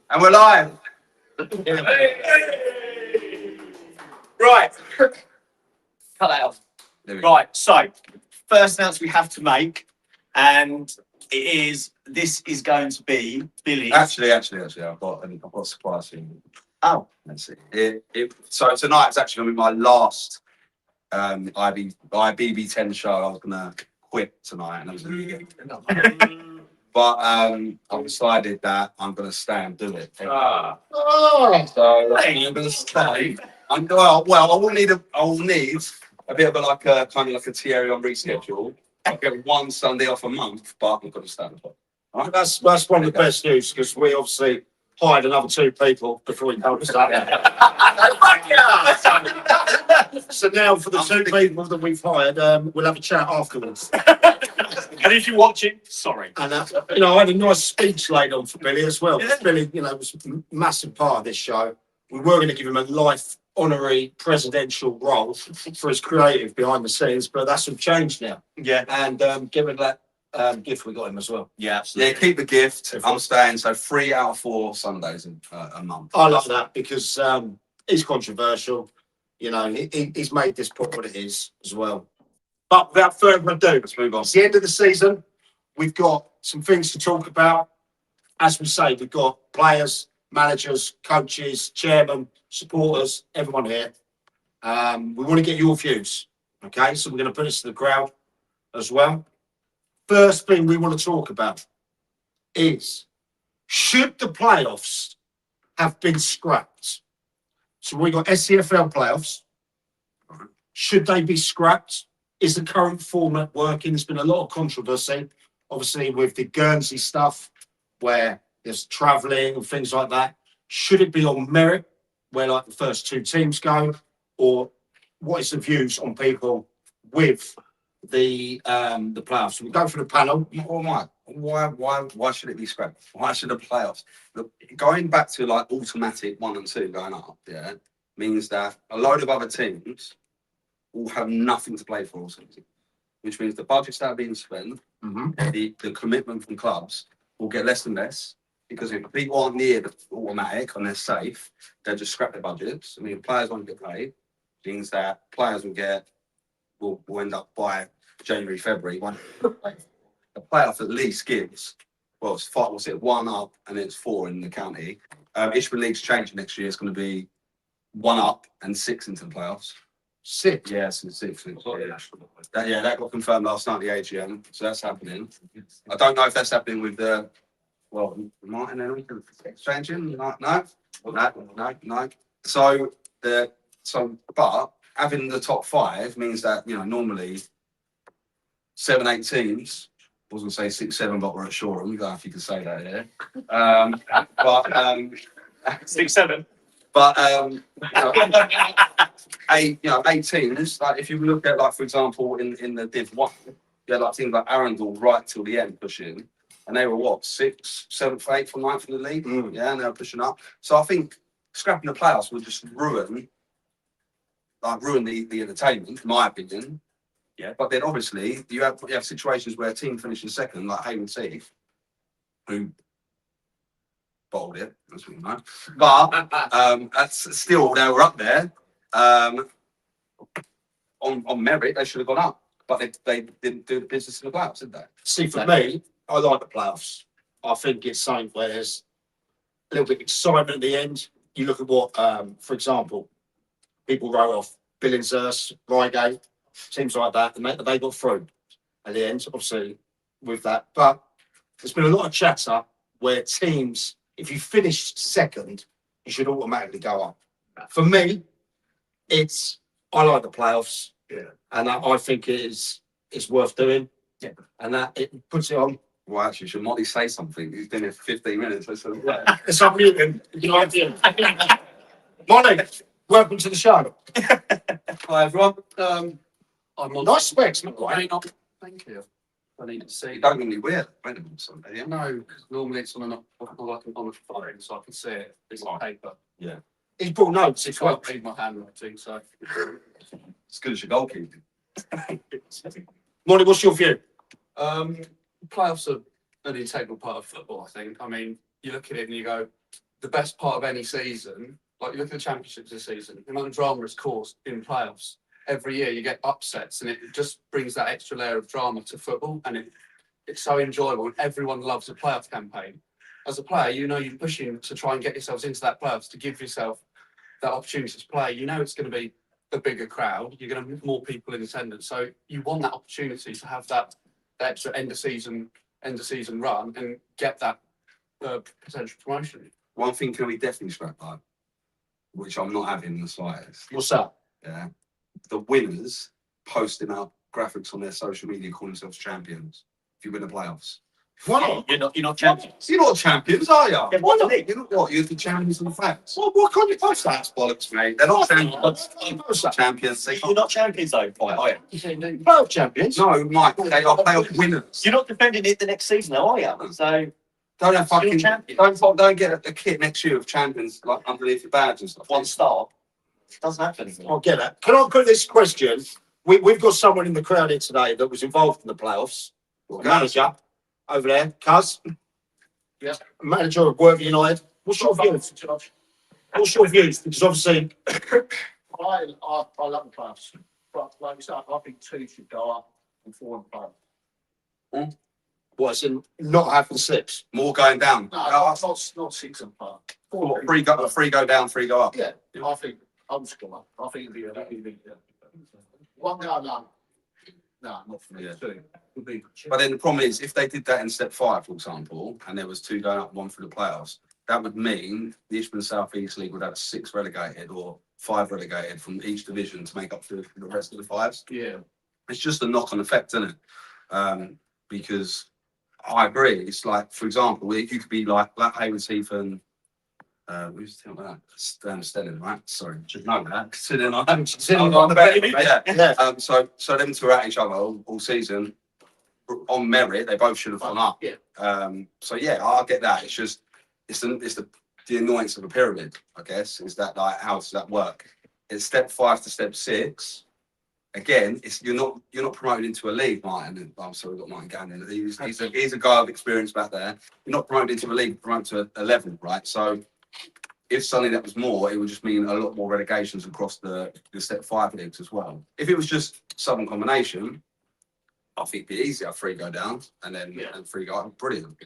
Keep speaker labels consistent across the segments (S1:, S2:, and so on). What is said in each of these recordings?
S1: And we're live.
S2: Right. Cut that off.
S1: There we go.
S2: Right. So, first announcement we have to make, and this is going to be Billy's.
S1: Actually, I've got a surprise for you.
S2: Oh,
S1: Let's see. So tonight it's actually going to be my last IBB10 show. I was going to quit tonight, and I was going to get. But I've decided that I'm going to stay and do it. So I'm going to stay. Well, I will need a bit of a kind of like a Thierry on reschedule. I'll get one Sunday off a month, but I'm going to stay as well.
S3: Right. That's one of the best news, because we obviously hired another 2 people before we told us that. So now for the 2 people that we've hired, we'll have a chat afterwards.
S2: and if you're watching, sorry.
S3: And I had a nice speech laid on for Billy as well.
S2: Yeah.
S3: Billy, was a massive part of this show. We were going to give him a life honorary presidential role for his creative behind the scenes, but that's all changed now.
S2: Yeah.
S3: And give him that gift we got him as well.
S2: Yeah, absolutely.
S1: Yeah, keep the gift. I'm staying. So 3 out of 4 Sundays a month.
S3: I like that because he's controversial. He's made this put what it is as well. But without further ado,
S1: Let's move on.
S3: it's the end of the season. We've got some things to talk about. As we say, we've got players, managers, coaches, chairmen, supporters, everyone here. We want to get your views. Okay, so we're going to put this to the crowd as well. First thing we want to talk about is, should the playoffs have been scrapped? So we got SCFL playoffs. Should they be scrapped? Is the current format working? There's been a lot of controversy, obviously, with the Guernsey stuff, where there's travelling and things like that. Should it be on merit, where like the first 2 teams go, or what is the views on people with the playoffs? So we go for the panel.
S1: Why should it be scrapped? Why should the playoffs? Look, going back to like automatic 1 and 2 going up, means that a load of other teams will have nothing to play for, which means the budgets that are being spent, the commitment from clubs will get less and less, because if people aren't near the automatic and they're safe, they'll just scrap their budgets. I mean, players won't get paid. Means that players will end up by January, February. The playoff at least gives, well, it's 5, 1 up, and it's 4 in the county. Isthmian League's changing next year. It's going to be 1 up and 6 into the playoffs.
S3: 6.
S1: Yes, and 6. That got confirmed last night at the AGM, so that's happening. I don't know if that's happening with the Martin Henry exchanging. No. But having the top 5 means that normally 7, 8 teams. I was going to say 6, 7, but we're at Shoreham. I don't know if you can say that here.
S2: 6, 7.
S1: But 8 teams. Like if you look at, like, for example, in the Div 1, you had like teams like Arundel right till the end pushing, and they were what, 6th, 7th, 8th, or 9th in the league. Yeah, and they were pushing up. So I think scrapping the playoffs would just ruin the entertainment, in my opinion.
S2: Yeah.
S1: But then obviously you have situations where a team finishing second, like Hayden Teeth, who bottled it, as we know. But that's still, they were up there. On merit, they should have gone up. But they didn't do the business in the playoffs, did they?
S3: See, for me, I like the playoffs. I think it's something where there's a little bit of excitement at the end. You look at what, for example, people wrote off Billingshurst, Reigate, teams like that, and they got through at the end, obviously, with that. But there's been a lot of chatter where teams, if you finish second, you should automatically go up. For me, I like the playoffs, and I think it's worth doing, and that it puts it on.
S1: Well, actually, should Motley say something? He's been here for 15 minutes.
S3: It's unmuting. Molly, welcome to the show.
S4: Hi everyone. I'm on.
S3: Nice specs,
S4: Thank you. I need to see.
S1: You don't normally wear it on Sunday, yeah?
S4: No, because normally it's on a phone, so I can see it. It's on paper.
S1: Yeah.
S3: He's brought notes.
S4: I can't read my handwriting, so.
S1: As good as your goalkeeping.
S3: Molly, what's your view?
S4: Playoffs are an integral part of football, I think. I mean, you look at it and you go, the best part of any season, like you look at the championships this season, the amount of drama is caused in playoffs. Every year you get upsets, and it just brings that extra layer of drama to football, and it's so enjoyable, and everyone loves a playoff campaign. As a player, you know you're pushing to try and get yourselves into that playoffs to give yourself that opportunity to play. You know it's going to be a bigger crowd. You're going to have more people in attendance, so you want that opportunity to have that extra end of season run and get that potential promotion.
S1: One thing can we definitely scrap by, which I'm not having in the slightest.
S3: What's that?
S1: Yeah, the winners posting up graphics on their social media calling themselves champions. If you win the playoffs,
S3: Why not?
S2: You're not champions.
S1: you're not champions, are you?
S2: Yeah, why not?
S1: You're not what? You're the champions of the facts.
S3: Well, why can't you post that?
S1: That's bollocks, mate. They're not champions.
S3: Why can't you post that?
S1: Champions.
S2: You're not champions though, are you?
S3: Playoff champions.
S1: No, Mike. They are playoff winners.
S2: You're not defending it the next season, though, are you? So
S1: Don't have fucking.
S2: champions.
S1: Don't get a kit next year of champions like underneath your badge and stuff.
S2: 1 star. It doesn't happen.
S3: I'll get that. Can I put this question? We've got someone in the crowd here today that was involved in the playoffs. A manager over there, Cuz.
S4: Yeah.
S3: Manager of Worthing United. What's your views? What's your views? Because obviously,
S5: I love the playoffs, but like you said, I think 2 should go up and 4 and 5.
S3: what's in not having 6.
S1: More going down.
S5: No, not 6 and 5.
S1: Three go down, 3 go up.
S5: Yeah, I think I'm just going up. I think it'd be one go no, not for me.
S1: Yeah.
S5: 2 would be.
S1: But then the problem is, if they did that in step 5, for example, and there was 2 going up, 1 through the playoffs, that would mean the Isthmian South East League would have 6 relegated or 5 relegated from each division to make up for the rest of the 5s.
S5: Yeah.
S1: It's just a knock-on effect, isn't it? Because I agree. It's like, for example, you could be like Black Hayward Heath and who's the team like that? Stelling, right? Sorry, should know that. Considering I haven't seen on the bet. Yeah.
S3: Yeah.
S1: So them 2 are at each other all season on merit. They both should have gone up.
S5: Yeah.
S1: So yeah, I get that. It's just it's the annoyance of a pyramid. I guess is that like how does that work? It's step 5 to step 6. Again, you're not promoted into a league, Martin. I'm sorry, we've got Martin Gannon. He's a guy of experience back there. You're not promoted into a league, promoted to a level, right? So if suddenly that was more, it would just mean a lot more relegations across the step 5 leagues as well. If it was just Southern combination, I think it'd be easier. 3 go down and then and 3 go up. Brilliant.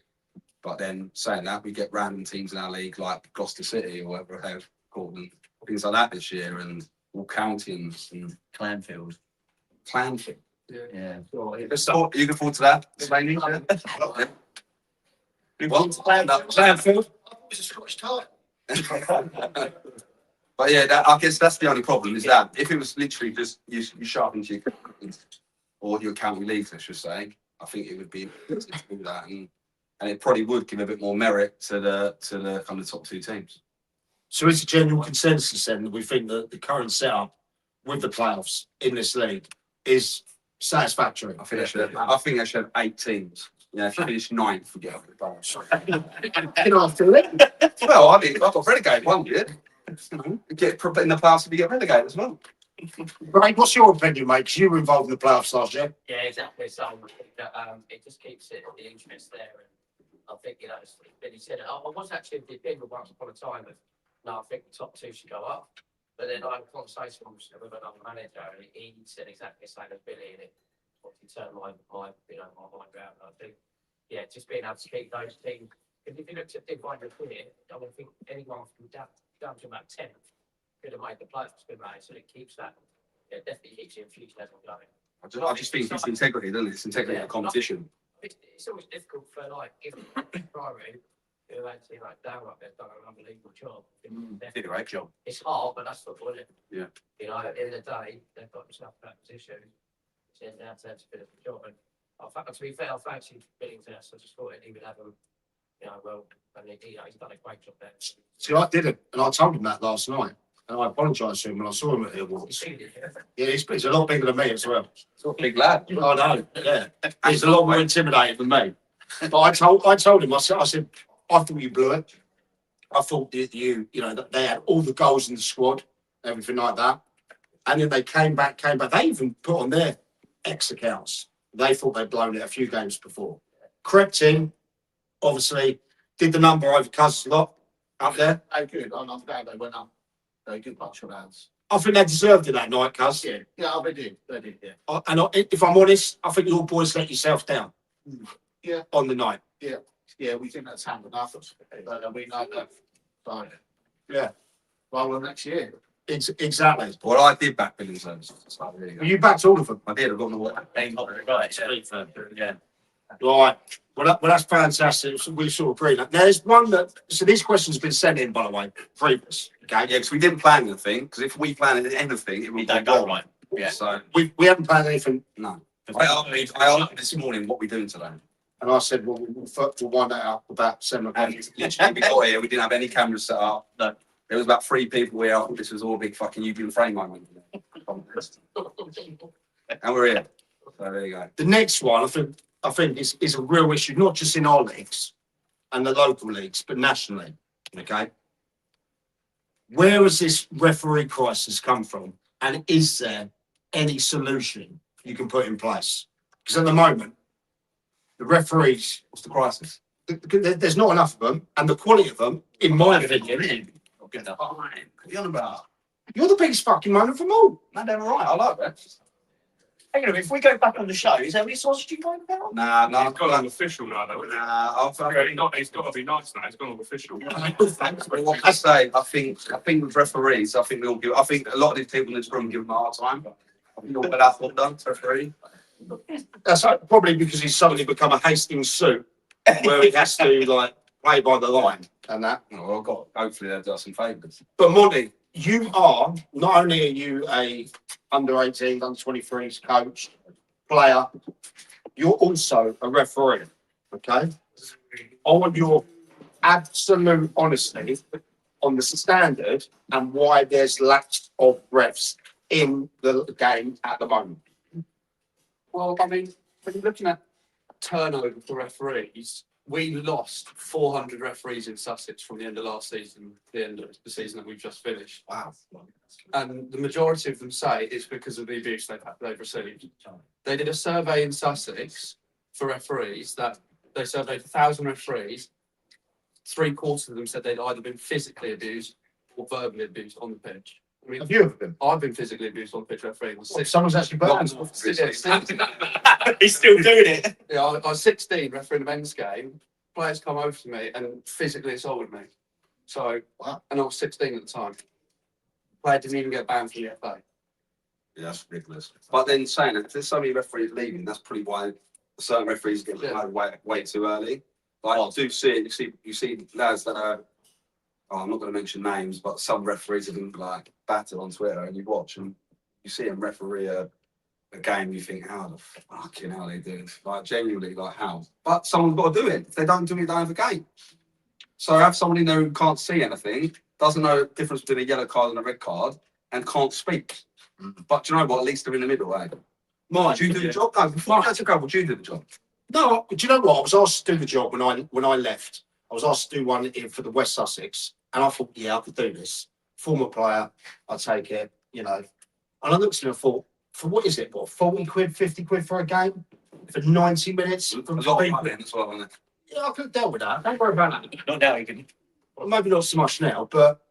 S1: But then saying that, we get random teams in our league like Gloucester City or whatever they've called them, things like that this year, and all counties and
S2: Clanfield.
S1: Clanfield.
S2: Yeah.
S1: You can afford to that? Slaney?
S3: Clanfield.
S5: It's a Scottish title.
S1: But yeah, I guess that's the only problem is that if it was literally just you sharpen your or your county leagues, I should say, I think it would be to do that, and it probably would give a bit more merit to the kind of top 2 teams.
S3: So it's a general consensus then that we think that the current setup with the playoffs in this league is satisfactory.
S1: I think I should have 8 teams. Yeah, if you finish 9th, forget it. Well, I mean, I got relegated 1 year. Get put in the playoffs if you get relegated as well.
S3: Right, what's your opinion, mate? Because you were involved in the playoffs last year.
S6: Yeah, exactly. So I think that it just keeps the interest there, and I think as Billy said, I was actually of the opinion once upon a time that no, I think the top 2 should go up. But then I had a conversation with another manager, and he said exactly the same as Billy, and it obviously turned my mind around. I think just being able to keep those teams. If you look at Division here, I don't think anyone from down to about 10 could have made the playoffs, so it keeps that. It definitely keeps the enthusiasm going.
S1: I just think it's integrity, doesn't it? It's integrity of competition.
S6: It's always difficult for primary who actually down like they've done an unbelievable job.
S1: Did a great job.
S6: It's hard, but that's football, isn't it?
S1: Yeah.
S6: At the end of the day, they've got themselves in that position. It's now to finish the job. And to be fair, I fancy Billington, so I just thought he would have them, well, and he's done a great job there.
S3: See, I didn't, and I told him that last night. And I apologised to him when I saw him at the awards. Yeah, he's a lot bigger than me as well.
S1: Big lad.
S3: I know, yeah. He's a lot more intimidating than me. But I told him, I said, I thought you blew it. I thought that they had all the goals in the squad, everything like that. And then they came back. They even put on their X accounts. They thought they'd blown it a few games before. Crept in, obviously, did the number over Cuz a lot up there.
S5: They good. I'm glad they went up. They're a good bunch of lads.
S3: I think they deserved it that night, Cuz.
S5: Yeah, yeah, they did. They did, yeah.
S3: If I'm honest, I think your boys let yourself down.
S5: Yeah.
S3: On the night.
S5: Yeah, we think that's hand enough. But we know that. So,
S3: Yeah.
S5: well, next year.
S3: Exactly.
S1: Well, I did back Billy Zones. So there you go.
S3: You backed all of them.
S1: I did. I got the water.
S2: Yeah.
S3: Right. Well, that's fantastic. We sort of agree. Now, there's one that. So these questions have been sent in, by the way, previous. Okay.
S1: Yeah, because we didn't plan anything. Because if we planned anything, it would
S2: You don't go right. Yeah.
S1: So
S3: We haven't planned anything,
S1: no. I asked this morning what we doing today.
S3: and I said, well, we'll wind that up about 7 o'clock.
S1: And literally, we got here. We didn't have any cameras set up.
S2: No.
S1: There was about 3 people here. I thought this was all a big fucking you in frame moment. And we're here. So there you go.
S3: The next one, I think is a real issue, not just in our leagues and the local leagues, but nationally. Okay. Where has this referee crisis come from? And is there any solution you can put in place? Because at the moment, the referees,
S1: What's the crisis?
S3: there's not enough of them, and the quality of them, in my opinion,
S1: Not good enough. Fine. What are you on about?
S3: you're the biggest fucking man of them all.
S1: No, they're all right. I like that.
S2: Hang on, if we go back on the show, is there any sausage you going about?
S1: Nah, no,
S7: He's gone on official now, though, isn't it? He's got to be nice now. He's gone on official.
S1: What I say, I think with referees, I think a lot of these people in this room give them a hard time. I think all that's what done to referee.
S3: That's probably because he's suddenly become a Hastings suit, where he has to like play by the line and that.
S1: Well, I've got hopefully they'll do us some favours.
S3: But Monty, you are not only are you a under 18, under 23s coach, player, you're also a referee. Okay, I want your absolute honesty on the standard and why there's lack of refs in the game at the moment.
S4: Well, I mean, when you're looking at turnover for referees, we lost 400 referees in Sussex from the end of last season to the end of the season that we've just finished.
S1: Wow.
S4: And the majority of them say it's because of the abuse they've received. They did a survey in Sussex for referees that they surveyed 1,000 referees. 3/4 of them said they'd either been physically abused or verbally abused on the pitch. I mean,
S3: Have you ever been?
S4: I've been physically abused on the pitch refereeing.
S3: Someone's actually burned.
S2: He's still doing it.
S4: Yeah, I was 16 refereeing a men's game. Players come over to me and physically assaulted me. So, and I was 16 at the time. Player didn't even get banned from the FA.
S1: Yeah, that's ridiculous. But then saying that, if there's so many referees leaving, that's probably why certain referees get promoted way too early. Like I do see it. You see lads that are. Oh, I'm not going to mention names, but some referees have been like battered on Twitter, and you watch and you see them referee a game. You think, how the fucking hell are they doing? Like genuinely, like how? But someone's got to do it. If they don't do it, they don't have a game. So have someone in there who can't see anything, doesn't know the difference between a yellow card and a red card, and can't speak. But do you know what? At least they're in the middle, eh?
S3: Mike,
S1: Do you do the job? No, before I took over, do you do the job?
S3: No, do you know what? I was asked to do the job when I left. I was asked to do one for the West Sussex, and I thought, yeah, I could do this. Former player, I'd take it, you know. And I looked at it and thought, for what is it? What, 40 quid, 50 quid for a game? For 90 minutes?
S1: A lot of money as well, isn't it?
S3: Yeah, I could have dealt with that. Don't worry about that.
S2: Not now, you can.
S3: Well, maybe not so much now, but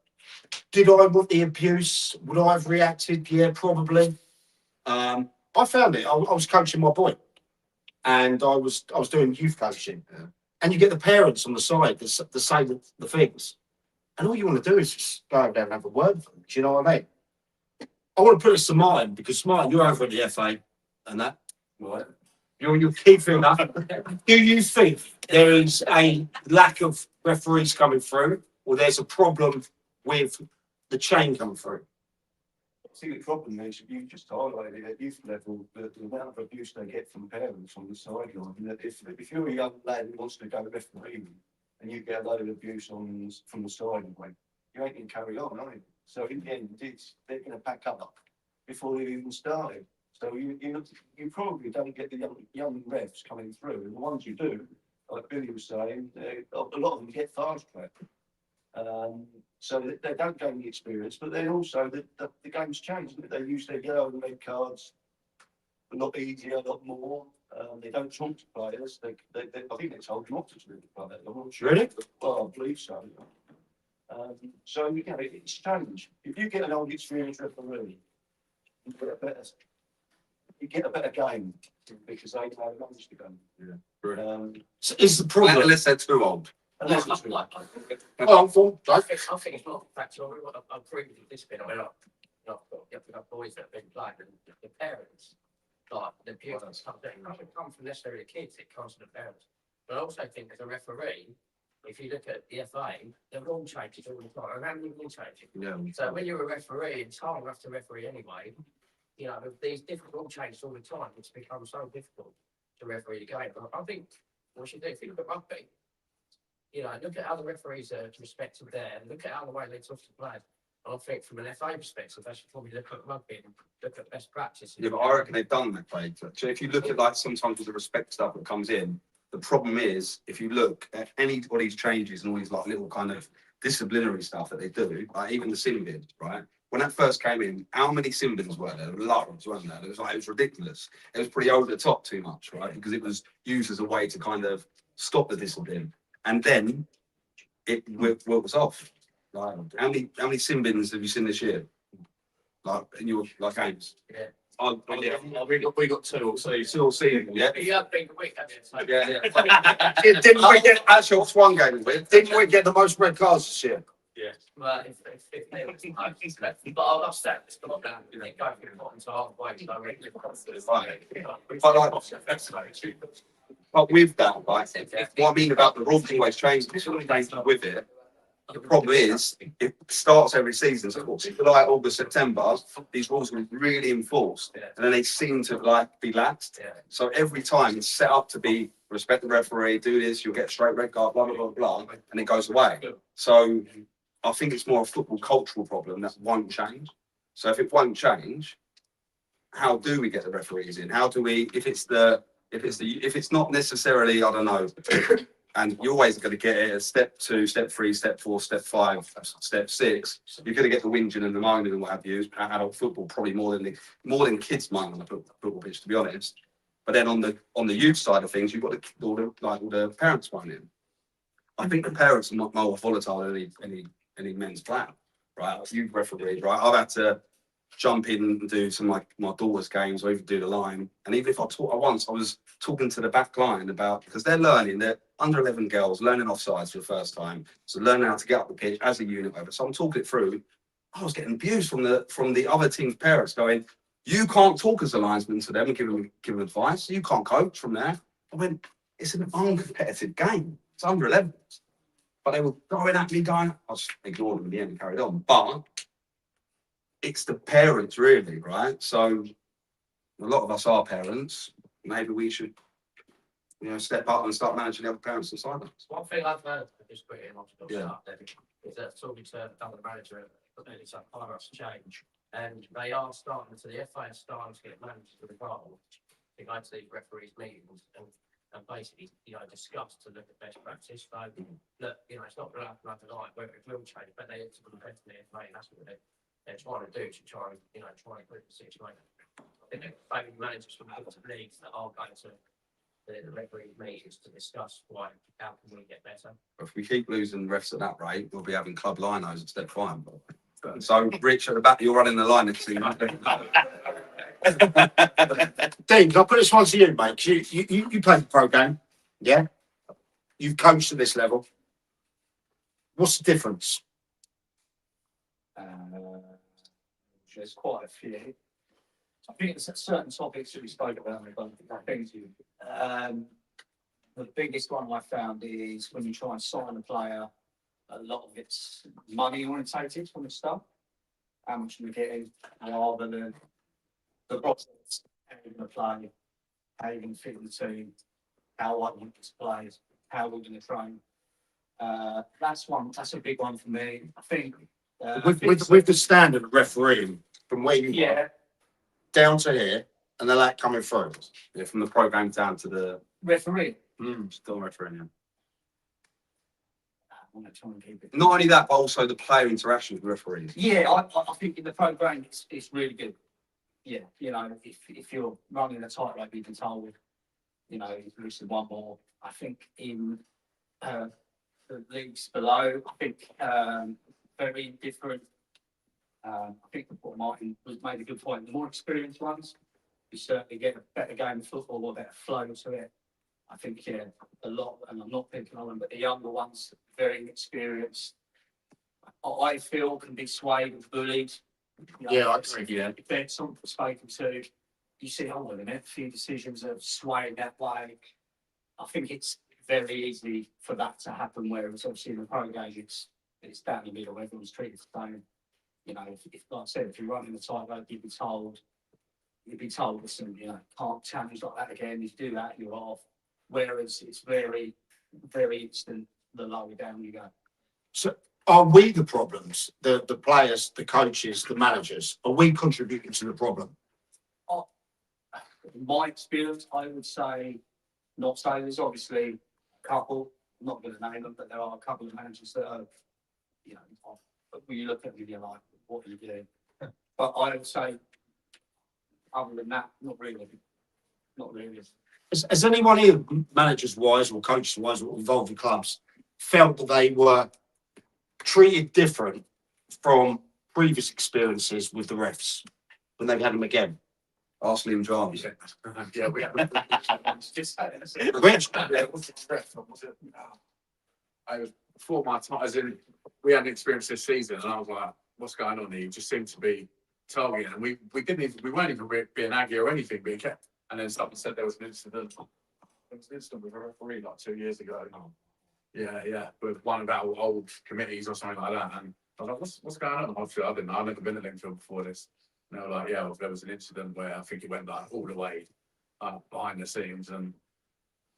S3: did I want the abuse? Would I have reacted? Yeah, probably. I found it. I was coaching my boy, and I was doing youth coaching, and you get the parents on the side that say the things, and all you want to do is just go over there and have a word with them. Do you know what I mean? I want to put this to Martin because Martin, you're over at the FA and that. Right. You're keeping that. Do you think there is a lack of referees coming through, or there's a problem with the chain coming through?
S8: I think the problem is you just highlighted at youth level the amount of abuse they get from parents on the sideline. That if you're a young lad who wants to go refereeing and you get a load of abuse from the sideline, you ain't going to carry on, are you? So in the end, they're going to pack up before they even started. So you probably don't get the young refs coming through, and the ones you do, like Billy was saying, a lot of them get fast track. So they don't gain the experience, but then also the game's changed. They use their yellow and red cards a lot easier, a lot more. They don't talk to players. I think they're told not to talk to players. I'm not sure.
S3: Really?
S8: Well, I believe so. So you know, it's changed. If you get an old experienced referee, you get a better game because they know knowledge to go.
S3: So is the problem?
S1: Unless they're too old.
S8: Unless it's
S6: Like,
S3: Well, I'm for,
S6: I think it's not a factor. I agree with this bit. I mean, I've got boys that have been playing, and the parents, like the parents, it doesn't come from necessarily the kids, it comes from the parents. But I also think as a referee, if you look at the FA, the rule changes all the time. And how many rule changes?
S1: Yeah.
S6: So when you're a referee, it's hard enough to referee anyway. You know, with these different rule changes all the time, it's become so difficult to referee the game. But I think what you do, if you look at rugby, you know, look at how the referees are respected there, and look at how the way they talk to players. And I think from an FA perspective, they should probably look at rugby and look at best practice.
S1: Yeah, but I reckon they've done that, Craig. So if you look at like sometimes with the respect stuff that comes in, the problem is if you look at anybody's changes and all these like little kind of disciplinary stuff that they do, like even the sin bins, right? When that first came in, how many sin bins were there? Loads, weren't there? It was ridiculous. It was pretty over the top too much, right? Because it was used as a way to kind of stop the discipline. And then it was off. Like, how many sin bins have you seen this year? Like in your like games?
S6: Yeah.
S7: We got two, so you
S1: Still seeing them, yeah?
S6: But you have been quick, haven't you? So-
S1: Yeah.
S3: didn't we get actually what's one game with? Didn't we get the most red cards this year?
S6: But if they were but I'll say it's not that. They go through the bottom to halfway, so really.
S1: But with that, like, what I mean about the rules always changing with it, the problem is it starts every season. So July, August, September, these rules are really enforced, and then they seem to like be laxed.
S6: Yeah.
S1: So every time it's set up to be respect the referee, do this, you'll get a straight red card, blah blah blah blah, and it goes away. So I think it's more a football cultural problem that won't change. So if it won't change, how do we get the referees in? How do we, if it's not necessarily, I don't know, and you're always going to get it at step 2, step 3, step 4, step 5, step 6. You're going to get the whinging and the moaning and what have you. Adult football probably more than kids moan on the football pitch, to be honest. But then on the youth side of things, you've got all the parents moaning. I think the parents are more volatile than any men's player, right? You've refereed, right? I've had to jump in and do some like my daughter's games or even do the line. And even if I was talking to the back line about, because they're under 11 girls learning offsides for the first time. So learning how to get up the pitch as a unit over. So I'm talking it through. I was getting abused from the other team's parents going, you can't talk as a linesman to them and give them advice. You can't coach from there. I went, it's an uncompetitive game. It's under 11. But they were going at me, I just ignored them in the end and carried on. But it's the parents, really, right? So a lot of us are parents. Maybe we should, step up and start managing the other parents inside us.
S6: One thing I've heard, just put it in,
S1: Yeah.
S6: is that talking to another manager, it's like Pirates change, and they are starting to, the FA is starting to get managers involved to go to these referees meetings and basically, discuss to look at best practice. So, look, it's not going to happen overnight, whether it will change, but they have to be better than the FA, and that's what they're trying to do to try and improve the situation. I think they're managers from lots of leagues that are going to the referee meetings to discuss how can we get better.
S1: If we keep losing refs at that rate, we'll be having club linos at step 5. So, Rich, at the back, you're running the line next thing.
S3: Dean, can I put this one to you, mate? 'Cause you played the pro game, yeah? You've coached at this level. What's the difference?
S8: There's quite a few. I think it's certain topics that we spoke about. The biggest one I found is when you try and sign a player, a lot of it's money orientated from the start. How much we're getting, rather than the process, how you're going to play, how you're going to fit in the team, how I want to play, how we're going to train. That's a big one for me. I think
S3: With the standard of refereeing from where you
S8: yeah.
S3: were down to here, and then that coming through.
S1: Yeah, from the program down to the
S8: Referee.
S1: still refereeing. Yeah.
S8: I want to try and keep it.
S1: Not only that, but also the player interaction with referees.
S8: Yeah, I think in the program it's really good. Yeah, if you're running a tightrope, you can tell with
S6: you know, he's listed one more. I think in the leagues below, I think very different. I think what Martin was made a good point. The more experienced ones, you certainly get a better game of football or better flow to it. I think, yeah, a lot, and I'm not picking on them, but the younger ones, very experienced, I feel can be swayed and bullied. You know,
S3: Yeah, I agree.
S6: Yeah. If they're someone spoken to, you see, hold on a minute, a few decisions are swayed that way. I think it's very easy for that to happen, whereas obviously in the pro game, it's down the middle, everyone's treated the same. You know, if like I said, if you're running the tightrope, you'd be told, listen, you know, can't challenge like that again. If you do that, you're off. Whereas it's very, very instant the lower down you go.
S3: So are we the problems? The players, the coaches, the managers? Are we contributing to the problem?
S6: In my experience, I would say not so. There's obviously a couple, I'm not going to name them, but there are a couple of managers that are, you know, when you look at them, you're like, what are you doing? But I would say, other than that, not really. Not really.
S3: Has anyone here, managers wise or coaches wise or involved in clubs, felt that they were treated different from previous experiences with the refs when they've had them again?
S1: Arsenal and drama.
S4: Yeah, we
S6: Just
S3: Which?
S4: I was before my time, as in, we hadn't experienced this season, and I was like, "What's going on here?" He just seemed to be targeting, and we weren't even being aggy or anything, being kept. And then someone said there was an incident. There was an incident with a referee like 2 years ago. Yeah, with one of our old committees or something like that. And I was like, "What's going on?" Obviously, I didn't know. I've never been to Linfield before this. And they were like, "Yeah, well, there was an incident where I think it went like all the way behind the scenes." And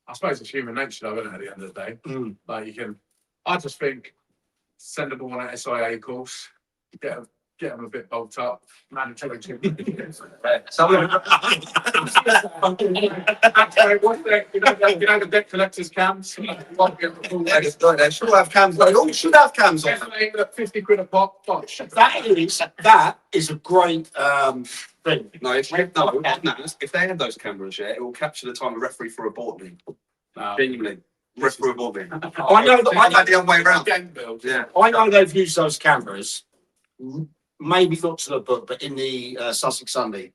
S4: I suppose it's human nature, though, isn't it, at the end of the day? Like you can, I just think, send them all on an SIA course, get them a bit bulked up, mandatory gym.
S1: Some of them,
S4: You know the debt collectors camps.
S1: they should have cams. They all should have cams on.
S4: 50 quid a pop.
S3: That is a great thing.
S1: No, if they had those cameras, yeah, it will capture the time a referee for a board meeting. Genuinely, referee for a board meeting.
S3: I know that.
S1: I the other way around.
S4: Yeah.
S3: I know they've used those cameras, maybe not to the book, but in the Sussex Sunday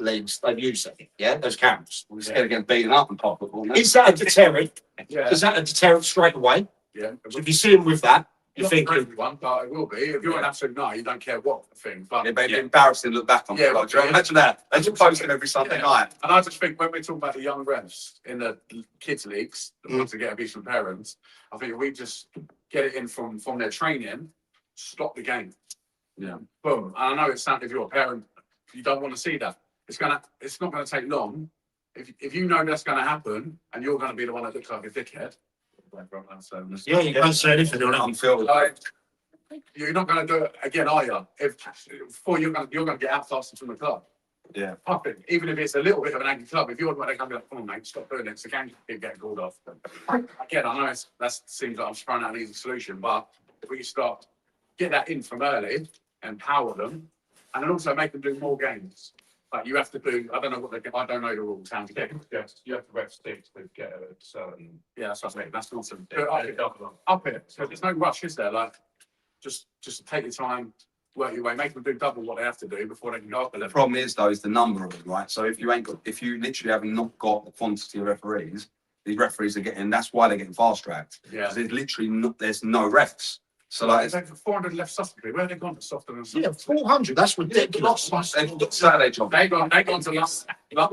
S3: leagues, they've used it. Yeah, those cameras.
S1: We're scared of getting beaten up and pop football. No?
S3: Is that a deterrent?
S4: Yeah.
S3: Is that a deterrent straight away?
S4: Yeah.
S3: So if you see them with that, you
S4: Not
S3: think,
S4: for everyone, but it will be. If you're an absolute no, you don't care what the thing. But
S1: It'd be embarrassing to look back on.
S4: Yeah,
S1: Like, imagine that. They just post it every Sunday night.
S4: And I just think when we're talking about the young refs in the kids leagues, the ones that get abuse from parents, I think if we just get it in from their training, stop the game.
S1: Yeah.
S4: Boom. And I know it's if you're a parent, you don't want to see that. It's not gonna take long. If you know that's gonna happen and you're gonna be the one that looks like a dickhead.
S3: yeah, you can't say anything on it.
S1: I'm feeling.
S4: You're not going to do it again, are you? Before you're going to get outclassed from the club.
S1: Yeah.
S4: Even if it's a little bit of an angry club, if you're going to be like, "Come on, mate, stop doing it," so can keep getting called off. Again, I know that seems like I'm throwing out an easy solution, but if we start get that in from early, empower them, and then also make them do more games. Like you have to do, I don't know the rules. How to get
S7: Yes, you have to ref sticks to get a certain.
S4: Yeah, that's what I mean. That's awesome. Up it. So there's no rush, is there? Like, just take your time, work your way, make them do double what they have to do before they can go up a
S1: The
S4: level.
S1: problem is though, is the number of them, right? So if you literally have not got the quantity of referees, these referees are getting. That's why they're getting fast tracked.
S4: Yeah.
S1: There's literally there's no refs. So like,
S4: They've got 400 left Sussex. Where have they gone to softer than
S3: Yeah, 400. That's ridiculous.
S1: they've got Saturday job.
S4: They gone to last. They gone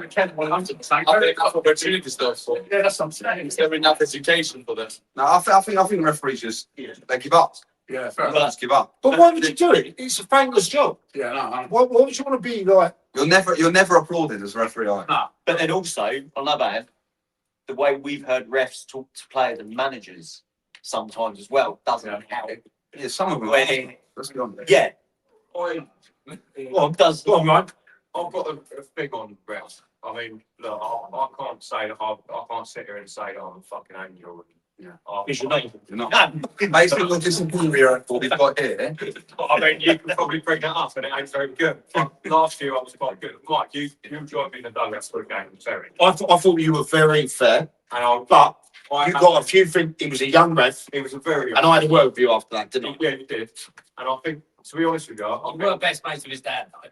S4: to Kent 100.
S7: Opportunities though, so
S4: Yeah, that's what I'm saying.
S7: is there enough education for them?
S1: No, I think referees just they give up.
S4: Yeah, fair
S1: They
S4: enough.
S1: just give up.
S3: But why would you do it? It's a thankless job.
S4: Yeah, no,
S3: Why would you want to be like?
S1: You're never applauded as a referee. Are you?
S2: But then also, on the other hand, the way we've heard refs talk to players and managers sometimes as well doesn't help.
S1: Yeah, some of them.
S2: When,
S1: Let's be honest.
S2: yeah,
S3: Well,
S2: does
S3: go on, right?
S7: I've got a thing on refs. I mean, look, I can't say that I can't sit here and say that I'm a fucking angel and
S5: Is your name?
S1: You're not. Based on the disciplinary record we've got here,
S7: I mean, you can probably bring that up, and it ain't very good. Last year I was quite good. Mike, you joined me in the dugouts for a game, Terry.
S3: I thought you were very fair,
S7: And
S3: but you got a few things. He was a young ref,
S7: It was a very.
S3: and I had a word with you after that, didn't I?
S7: Yeah, you did. And I think, to be honest with you, I
S6: You were best mates with his dad, though.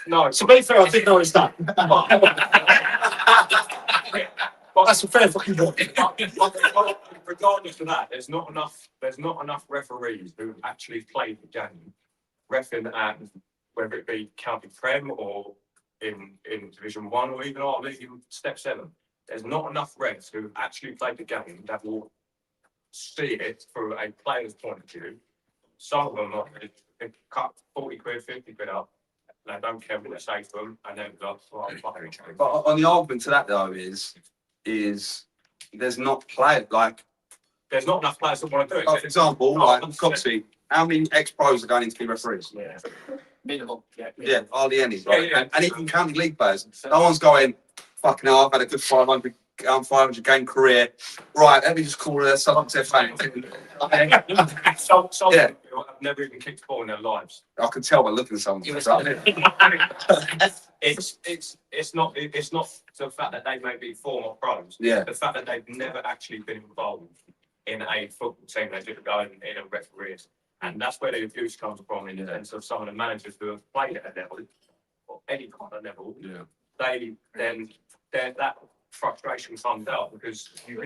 S7: no.
S3: To be fair, I didn't know it's that.
S7: But
S3: That's a fair fucking point.
S7: regardless of that, there's not enough referees who actually played the game, reffing at whether it be county prem or in Division 1 or even our league in Step 7. There's not enough refs who actually played the game that will see it from a player's point of view. Some of them they cut 40 quid, 50 quid up. They don't care what they say to them, and then go, well,
S1: but on the argument to that though is there's not play like,
S7: there's not enough players that want to do it.
S1: for example, like Coxie, how many ex-pros are going in to be referees?
S7: Yeah.
S6: Minimal.
S1: Yeah, hardly any, right?
S7: Yeah.
S1: And even county league players, no one's going, fucking hell, I've had a good 500 game career. Right, let me just call it something.
S7: Some
S1: Yeah.
S7: people have never even kicked a ball in their lives.
S1: I can tell by looking at someone.
S6: You
S7: It's not the fact that they may be former pros.
S1: Yeah.
S7: The fact that they've never actually been involved in a football team. They just go in a referee, and that's where the abuse comes from. In the sense of some of the managers who have played at a level or any kind of level,
S1: Yeah.
S7: that frustration comes out because you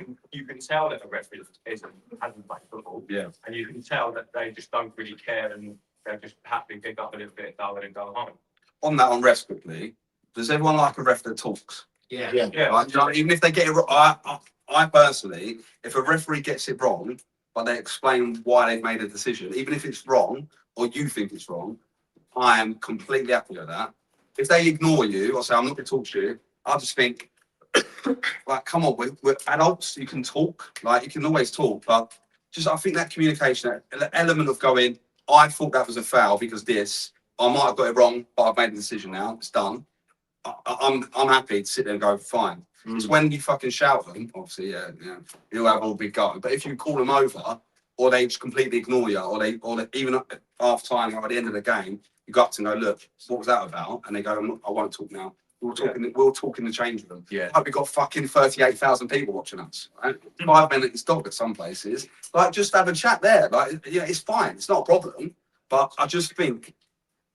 S7: can tell that a referee hasn't played football.
S1: Yeah.
S7: And you can tell that they just don't really care and they're just happy to pick up a little bit of dollar and go home.
S1: On that, on refs quickly, does everyone like a ref that talks?
S6: Yeah.
S7: Yeah.
S1: Like, you know, even if they get it wrong, I personally, if a referee gets it wrong, but they explain why they've made a decision, even if it's wrong or you think it's wrong, I am completely happy with that. If they ignore you or say, I'm not going to talk to you, I just think, like, come on, we're adults, you can talk, like, you can always talk, but just, I think that communication, that element of going, I thought that was a foul because this, I might have got it wrong, but I've made the decision now, it's done. I'm happy to sit there and go, fine. It's when you fucking shout them, obviously, yeah, you'll have all big go. But if you call them over, or they just completely ignore you, or they even at half time or at the end of the game, you go up to them and go, look, what was that about? And they go, I won't talk now. We'll talk in the change room.
S2: Yeah.
S1: Like, we've got fucking 38,000 people watching us. Right? 5 minutes dog at some places. Like, just have a chat there. Like, yeah, it's fine. It's not a problem. But I just think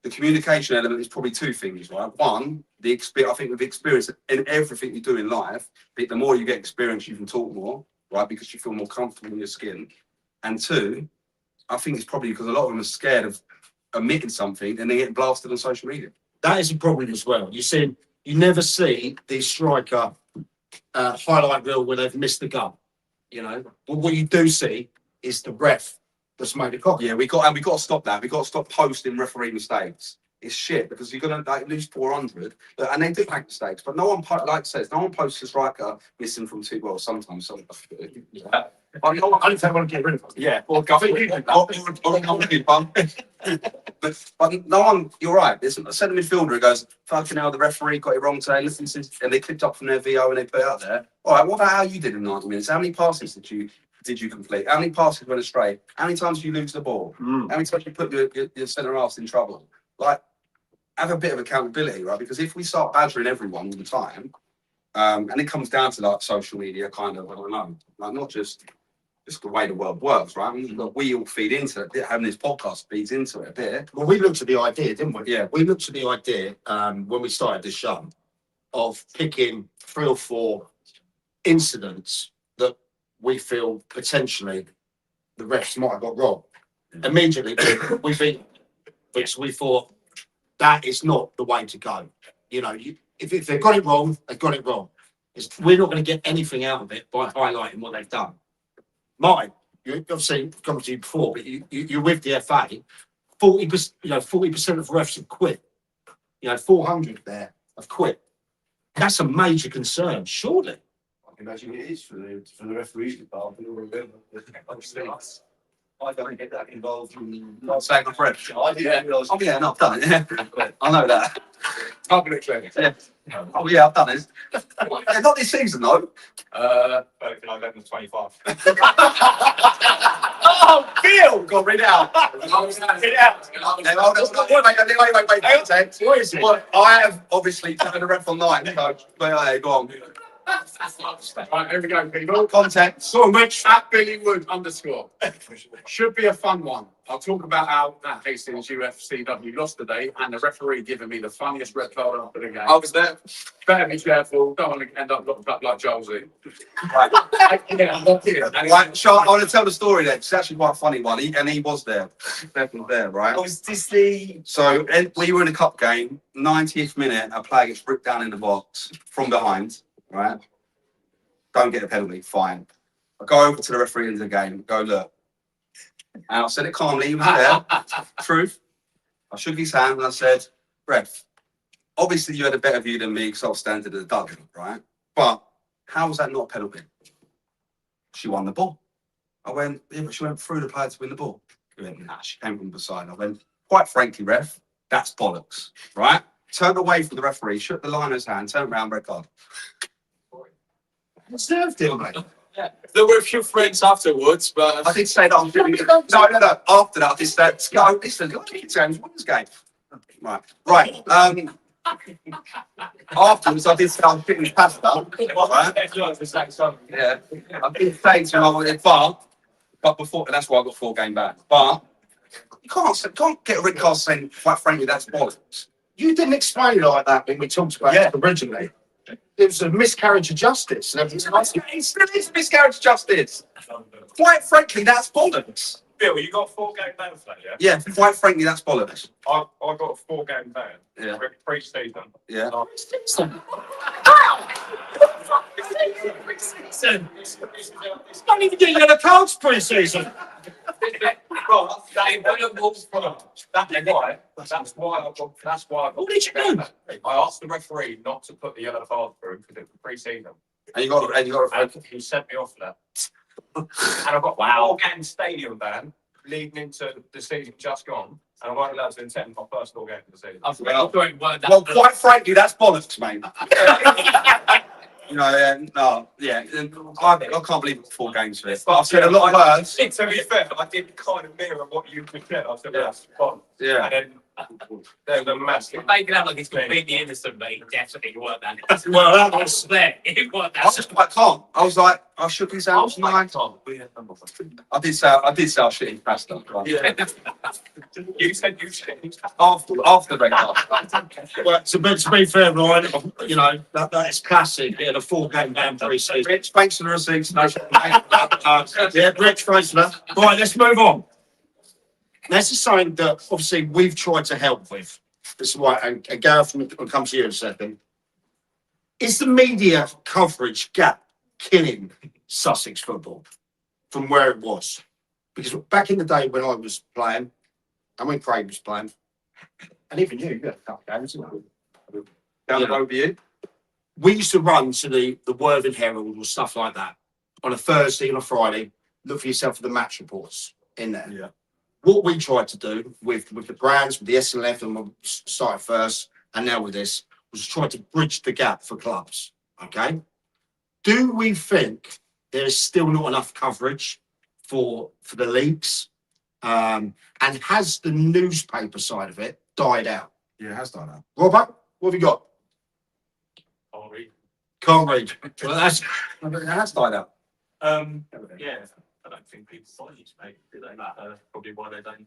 S1: the communication element is probably two things, right? One, I think with experience in everything you do in life, the more you get experience, you can talk more, right? Because you feel more comfortable in your skin. And two, I think it's probably because a lot of them are scared of admitting something and they get blasted on social media.
S3: That is a problem as well. You never see the striker highlight reel where they've missed the goal. You know, but what you do see is the ref that's made a copy.
S1: Yeah, we got to stop that. We got to stop posting referee mistakes. It's shit because you're gonna lose 400, and they do make mistakes. But no one, like says, no one posts a striker missing from two. Well, sometimes some.
S3: I don't think I want to get rid of it.
S1: Yeah, or but no one. You're right. There's a centre midfielder who goes, "Fucking hell, the referee got it wrong today." Listen to, and they clipped up from their VO and they put it out there. All right, what about how you did in 90 minutes? How many passes did you complete? How many passes went astray? How many times did you lose the ball? How many times you put your centre halves in trouble? Like, have a bit of accountability, right? Because if we start badgering everyone all the time, and it comes down to like social media, kind of, I don't know, like not just the way the world works, right? I mean, we all feed into it. Having this podcast feeds into it a bit.
S3: Well, we looked at the idea, didn't we?
S1: Yeah.
S3: We looked at the idea when we started this show of picking 3 or 4 incidents that we feel potentially the refs might have got wrong. Immediately, we think, which we thought that is not the way to go. You know, if they've got it wrong, they've got it wrong. We're not going to get anything out of it by highlighting what they've done. Martin, you obviously come to you before, but you're with the FA. 40%, 40% of refs have quit. 400 there have quit. That's a major concern, surely.
S8: I can imagine it is for the referees department or whatever. I don't get that involved in
S1: Saying I'm French.
S8: I didn't realise.
S1: Oh yeah, no, I've done it. Yeah. I know that.
S4: Publicly.
S1: Yeah. Oh yeah, I've done this. Yeah, not this season though.
S7: But November 25.
S1: Oh, Bill! Go read it out. Read it out. Wait.
S3: What is it?
S1: Well, I have obviously turned the ref on 9, so go on.
S4: Right, here we go, people.
S1: Context.
S4: So Rich at Billy Wood _ should be a fun one. I'll talk about how that Hastings UFCW lost today and the referee giving me the funniest red card after the game.
S1: I was there.
S4: Better be careful. Don't want to end up locked up like Jolesy.
S1: Right.
S4: Yeah, I'm not here. And
S1: Right, Sean, I want to tell the story there. It's actually quite a funny one. He was there. Steph was there, right?
S2: Oh, is this the?
S1: So we were in a cup game, 90th minute, a player gets ripped down in the box from behind, right? Don't get a penalty, fine. I go over to the referee in the game, go, look. And I said it calmly, he was there. Truth. I shook his hand and I said, ref, obviously you had a better view than me because I was standing at the dugout, right? But how was that not a penalty? She won the ball. I went, yeah, but she went through the player to win the ball. He went, nah, she came from the side. I went, quite frankly, ref, that's bollocks, right? Turned away from the referee, shook the liner's hand, turned around, red card.
S3: Served him, mate.
S4: There were a few friends afterwards, but
S1: I did say that. No. After that, I did say, go, listen, it's James Woods' game. Right. Afterwards, I did say I'm fitting pasta. Right? Yeah. I did say to him, I wanted but before, that's why I got 4 game back. But you can't get a red card saying, quite frankly, that's bollocks.
S3: You didn't explain it like that when we talked about it originally. It was a miscarriage of justice. And everything.
S1: It still is a miscarriage of justice. Quite frankly, that's bollocks.
S7: Bill, you got 4 game ban for that, yeah?
S1: Yeah, quite frankly, that's bollocks.
S7: I got a 4 game ban.
S1: Yeah.
S7: Pre-season.
S1: Yeah.
S3: Don't even get you the cards pre-season.
S7: Well, that's why I got.
S3: What did you do?
S7: I asked the referee not to put the yellow card through because it was pre-season.
S1: And you got
S7: And he sent me off for that. And I've got 4 game stadium ban leading into the season just gone, and I won't allowed to attend my first 4 games of the season.
S1: well, quite frankly, that's bollocks, mate. You know, I can't believe it's 4 games for this. But I've said a lot of words.
S7: To be fair, I did kind of mirror what you just said. I said, well, that's fun.
S1: Yeah.
S7: And then there's a massive.
S6: Make it out like it's completely innocent, mate. Definitely you weren't that.
S3: Well, that was
S6: Swear, it weren't
S1: I was
S6: that.
S1: just quite calm. I was like, I shook his hand. I did say I shit in pasta. Right?
S7: Yeah. You said you changed.
S1: After the red card.
S3: well, to be fair, Ryan, you know, that is classic. Yeah, the 4 game ban pre-season.
S1: Rich, thanks for the receipts. No,
S3: Yeah, Rich, thanks for that. Right, let's move on. This is something that obviously we've tried to help with. This is why, and Gareth, will come to you in a second. Is the media coverage gap killing Sussex football from where it was? Because back in the day when I was playing, and when Craig was playing, and even you had a couple of games, didn't you?
S1: down the road with you.
S3: We used to run to the Worthing Herald or stuff like that on a Thursday and a Friday. Look for yourself for the match reports in there.
S1: Yeah.
S3: What we tried to do with the brands, with the SNLF, and we started first, and now with this, was try to bridge the gap for clubs. Okay. Do we think there is still not enough coverage for the leagues? And has the newspaper side of it died out?
S1: Yeah, it has done that.
S3: Robert, what have you got?
S7: Can't read.
S3: Can't read. Well, that's
S1: It has died out.
S7: Yeah, I don't think people follow you, mate. Do they? Probably why they don't.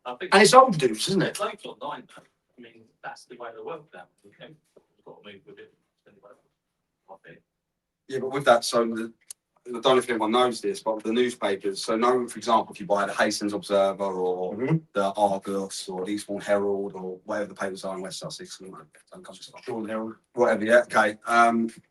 S7: I think
S3: and it's old news, isn't it?
S7: it's late online. I mean, that's the way of the world now. Okay, we've got to move with it. Anyway, I think.
S1: Yeah, but with that, so I don't know if anyone knows this, but with the newspapers, so no, for example, if you buy the Hastings Observer or the Argus or the Eastbourne Herald or whatever the papers are in West Sussex,
S3: Shoreham Herald.
S1: whatever, yeah, okay.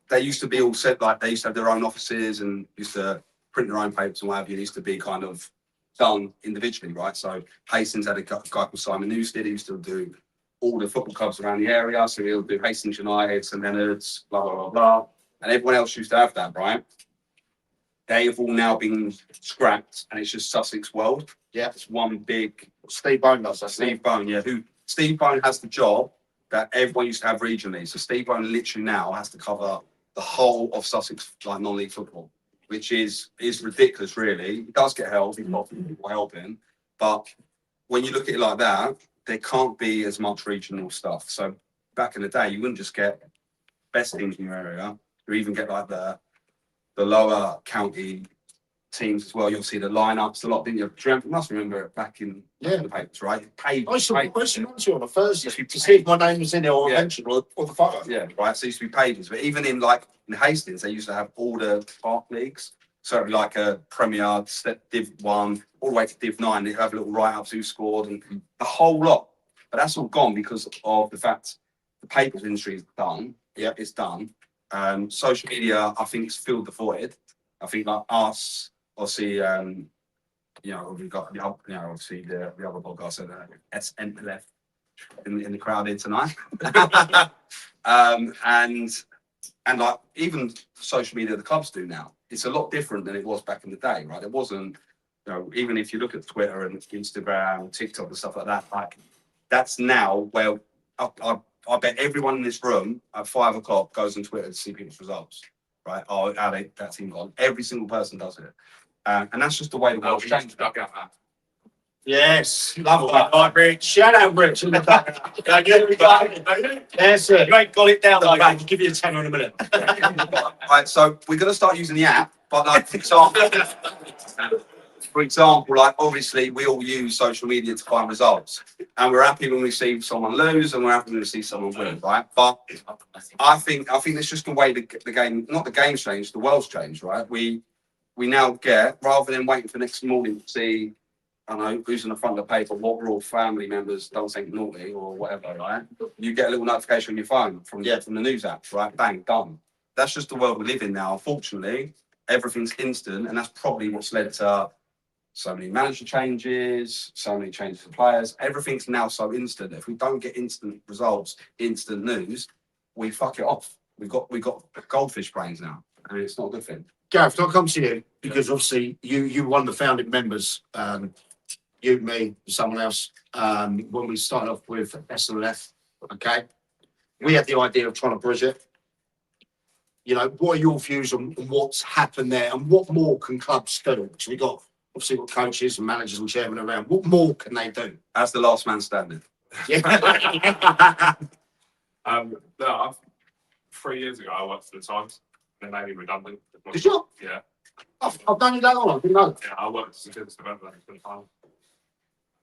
S1: They used to be all set, like they used to have their own offices and used to print their own papers and what have you. It used to be kind of done individually, right? So Hastings had a guy called Simon Newstead, he used to do all the football clubs around the area. So he'll do Hastings United, St Leonard's, blah, blah, blah, blah. And everyone else used to have that, right? They have all now been scrapped and it's just Sussex World.
S3: Yeah.
S1: It's one big
S3: Steve Bone does that.
S1: Steve Bone, yeah. Steve Bone has the job that everyone used to have regionally. So Steve Owen literally now has to cover the whole of Sussex like non-league football, which is ridiculous, really. He does get help, he's got people helping, but when you look at it like that, there can't be as much regional stuff. So back in the day, you wouldn't just get best teams in your area, you even get like the lower county teams as well. You'll see the lineups a lot, didn't you? You must remember it back in the papers, right? Paid.
S3: I used to mention on a Thursday to see if my name was in there or mentioned or the photo.
S1: Yeah, right. So it used to be pages, but even in like in Hastings, they used to have all the park leagues. So it'd be like a Premier, Div 1, all the way to Div 9. They have little write-ups who scored and the whole lot. But that's all gone because of the fact the papers industry is done. Yeah, it's done. Social media, I think, it's filled the void. I think like us, obviously, you know, we've got obviously the other podcast and SNLF in the crowd here tonight. And like even social media the clubs do now, it's a lot different than it was back in the day, right? It wasn't, you know, even if you look at Twitter and Instagram, TikTok and stuff like that, like that's now where I bet everyone in this room at 5 o'clock goes on Twitter to see people's results, right? Oh, how that team gone. Every single person does it. And that's just the way the world's changed.
S7: Dugout that.
S3: Yes, love that. Right, Rich. Shout out, Rich. In the back. Yes, sir. You ain't got it down like that. I'll give you a tenner in a minute.
S1: Right, so we're going to start using the app, but like, for example, like obviously we all use social media to find results, and we're happy when we see someone lose, and we're happy when we see someone win, right? But I think it's just the way the game, not the game's changed, the world's changed, right? We now get, rather than waiting for next morning to see, I don't know, who's on the front of the paper, what were all family members don't think naughty or whatever, right? You get a little notification on your phone from the news apps, right? Bang, done. That's just the world we live in now. Unfortunately, everything's instant, and that's probably what's led to so many manager changes, so many changes for players. Everything's now so instant. If we don't get instant results, instant news, we fuck it off. We've got goldfish brains now, and it's not a good thing.
S3: Gareth, can I come to you? Because obviously you one of the founding members, you, me, someone else, when we started off with SNLF, okay? We had the idea of trying to bridge it. You know, what are your views on what's happened there and what more can clubs do? Because we got, obviously, got coaches and managers and chairmen around. What more can they do?
S1: As the last man standing.
S3: Yeah.
S7: No, 3 years ago, I worked for the Times. They made me redundant.
S3: Did you?
S7: Yeah.
S3: I've done it that long, I didn't know.
S7: Yeah, I worked as a business developer for the Times.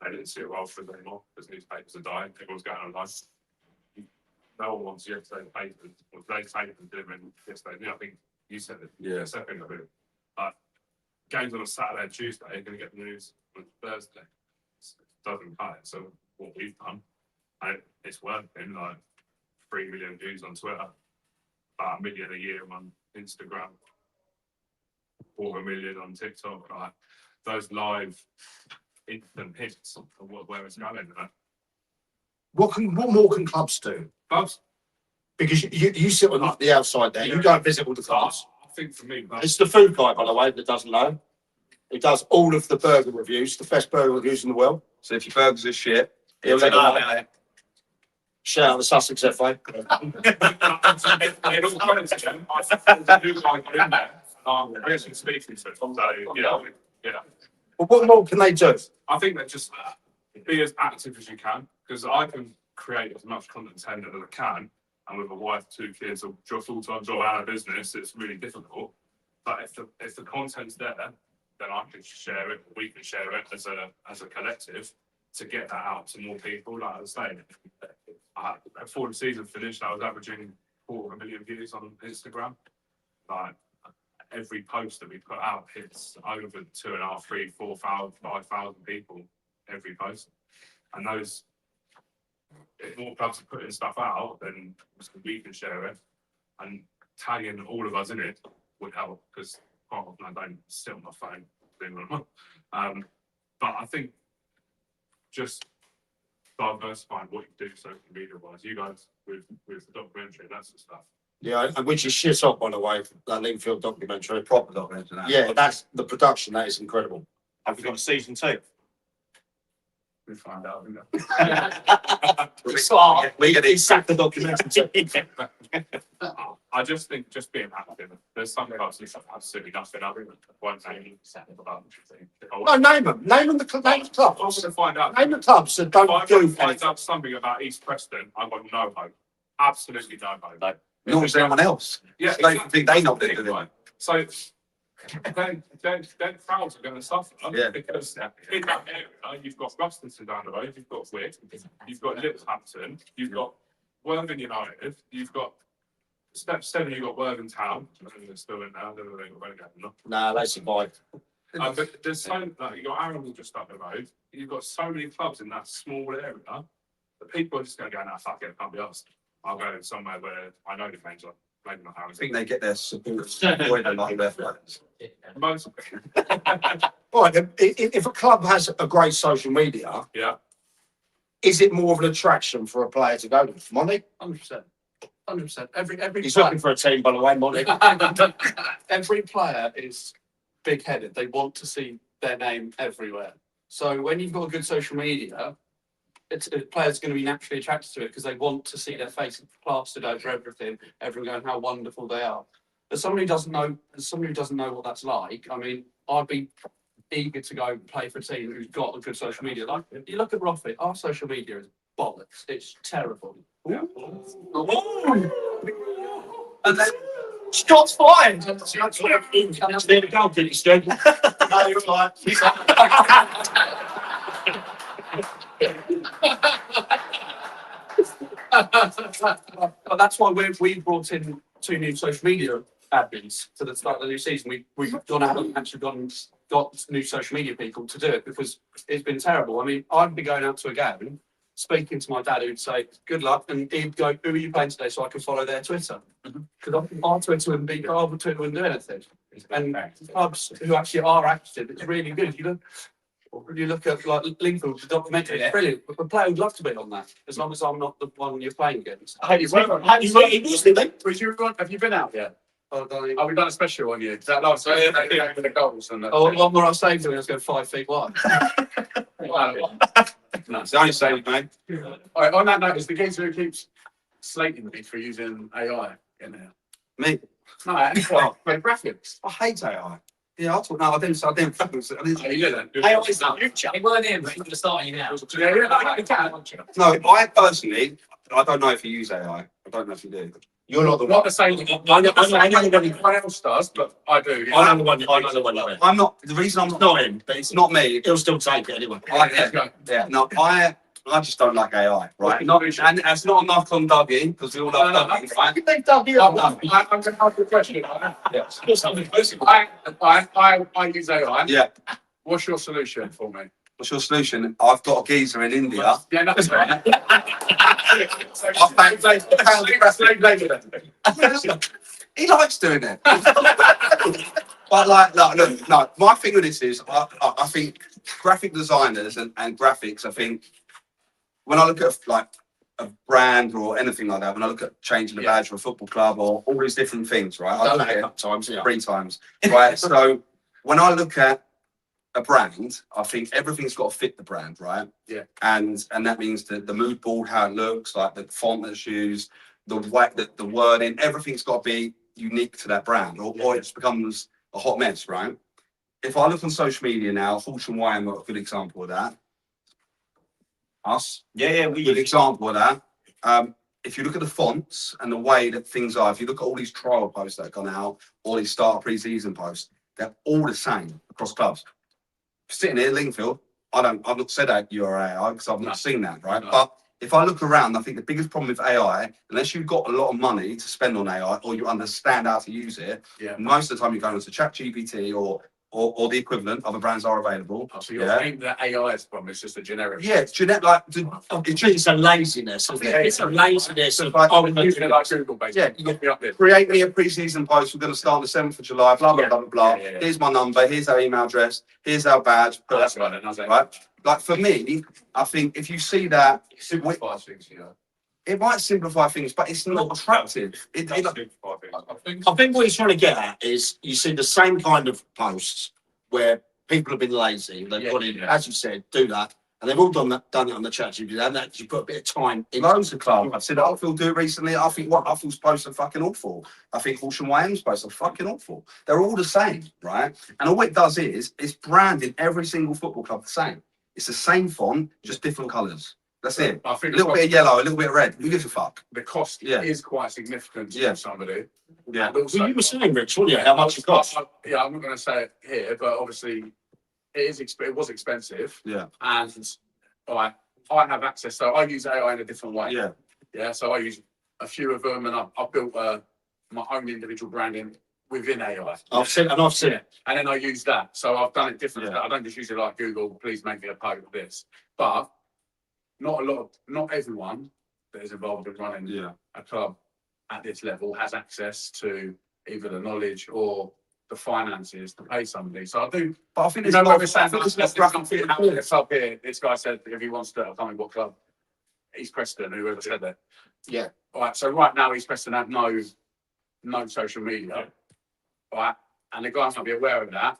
S7: They didn't see a role for them anymore because newspapers are dying. Everyone's going online. No one wants yesterday's papers. Well, today's papers delivering yesterday. I think you said it.
S1: Yeah.
S7: A second of it. Games on a Saturday and Tuesday are going to get the news on Thursday. It doesn't cut it. So what we've done, and it's working. Like 3 million views on Twitter, about 1 million a year on Instagram, 250,000 on TikTok. Like those live instant hits of where it's going.
S3: What more can clubs do?
S7: Clubs,
S3: Because you sit on the outside there, you go and visit all the clubs.
S7: I think for me,
S3: It's the food guy, by the way, that doesn't know. He does all of the burger reviews, the best burger reviews in the world.
S1: So if your burgers are shit,
S3: He'll let you know. Shout out the Sussex FA. But what more can they do?
S7: I think that just be as active as you can, because I can create as much content as I can, and with a wife, 2 kids, a full-time job out of business, it's really difficult. But if the content's there, then I can share it. We can share it as a collective to get that out to more people. Like I was saying, before the season finished, I was averaging 250,000 views on Instagram. Like every post that we put out hits over 2,500, 3,000, 4,000, 5,000 people every post, and those. If more clubs are putting stuff out, then we can share it, and tagging all of us in it would help, because quite often I don't sit on my phone doing what I want. But I think just diversifying what you do social media wise, you guys with the documentary, that's the stuff.
S3: Yeah, and which is shit up, by the way, that Linfield documentary.
S1: proper documentary.
S3: Yeah, that's the production, that is incredible.
S2: Have we got a season 2?
S4: We find out.
S1: We get
S3: He's sacked the documentary.
S7: I just think just being active. There's some clubs that have absolutely nothing other than one name.
S3: No, name them. Name them name the
S7: I want
S3: clubs.
S7: to find out.
S3: Name the clubs that
S7: If
S3: don't
S7: I
S3: do
S7: find
S3: anything.
S7: out something about East Preston, I've got no hope. Absolutely no hope.
S2: No.
S1: nor does anyone else.
S7: Yeah,
S1: They think they know what they're
S7: exactly.
S1: doing.
S7: Right. So then crowds are going to suffer
S1: Yeah.
S7: because in that area you've got Rustinson down the road, you've got Wick, you've got Littlehampton, you've got Worthing United, you've got Step 7, you've got Worthing Town. I think they're still in there. I don't know if they've got relegated.
S3: Nah, they survived.
S7: But there's so like you've got Arundel just up the road. You've got so many clubs in that small area that people are just going to go, "Nah, fuck it, can't be asked. I'll go somewhere where I know the fans are." Maybe not
S1: I
S7: Arundel.
S1: think they get their support like their friends.
S7: Most.
S3: All right, if a club has a great social media,
S7: Yeah.
S3: is it more of an attraction for a player to go to? Money?
S4: 100%. 100%. Every
S3: He's
S4: player,
S3: looking for a team, by the way, Money.
S4: every player is big-headed. They want to see their name everywhere. So when you've got good social media, players are going to be naturally attracted to it because they want to see their face plastered over everything. Everyone going how wonderful they are. As someone who doesn't know what that's like, I mean, I'd be eager to go play for a team who's got a good social media. Like you look at Roffit, our social media is bollocks. It's terrible.
S3: And then shots fired. That's near the goal, did you, Stu? No, you're right.
S4: But that's why we brought in 2 new social media admins to the start of the new season. We've gone out and actually got new social media people to do it because it's been terrible. I mean, I'd be going out to a game, speaking to my dad, who'd say, "Good luck," and he'd go, "Who are you playing today?" So I can follow their Twitter. Because our Twitter wouldn't be, our Twitter wouldn't do anything. And clubs who actually are active, it's really good. You look at like Lingfield, the documentary, it's brilliant. But a player would love to be on that, as long as I'm not the one you're playing against.
S7: Have you been out yet?
S4: Oh,
S7: Oh, we've done a special on you. Is that last week? The goals and that.
S4: one more I saved him, I was going 5 feet wide.
S7: No.
S1: It's the only save, mate.
S7: All right, on that note, is the geezer who keeps slating me for using AI in there?
S1: Me.
S7: No, well, graphics.
S1: I hate AI. Yeah, I didn't. I didn't.
S7: Oh, you do that.
S6: Hey, what's the future? It weren't him, but you're starting now.
S1: No, I personally, I don't know if you use AI. I don't know if you do.
S3: You're not the
S7: Not
S3: one.
S7: the same. I know anyone else does, but I do. Yeah.
S3: I know the one. I know the one.
S1: I'm not. The reason I'm
S3: It's not him, but
S1: It's not me.
S3: he'll still take it anyway.
S1: Yeah. No, I just don't like AI. Right. Not, and it's not a knock on Dougie because we all love Dougie, right?
S3: You think Dougie?
S7: I'm going to ask you a question. I use AI.
S1: Yeah.
S7: What's your solution for me?
S1: What's your solution? I've got a geezer in India.
S7: Yeah, that's right.
S1: He likes doing it. But like, look, no. My thing with this is, I think graphic designers and graphics. I think when I look at like a brand or anything like that, when I look at changing the badge for a football club or all these different things, right? I
S3: Done
S1: look
S3: that a
S1: at
S3: couple times,
S1: it
S3: yeah.
S1: 3 times, right? So when I look at a brand, I think everything's got to fit the brand, right?
S7: Yeah.
S1: And that means the mood board, how it looks, like the font that's used, the way that the wording, everything's got to be unique to that brand, or it just becomes a hot mess, right? If I look on social media now, Fortune Wine are a good example of that. Us,
S2: we
S1: good example of that. If you look at the fonts and the way that things are, if you look at all these trial posts that have gone out, all these start pre-season posts, they're all the same across clubs. Sitting here, Lingfield, I've not said that you're AI because I've not seen that, right?
S7: No.
S1: But if I look around, I think the biggest problem with AI, unless you've got a lot of money to spend on AI or you understand how to use it,
S7: Yeah.
S1: most of the time you're going to ChatGPT or the equivalent. Other brands are available.
S7: Oh, so you're saying that AI is the problem, it's just a generic.
S1: Yeah, it's genetic. Like,
S3: It's a laziness. Isn't it? It's a laziness. Of,
S1: like,
S7: I'm using it like Google, basically.
S1: Yeah.
S7: You look me up there.
S1: create me a pre-season post. We're going to start on the 7th of July. Blah blah blah blah blah.
S7: Yeah.
S1: Here's my number. Here's our email address. Here's our badge.
S7: Oh, that's right, then. That's it.
S1: Right. Like for me, I think if you see that,
S7: It simplifies things, you know.
S1: it might simplify things, but it's not attractive.
S7: It does simplify things.
S3: I think what he's trying to get at is you see the same kind of posts where people have been lazy. They've
S7: Yeah,
S3: gone in,
S7: yeah.
S3: as you said, do that. And they've all done it on the chat GPT, and that you put a bit of time in.
S1: Loads of clubs. I've seen Upfield do it recently. I think what Upfield's posts are fucking awful. I think Horsham YM's posts are fucking awful. They're all the same, right? And all it does is it's branding every single football club the same. It's the same font, just different colours. That's it.
S4: I
S1: A
S4: think
S1: little bit of yellow, a little bit of red. Who gives a fuck?
S4: the cost
S1: Yeah.
S4: is quite significant to
S1: Yeah.
S4: somebody.
S1: Yeah.
S4: And also,
S3: Well, you were saying, Rich, weren't you, how much it costs?
S4: Yeah, I'm not going to say it here, but obviously it was expensive.
S1: Yeah.
S4: And I have access, so I use AI in a different way.
S1: Yeah.
S4: Yeah, so I use a few of them, and I've built my own individual branding within AI.
S3: I've seen it.
S4: And then I use that. So I've done it differently.
S1: Yeah.
S4: I don't just use it like Google, please make me a post of this. But not everyone that is involved in running
S1: Yeah.
S4: a club at this level has access to either the knowledge or the finances to pay somebody. So I do.
S1: But I think
S4: You
S1: there's
S4: know,
S1: a
S4: where
S1: lot
S4: we're
S1: of
S4: saying
S1: there's
S4: that's
S1: not
S4: nothing happening at the club here. This guy said if he wants to, I can't remember what club. East Preston, whoever said that.
S3: Yeah.
S4: All right. So right now, East Preston have no social media. All right. And the guy might be aware of that,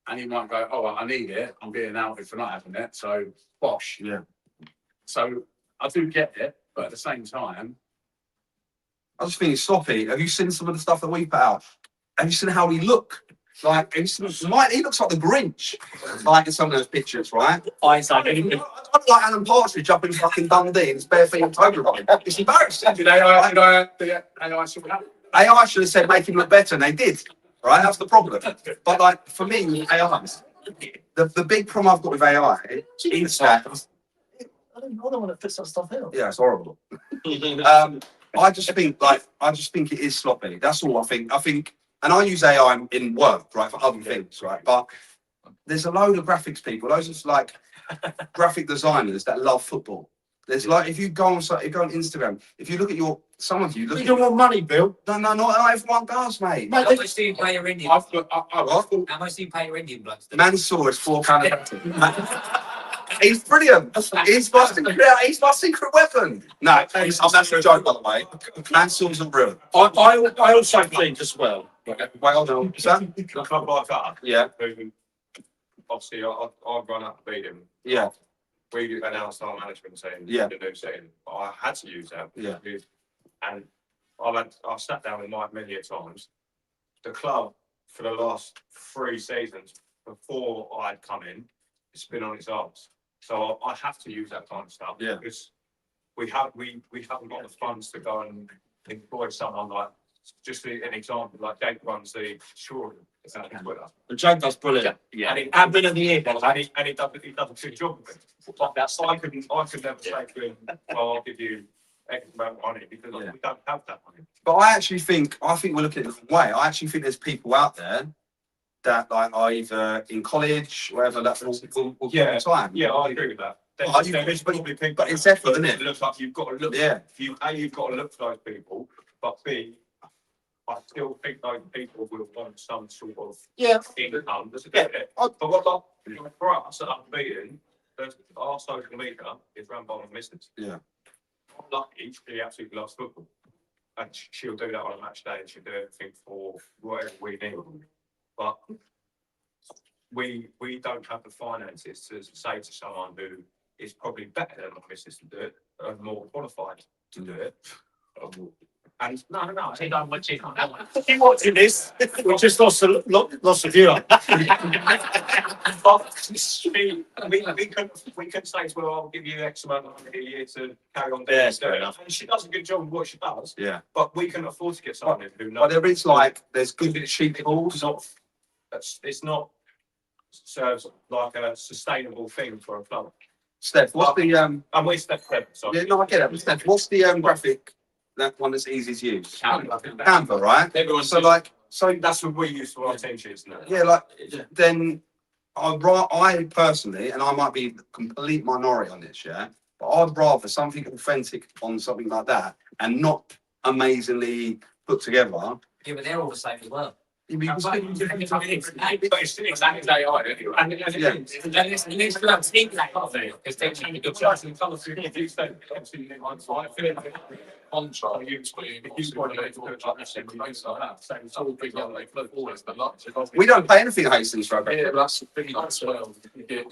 S4: and he might go, "Oh, well, I need it. I'm being outed for not having it." So bosh.
S1: Yeah.
S4: So I do get it, but at the same time,
S1: I just think it's sloppy. Have you seen some of the stuff that we put out? Have you seen how we look? Like, he looks like the Grinch, like in some of those pictures, right? I look like Alan Partridge up in fucking Dundee in his bare feet and Toblerone. It's embarrassing.
S4: did AI sort out?
S1: AI should have said make him look better, and they did. Right? That's the problem. But like for me, AI, the big problem I've got with AI is that
S2: I don't want to put some stuff out.
S1: yeah, it's horrible. I just think it is sloppy. That's all I think. And I use AI in work, right, for other things, right? But there's a load of graphics people, those are like graphic designers that love football. There's like if you go on Instagram, if you look at some of you look
S3: You
S1: at
S3: don't want money, Bill.
S1: no, not everyone does, mate.
S3: Mate,
S6: How much do you pay your Indian?
S1: What?
S6: How much do you pay your Indian blokes?
S1: Mansour is £4. He's brilliant. He's my secret weapon. No, that's a joke, by the way. Mansour's a real.
S3: I also think as well.
S1: Well done. Sam?
S7: A club like that,
S1: Yeah,
S7: who obviously I run up to beat him.
S1: yeah,
S7: We announced our management team,
S1: Yeah.
S7: the new team, but I had to use that.
S1: Yeah.
S7: And I've sat down with Mike many a times. The club for the last 3 seasons before I'd come in, it's been on its arse. So I have to use that kind of stuff.
S1: Yeah.
S7: Because we haven't got the funds to go and employ someone like, just an example, like Jake runs the Shoreham. Twitter.
S3: The Jake does brilliant.
S2: Yeah.
S7: And he
S3: Admin of the year, by the way.
S7: and he does a good job of it. Like that, so I could never say to him, "Well, I'll give you X amount of money," because
S1: Yeah.
S7: we don't have that money.
S1: But I think we're looking at it the wrong way. I actually think there's people out there that like are either in college, wherever that will
S7: Yeah.
S1: time.
S7: Yeah, I agree with that.
S1: Oh, you-
S7: There is probably people,
S1: but it's effort, isn't it?
S7: It looks like you've got to look.
S1: Yeah.
S7: You've got to look for those people, but B, I still think those people will want some sort of income. That's about it. But what for us at Unbeaten, our social media is run by my missus.
S1: Yeah.
S7: I'm lucky, she absolutely loves football. And she'll do that on a match day and she'll do everything for whatever we need. But we don't have the finances to say to someone who is probably better than my missus to do it, and more qualified to do it. And no, I think I'm watching on that one.
S3: Keep watching this. We just lost a viewer.
S7: But we can say to her, "I'll give you X amount of money a year to carry on doing this."
S2: fair enough.
S7: And she does a good job of what she does.
S1: Yeah.
S7: But we can afford to get someone in who
S1: But
S7: knows.
S1: there is like there's good cheap balls.
S7: It's not serves like a sustainable thing for a club.
S1: Steph, what's the
S7: And we step ahead. So
S1: yeah, no, I get it. But Steph, what's the graphic? That one that's easy to use. Canva, right?
S2: Everyone's
S1: So
S7: that's what we use for our team sheets now.
S1: yeah, like then I personally, and I might be the complete minority on this, yeah, but I'd rather something authentic on something like that and not amazingly put together.
S6: Yeah, but they're all the same as well.
S1: You mean,
S7: But it's exactly AI. And it's for that team, because they're trying to go first and come through. If you say, obviously, I feel like contract, you explain, you want to go to like this, like that. So it's all big, like, always the lot.
S1: we don't pay anything at Hastings for our
S4: Yeah,
S1: breakfast.
S4: but that's the thing as well. You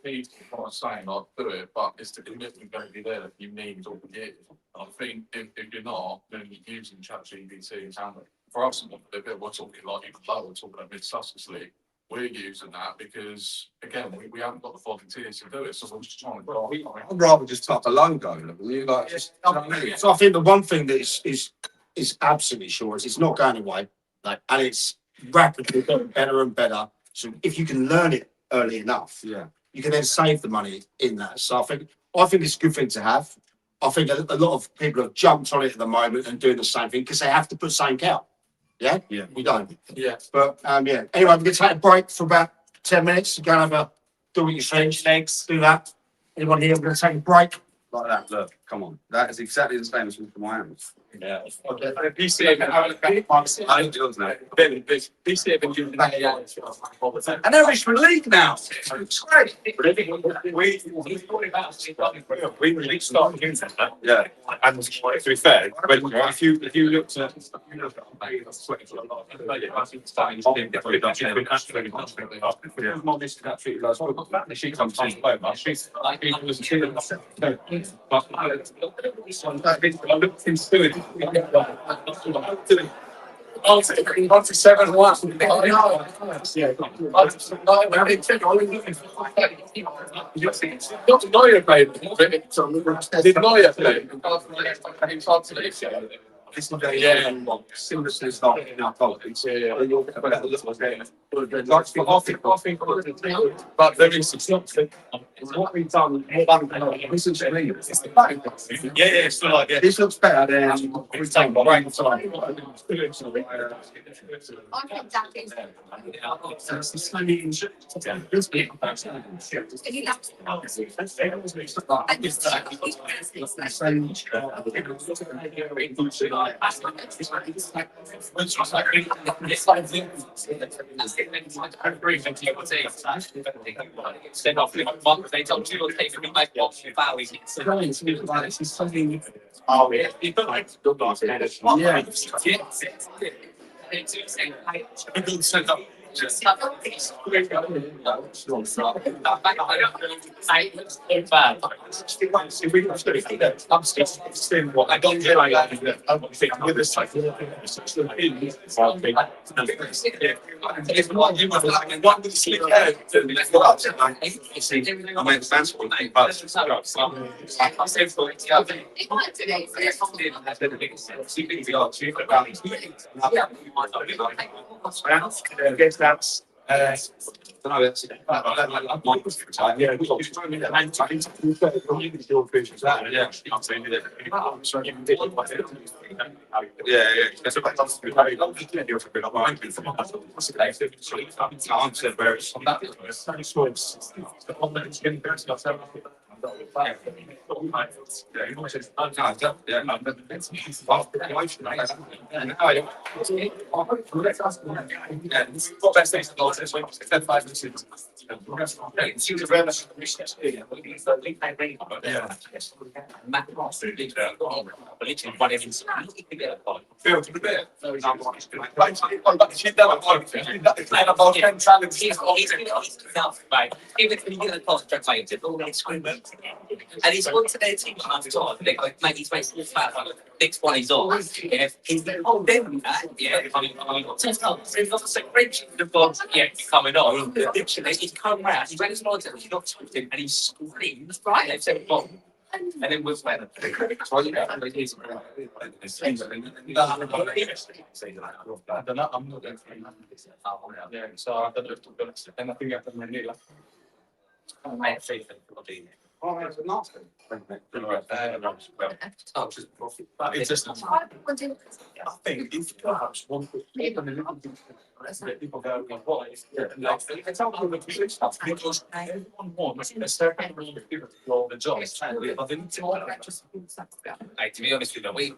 S4: need, what I'm saying, I'll do it, but it's the commitment going to be there that you need all the years. I think if you're not, then you're using ChatGPT and Hamlet. For us, we're talking like even lower, we're talking about mid-Sussex League. We're using that because, again, we haven't got the volunteers to do it, so we're just trying to.
S1: I'd rather just put up a logo. You like, just, you know what I mean?
S3: So I think the one thing that is absolutely sure is it's not going away, like, and it's rapidly getting better and better. So if you can learn it early enough,
S1: Yeah.
S3: you can then save the money in that. So I think it's a good thing to have. I think a lot of people have jumped on it at the moment and doing the same thing because they have to put something out. Yeah,
S1: Yeah.
S3: we don't.
S4: Yeah.
S3: But yeah. Anyway, we're gonna take a break for about 10 minutes to go and have a do what you think. Legs, do that. Anyone here? We're gonna take a break.
S1: Like that. Look, come on. That is exactly the same as with my hands.
S7: Yeah. I
S1: think yours now.
S7: And they're Richmond League now. It's great. We really started doing that.
S1: Yeah.
S7: And to be fair, if you looked at she comes in over. She's like it was I looked into it. On to 7-1. Not Neuer played. Did Neuer play? Yeah.
S1: Similar stuff in our politics.
S7: But there is something. What we've done.
S1: This looks clean. It's the back.
S7: Yeah, it's still like, yeah.
S1: This looks better than
S7: We've taken the brain.
S9: I think that is.
S1: it's the same.
S6: Send off in a month, they told you, okay, we make what you value.
S7: Oh, yeah. I don't feel like that. With this type it's not you, like, one with the slick hair.
S1: I mean, it's sensible, but
S9: It might do
S7: I guess that's
S1: no, that's
S7: yeah.
S1: I'm so very
S7: Feel to the bit.
S6: Even if you get a contract, mate, it's all and he's gone to their team half time. They're like, mate, he's making this fat one. Next one he's on. Yeah, he's like, oh, then yeah, just like French in the box. Yeah, you're coming on. Literally, he's come round. He ran his lines out. He got to him and he screamed right left side bottom. And then we're playing.
S7: I don't know. I'm not going to yeah, so I don't know if we're going to end up getting them in
S6: Mate, see if they'll do it.
S1: Oh, that's a nasty.
S7: But it's just, I think if perhaps one people go, what is it's all over the stuff because everyone wants a certain amount of people to do all the jobs. But then it's all just
S6: Hey, to be honest with you, we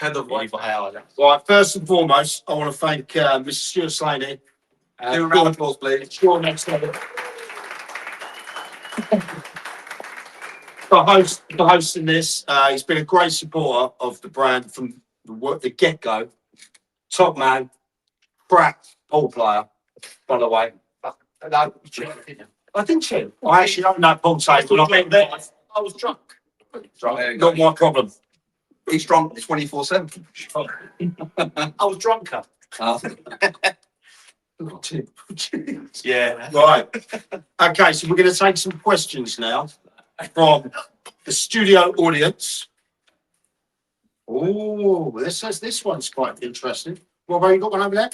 S1: Head of
S2: League AI.
S3: Right, first and foremost, I want to thank Mr. Stuart Slaney.
S1: Give a round of applause, please.
S3: Sure, next level. For hosting this. He's been a great supporter of the brand from the get-go. Top man, crack ball player, by the way. I didn't chill. I actually don't know Paul table.
S6: I was drunk.
S3: Not my problem.
S1: He's drunk 24/7.
S6: I was drunker.
S2: Yeah.
S3: Right. Okay, so we're going to take some questions now from the studio audience. Oh, this one's quite interesting. Well, have you got one over there?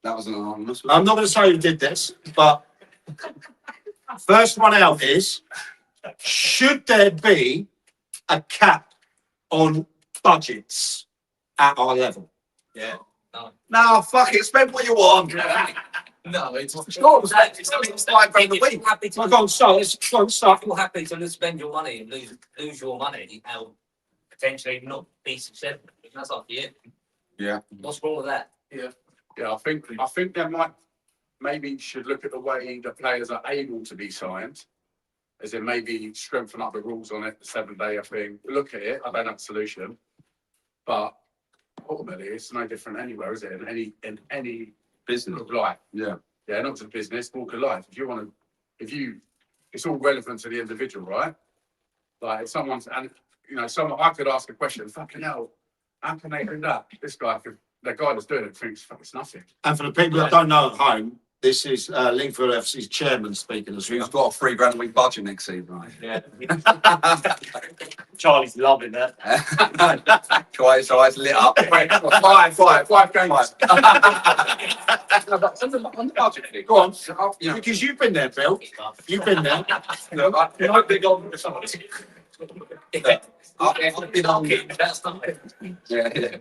S1: That was an anonymous one.
S3: I'm not going to say who did this, but first one out is, should there be a cap on budgets at our level?
S6: Yeah.
S1: No, fuck it. Spend what you want.
S6: No, it's
S1: Sure, it's like grand a week.
S6: happy to.
S3: Go on, start.
S6: You're happy to spend your money and lose your money and potentially not be successful. That's up to you.
S1: Yeah.
S6: What's wrong with that?
S4: Yeah, I think there might maybe should look at the way the players are able to be signed, as in maybe strengthen up the rules on it, the 7-day thing. Look at it. I don't have a solution, but ultimately it's no different anywhere, is it? In any
S1: Business.
S4: walk of life.
S1: Yeah.
S4: Yeah, not just business, walk of life. It's all relevant to the individual, right? Like if someone's, and I could ask a question. Fucking hell, how can they do that? The guy that's doing it thinks it's nothing.
S3: And for the people that don't know at home, this is Lingfield FC's chairman speaking as
S1: Who's
S3: well.
S1: got a £3 a week budget next season, right?
S2: Yeah. Charlie's loving that.
S1: His eyes lit up.
S4: Five games.
S1: No, but on the budget thing,
S3: Go on,
S1: you know,
S3: because you've been there, Bill. You've been there.
S1: look,
S6: You're not big on someone.
S1: I've been on it.
S6: That's not it.
S1: Yeah.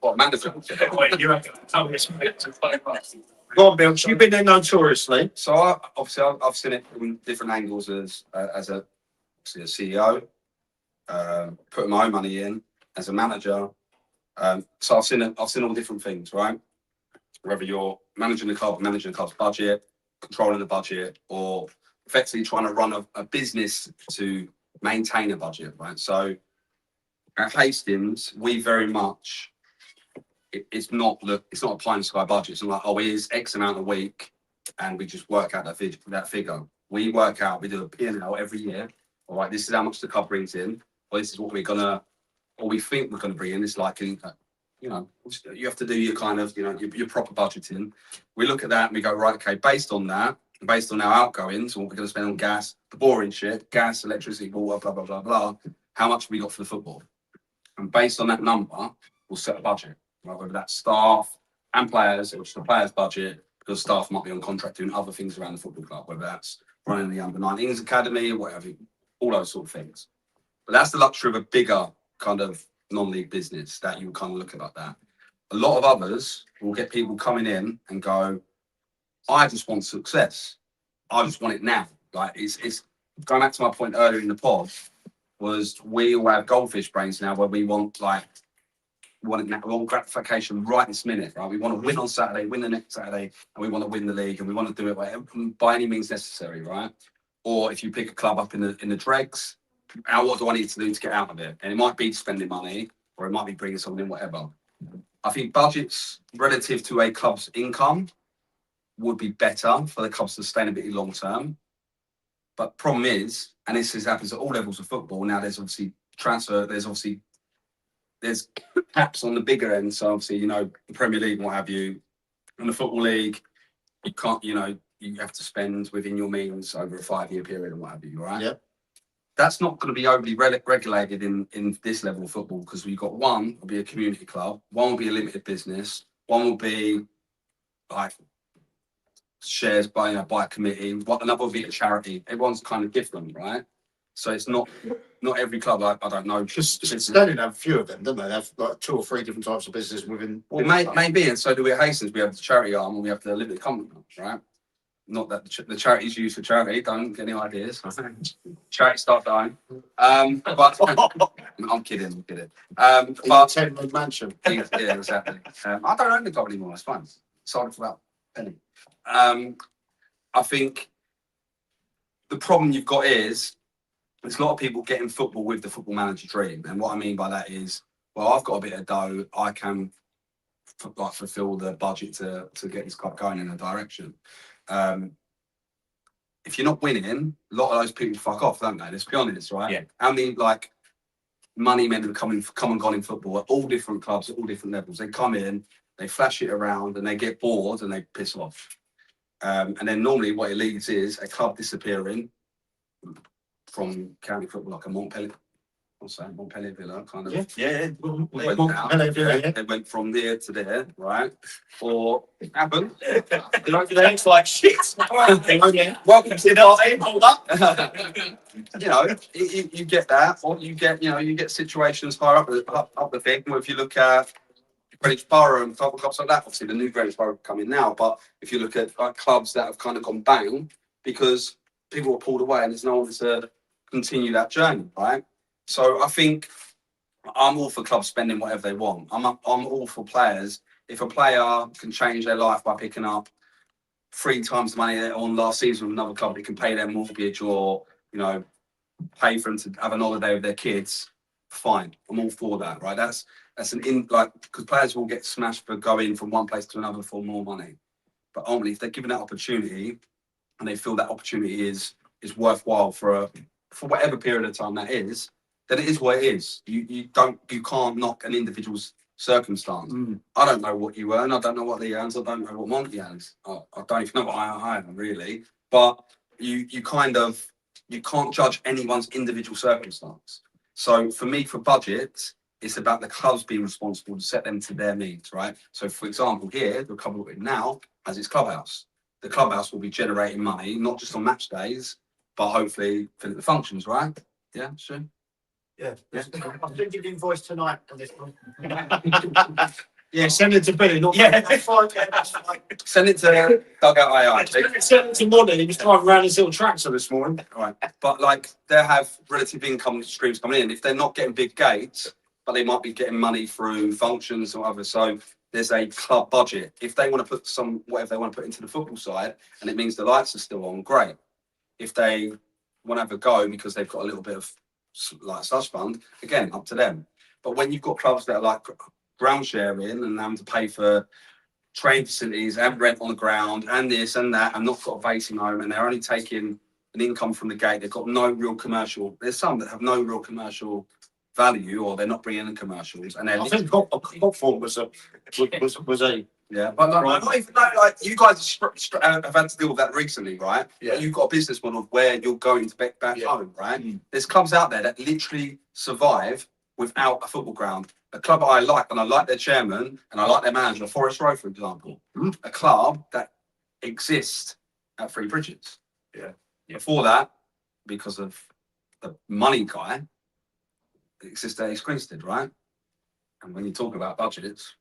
S1: What, manager?
S6: Wait, you reckon? Tell me it's
S3: Go on, Bill. You've been there notoriously.
S1: So I've seen it from different angles as a CEO, putting my own money in as a manager. So I've seen all different things, right? Whether you're managing the club's budget, controlling the budget, or effectively trying to run a business to maintain a budget, right? So at Hastings, we very much it's not a pie in the sky budget. It's not like, oh, here's X amount a week, and we just work out that figure. We work out, we do a P&L every year. All right, this is how much the club brings in, or this is what we think we're gonna bring in. It's like, you have to do your kind of, your proper budgeting. We look at that and we go, right, okay, based on our outgoings, what we're gonna spend on gas, the boring shit, gas, electricity, water, blah, blah, blah, blah. How much have we got for the football? And based on that number, we'll set a budget. Right, whether that's staff and players, or just the players' budget, because staff might be on contract doing other things around the football club, whether that's running the under-19s academy or whatever, all those sort of things. But that's the luxury of a bigger kind of non-league business that you kind of look at like that. A lot of others will get people coming in and go, I just want success. I just want it now. Like it's going back to my point earlier in the pod, was we all have goldfish brains now where we want gratification right this minute, right? We want to win on Saturday, win the next Saturday, and we want to win the league, and we want to do it by any means necessary, right? Or if you pick a club up in the dregs, what do I need to do to get out of it? And it might be spending money, or it might be bringing something in, whatever. I think budgets relative to a club's income would be better for the club's sustainability long term. But problem is, and this happens at all levels of football, now there's obviously transfer, there's caps on the bigger end. So obviously, the Premier League and what have you, and the Football League, you can't, you have to spend within your means over a 5-year period and what have you, right?
S3: Yeah.
S1: That's not going to be overly regulated in this level of football, because we've got one will be a community club, one will be a limited business, one will be like shares by a committee, another will be a charity. Everyone's kind of different, right? So it's not every club. I don't know.
S3: Just Sterling have a few of them, don't they? They have like 2 or 3 different types of business within.
S1: Well, maybe, and so do we at Hastings. We have the charity arm and we have the limited company, right? not that the charity's used for charity. Don't get any ideas. Charity start dying. But I'm kidding. I'm kidding.
S3: But
S1: But
S3: 10 mansion.
S1: yeah, exactly. I don't own the club anymore. It's fine. Sold it for about a penny. I think the problem you've got is there's a lot of people getting football with the football manager dream, and what I mean by that is, well, I've got a bit of dough. I can fulfill the budget to get this club going in a direction. If you're not winning, a lot of those people fuck off, don't they? Let's be honest, right?
S2: Yeah.
S1: How many like money men have come and gone in football at all different clubs at all different levels? They come in, they flash it around, and they get bored and they piss off. And then normally what it leads is a club disappearing from county football, like a Montpellier. I'm saying Montpellier Villa, kind of.
S2: Yeah.
S1: Went down. They went from there to there, right? Or it happened.
S2: They look like shit.
S1: Welcome to the hold up. You know, you get that, or you get situations higher up the thing. Well, if you look at Greenwich Borough and football clubs like that, obviously the new Greenwich Borough coming now, but if you look at like clubs that have kind of gone bang because people were pulled away and there's no one to continue that journey, right? So I think I'm all for clubs spending whatever they want. I'm all for players. If a player can change their life by picking up 3 times the money they on last season with another club, it can pay their mortgage or, you know, pay for them to have an holiday with their kids, fine. I'm all for that, right? That's because players will get smashed for going from one place to another for more money. But ultimately, if they're given that opportunity and they feel that opportunity is worthwhile for whatever period of time that is, then it is what it is. You can't knock an individual's circumstance. I don't know what you earn. I don't know what he earns. I don't know what Monty earns. I don't even know what I earn really. But you can't judge anyone's individual circumstance. So for me, for budgets, it's about the clubs being responsible to set them to their needs, right? So for example, here, the club we're in now has its clubhouse. The clubhouse will be generating money, not just on match days, but hopefully for the functions, right? Yeah, sure.
S5: Yeah. I'll send you the invoice tonight on this one.
S3: Yeah, send it to Billy. Not
S5: That's fine. Yeah, that's fine.
S1: Send it to Dugout AI.
S3: Send it to Monty. He was driving around his little tractor this morning.
S1: Right. But like they have relative income streams coming in. If they're not getting big gates, but they might be getting money through functions or whatever. So there's a club budget. If they want to put whatever they want to put into the football side, and it means the lights are still on, great. If they want to have a go because they've got a little bit of like slush fund, again, up to them. But when you've got clubs that are like ground sharing and having to pay for train facilities and rent on the ground and this and that and not got a basing home and they're only taking an income from the gate, they've got no real commercial. There's some that have no real commercial value or they're not bringing in commercials. And then
S3: I think Hopford was a
S1: yeah, but like, not even though like you guys have had to deal with that recently, right?
S3: Yeah.
S1: But you've got a business model where you're going to back home, right? There's clubs out there that literally survive without a football ground. A club I like, and I like their chairman, and I like their manager, Forest Road, for example. A club that exists at Three Bridges.
S3: Yeah.
S1: Before that, because of the money guy, it existed at East Grinstead, right? And when you talk about budgets,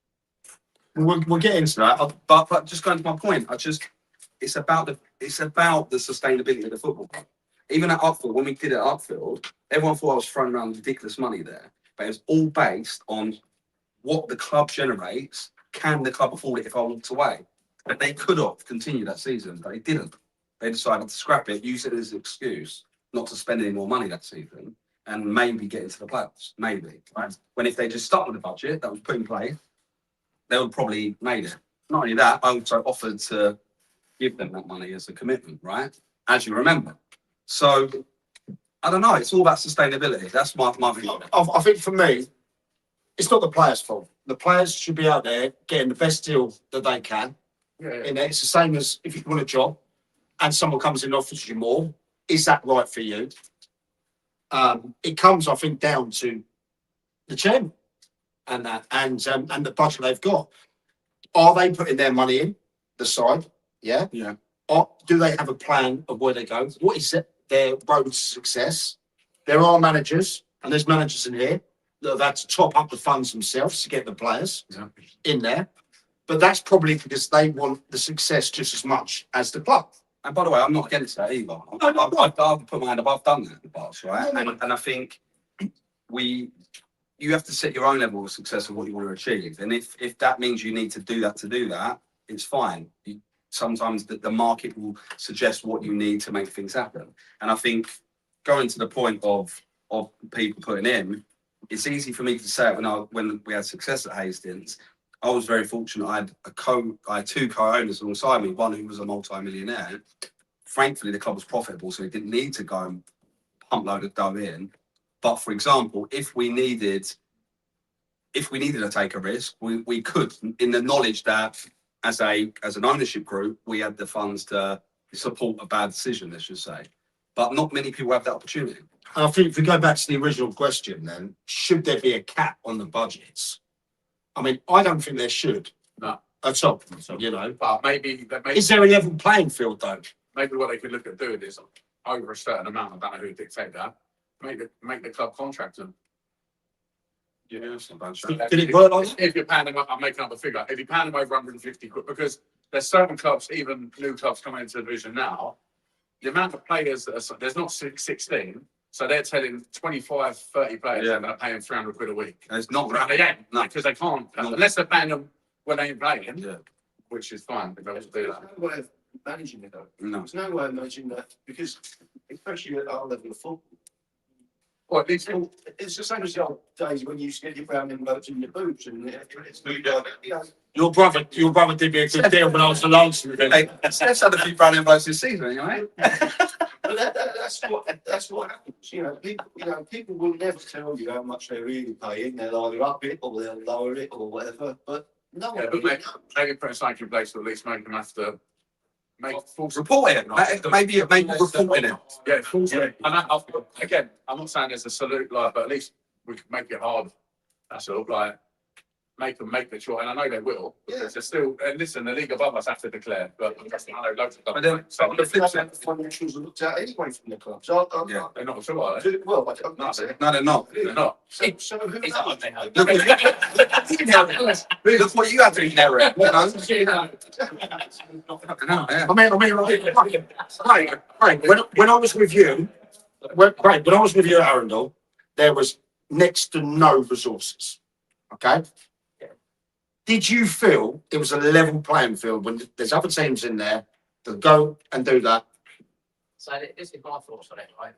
S3: we'll get into that.
S1: but just going to my point, it's about the sustainability of the football club. Even at Upfield, when we did it at Upfield, everyone thought I was throwing around ridiculous money there, but it was all based on what the club generates. Can the club afford it if I walked away? But they could have continued that season, but they didn't. They decided to scrap it, use it as an excuse not to spend any more money that season, and maybe get into the playoffs. Maybe, right? When if they just stuck with the budget that was put in place, they would probably made it. Not only that, I also offered to give them that money as a commitment, right? As you remember. So I don't know. It's all about sustainability. That's my view.
S3: I think for me, it's not the players' fault. The players should be out there getting the best deal that they can. And it's the same as if you want a job and someone comes in and offers you more. Is that right for you? It comes, I think, down to the chairman and that and the budget they've got. Are they putting their money in the side? Yeah.
S1: Yeah.
S3: Or do they have a plan of where they go? What is their road to success? There are managers, and there's managers in here that have had to top up the funds themselves to get the players in there. But that's probably because they want the success just as much as the club.
S1: And by the way, I'm not against that either. I've put my hand up. I've done that in the past, right? And I think you have to set your own level of success of what you want to achieve. And if that means you need to do that, it's fine. Sometimes the market will suggest what you need to make things happen. And I think going to the point of people putting in, it's easy for me to say it when we had success at Hastings. I was very fortunate. I had two co-owners alongside me, one who was a multi-millionaire. Thankfully, the club was profitable, so we didn't need to go and pump load of dough in. But for example, if we needed to take a risk, we could, in the knowledge that as an ownership group, we had the funds to support a bad decision, let's just say. But not many people have that opportunity.
S3: I think if we go back to the original question, then should there be a cap on the budgets? I mean, I don't think there should.
S4: No.
S3: At all. You know,
S4: But maybe
S3: is there a level playing field though?
S4: maybe what they could look at doing is over a certain amount. I don't know who would dictate that. Make the club contract them.
S1: Yeah, that's not bad.
S3: Did it work like that?
S4: If you're paying them, I'm making up a figure. If you're paying them over 150 quid, because there's certain clubs, even new clubs coming into the division now, the amount of players that are, there's not 16, so they're telling 25, 30 players that they're paying 300 quid a week.
S1: And it's not
S4: And they ain't,
S1: No.
S4: because they can't,
S1: No.
S4: unless they're paying them when they ain't playing,
S1: Yeah.
S4: which is fine. If they want to do
S8: There's
S4: that.
S8: no way of managing it though.
S1: No.
S8: There's no way of managing that because, especially at our level of football,
S4: Or at least,
S8: it's the same as the old days when you used to get your brown envelopes in your boots and it's moved out. You know,
S3: Your brother did me a good deal when I was the last with him.
S1: Hey, Steph's had a few brown envelopes this season, anyway.
S8: but that's what happens. People will never tell you how much they're really paying. They'll either up it or they'll lower it or whatever. But no one
S4: yeah, but
S8: really
S4: maybe put something in place to at least make them have to make full
S1: Report it. Maybe reporting it.
S4: Yeah, full. And again, I'm not saying there's a salute, but at least we can make it hard. That's all. Make them make the choice, and I know they will. Because they're still. And listen, the league above us have to declare, but I know loads of
S1: But then,
S8: So the flip side, the financials are looked at anyway from the club. So
S1: Yeah.
S4: they're not sure, are they?
S8: well, I don't know.
S1: No, they're not.
S4: They're not.
S8: So who
S6: It's
S8: knows?
S6: not they know.
S1: Look what you had to inherit. You know? Yeah.
S3: I mean, Craig, when I was with you, when I was with you at Arundel, there was next to no resources. Okay. Did you feel it was a level playing field when there's other teams in there that go and do that?
S6: So this is my thoughts on it, right?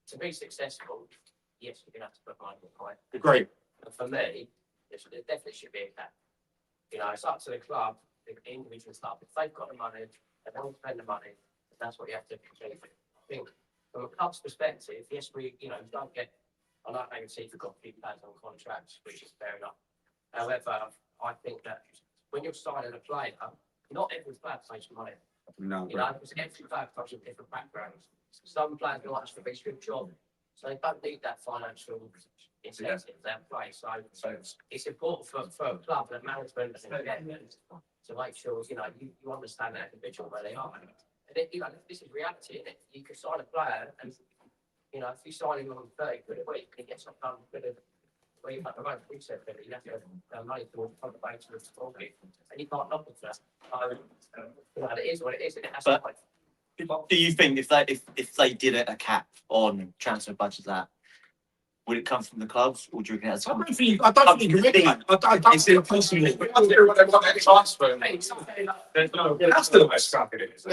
S6: To be successful, yes, you're gonna have to put money in, right?
S3: Agree.
S6: And for me, there definitely should be a cap. You know, it's up to the club, the individual stuff. If they've got the money, they want to spend the money, that's what you have to achieve. I think from a club's perspective, yes, you don't get, I like maybe see if you've got people on contracts, which is fair enough. However, I think that when you're signing a player, not every player plays for money.
S1: No.
S6: You know, because every player comes from different backgrounds. Some players like to be a good job, so they don't need that financial incentive that play. So it's important for a club and management to make sure you understand that individual where they are. And this is reality, isn't it? You can sign a player, and if you sign him on 30 quid a week, he gets up done with it. Well, you have to run reset, but you have to have money for the bank to support it, and you can't knock it for that. It is what it is. And it has to
S2: Do you think if they did a cap on transfer budgets, that would it come from the clubs, or do you think that's
S3: I don't think you can really.
S1: It's impossible. That's the best stuff it is.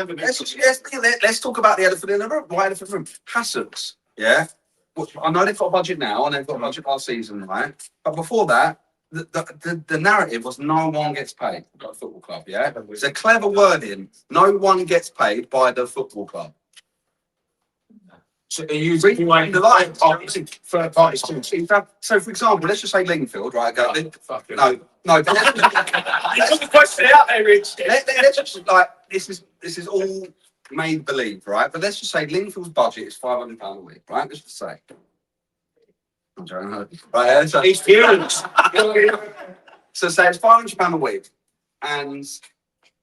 S1: Let's talk about the elephant in the room. Why elephant in the room? Hassocks. Yeah. I know they've got a budget now, and they've got a budget last season, right? But before that, the narrative was no one gets paid by the football club. Yeah. It's a clever wording. No one gets paid by the football club.
S3: So are you
S1: Rewind the line. Third parties. So, for example, let's just say Lingfield, right? No.
S4: Question out there, Rich.
S1: Let's just this is all made believe, right? But let's just say Lingfield's budget is £500 a week, right? Let's just say. I'm joking. Right, so
S3: experience?
S1: So say it's £500 a week, and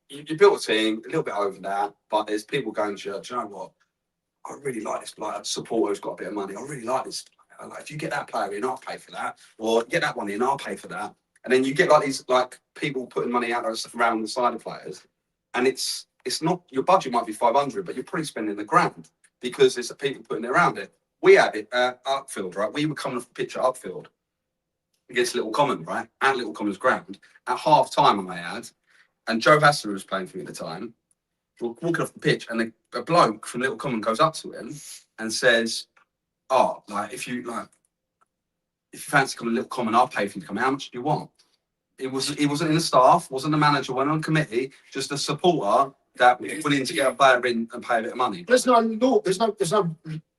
S1: you built a team a little bit over that, but there's people going to church. You know what? I really like this player. Supporter who's got a bit of money. I really like this player. Like, if you get that player in, I'll pay for that. Or get that one in, I'll pay for that. And then you get these people putting money out around the side of players, and it's it's not, your budget might be 500, but you're probably spending the grand because there's people putting it around it. We had it at Upfield, right? We were coming off the pitch at Upfield against Little Common, right? At Little Common's ground. At half time, I may add, and Joe Hassler was playing for me at the time. We're walking off the pitch, and a bloke from Little Common goes up to him and says, "Oh, like if you fancy coming to Little Common, I'll pay for you to come. How much do you want?" He wasn't in the staff, wasn't the manager, wasn't on committee, just a supporter that was willing to get a player in and pay a bit of money.
S3: There's no law. There's no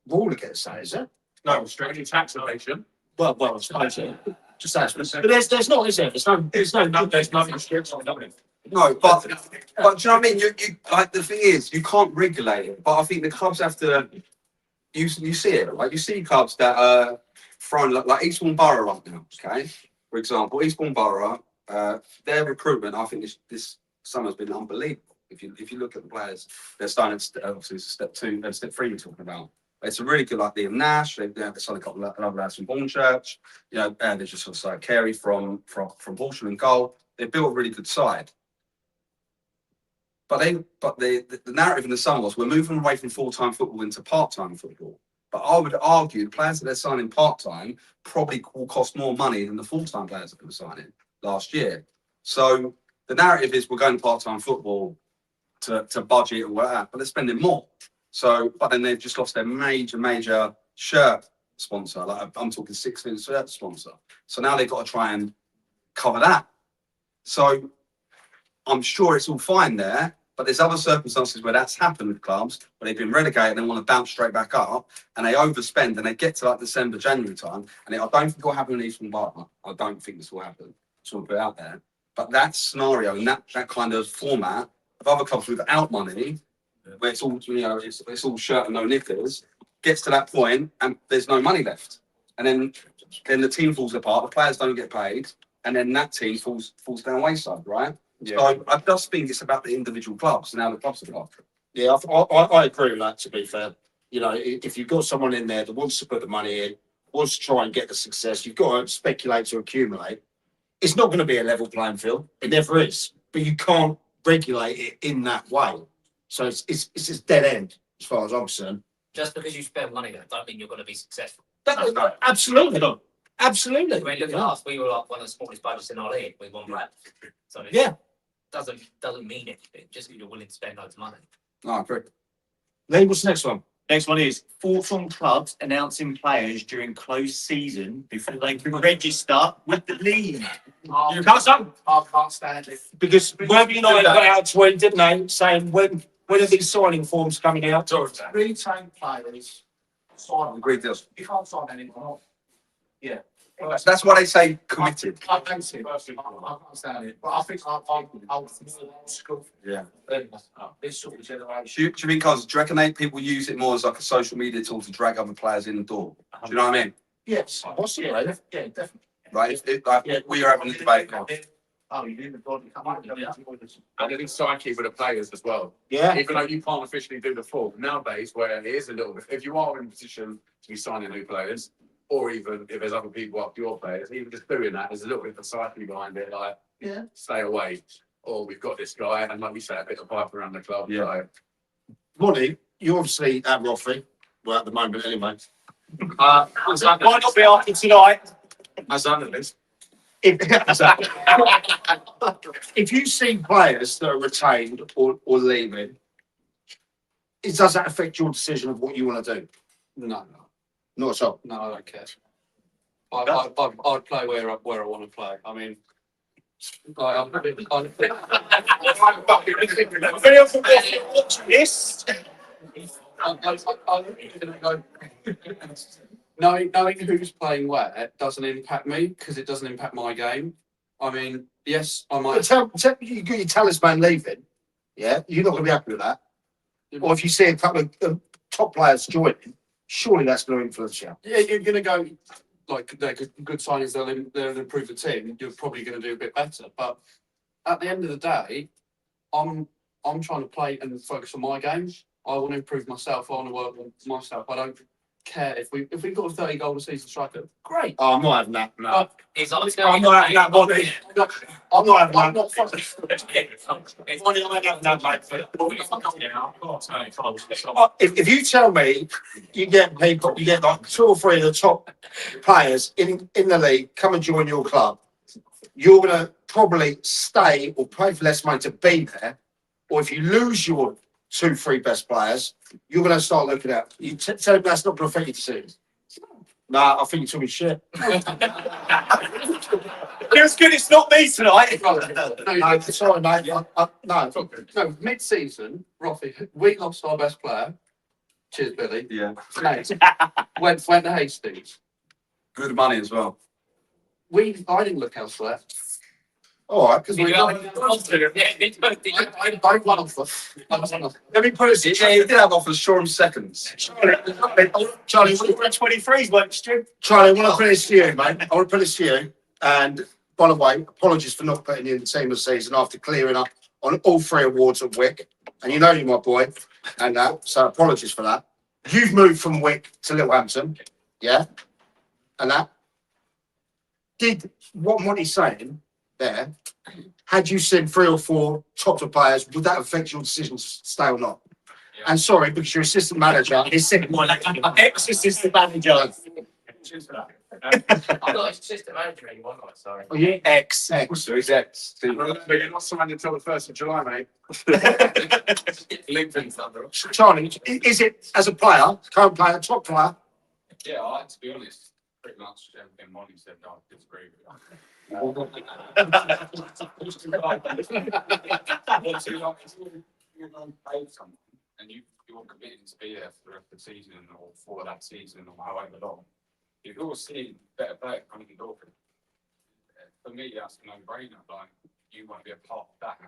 S3: rule against that, is there?
S7: No restriction, tax evasion.
S3: Well, I suppose so. Just ask. But there's not, is there? There's no
S7: restriction on nothing.
S1: No, but do you know what I mean? You like the thing is you can't regulate it, but I think the clubs have to. You see it, like you see clubs that are thrown like Eastbourne Borough right now. Okay, for example, Eastbourne Borough, their recruitment I think this summer's been unbelievable. If you look at the players, they're starting obviously step 2 and step 3 you're talking about. It's a really good like Liam Nash. They've signed a couple of other lads from Hornchurch. You know, and they just sort of Carey from Horsham and goal. They built a really good side. But the narrative in the summer was we're moving away from full-time football into part-time football. But I would argue the players that they're signing part-time probably will cost more money than the full-time players that they were signing last year. So the narrative is we're going part-time football to budget or whatever, but they're spending more. So, but then they've just lost their major shirt sponsor. Like I'm talking 6-inch shirt sponsor. So now they've got to try and cover that. So I'm sure it's all fine there, but there's other circumstances where that's happened with clubs where they've been relegated and they want to bounce straight back up and they overspend and they get to like December, January time. And I don't think it will happen in Eastbourne Borough. I don't think this will happen. So we'll put it out there. But that scenario and that kind of format of other clubs without money, where it's all, you know, it's all shirt and no knickers, gets to that point and there's no money left. And then the team falls apart, the players don't get paid, and then that team falls down wayside, right? Yeah. So I just think it's about the individual clubs and how the clubs are involved.
S3: Yeah, I agree with that, to be fair. You know, if you've got someone in there that wants to put the money in, wants to try and get the success, you've got to speculate to accumulate. It's not going to be a level playing field. It never is. But you can't regulate it in that way. So it's just dead end, as far as I'm concerned.
S6: Just because you spend money, that don't mean you're going to be successful.
S3: Absolutely not. Absolutely.
S6: I mean, look at us. We were like one of the smallest budgets in our league with one player. So
S3: yeah,
S6: doesn't mean anything. Just because you're willing to spend loads of money.
S1: No, I agree.
S3: Lee, what's the next one?
S2: Next one is thoughts on clubs announcing players during closed season before they can register with the league.
S3: You can't stand it. Because Webby United got out a tweet, didn't they, saying when are these signing forms coming out?
S5: Retain players, sign.
S1: Agreed deals.
S5: You can't sign anyone. Yeah.
S1: That's why they say committed.
S5: I can't stand it. But I think I'm old school.
S1: Yeah.
S5: This sort of generation.
S1: Do you mean, cause do you reckon people use it more as like a social media tool to drag other players in the door? Do you know what I mean?
S5: Yes.
S3: Possibly.
S5: Yeah, definitely.
S1: Right. We are having a debate now.
S5: Oh, you didn't body come on.
S7: And then psyche with the players as well.
S3: Yeah.
S7: Even though you can't officially do the form nowadays, where it is a little bit, if you are in a position to be signing new players, or even if there's other people up your players, even just doing that, there's a little bit of psyche behind it, like stay away, or we've got this guy, and like we say, a bit of pipe around the club.
S1: Yeah.
S7: Like,
S3: Ronnie, you're obviously at Roffey, well at the moment anyway.
S2: Might not be after tonight.
S7: as analysts,
S3: If you see players that are retained or leaving, does that affect your decision of what you want to do?
S4: No,
S3: Not at all.
S4: no, I don't care. I'd play where I want to play. I mean, knowing who's playing where doesn't impact me because it doesn't impact my game. I mean, yes, I might.
S3: But you got your talisman leaving, yeah? You're not going to be happy with that. Or if you see a couple of top players joining, surely that's going to influence you.
S4: Yeah, you're going to go, like, they're good signings, they'll improve the team, you're probably going to do a bit better. But at the end of the day, I'm trying to play and focus on my games. I want to improve myself, I want to work on myself. I don't care if we've got a 30 goal a season striker, great.
S3: Oh, I'm not having that. No.
S6: It's like,
S3: I'm not having that body. I'm not having that. If you tell me you get people, you get like 2 or 3 of the top players in the league come and join your club, you're going to probably stay or pay for less money to be there. Or if you lose your 2, 3 best players, you're going to start looking at. You tell me that's not going to affect your decisions. Nah, I think you're talking shit.
S2: It's good. It's not me tonight.
S3: No, sorry, mate. No.
S4: No, mid-season, Roffy, we lost our best player. Cheers, Billy.
S1: Yeah.
S4: Mate, went to Hastings.
S1: Good money as well.
S4: I didn't look elsewhere.
S3: All right, because we. I won off. Let me put it.
S1: Yeah, you did have offers, Shoreham seconds.
S3: Charlie,
S2: 23s, weren't Stu?
S3: Charlie, I want to put this to you, mate. I want to put this to you. And by the way, apologies for not putting you in the team of the season after clearing up on all 3 awards at Wick. And you know you're my boy, and that. So apologies for that. You've moved from Wick to Littlehampton, yeah, and that. Did what Monty's saying there? Had you seen 3 or 4 top players, would that affect your decision to stay or not?
S7: Yeah.
S3: And sorry, because your assistant manager is sitting.
S2: Ex-assistant manager.
S6: I'm not assistant manager anymore, I'm sorry.
S3: Oh, yeah,
S1: Ex. So he's ex.
S7: But you're not signed until the 1st of July, mate. LinkedIn's under.
S3: Charlie, is it as a player, current player, top player?
S7: Yeah, to be honest, pretty much everything Molly said, I disagree with. And you're committing to be there for the rest of the season or for that season or however long. If you're seeing better players coming in the door, for me, that's a no-brainer. Like, you want to be a part of that.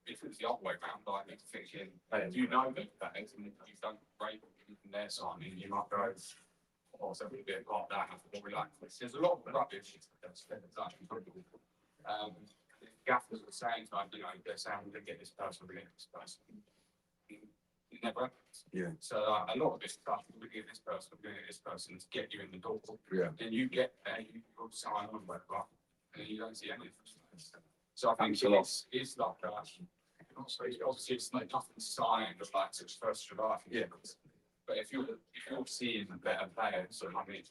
S7: If it's the other way around, like, it's thinking, you know that players and you've done great from their side, and you might go, oh, so we'll be a part of that, and more relaxed. There's a lot of rubbish that's actually probably. Gaffers were saying, like, you know, they're saying we're going to get this person, we're going to get this person. It never happens.
S1: Yeah.
S7: So a lot of this stuff, we're going to get this person, we're going to get this person to get you in the door.
S1: Yeah.
S7: Then you get there, you go sign on, whatever, and you don't see anything. So I think
S1: Thanks a lot.
S7: it's like, obviously it's like nothing signed of like since 1st July.
S1: Yeah.
S7: But if you're seeing a better player, so I mean,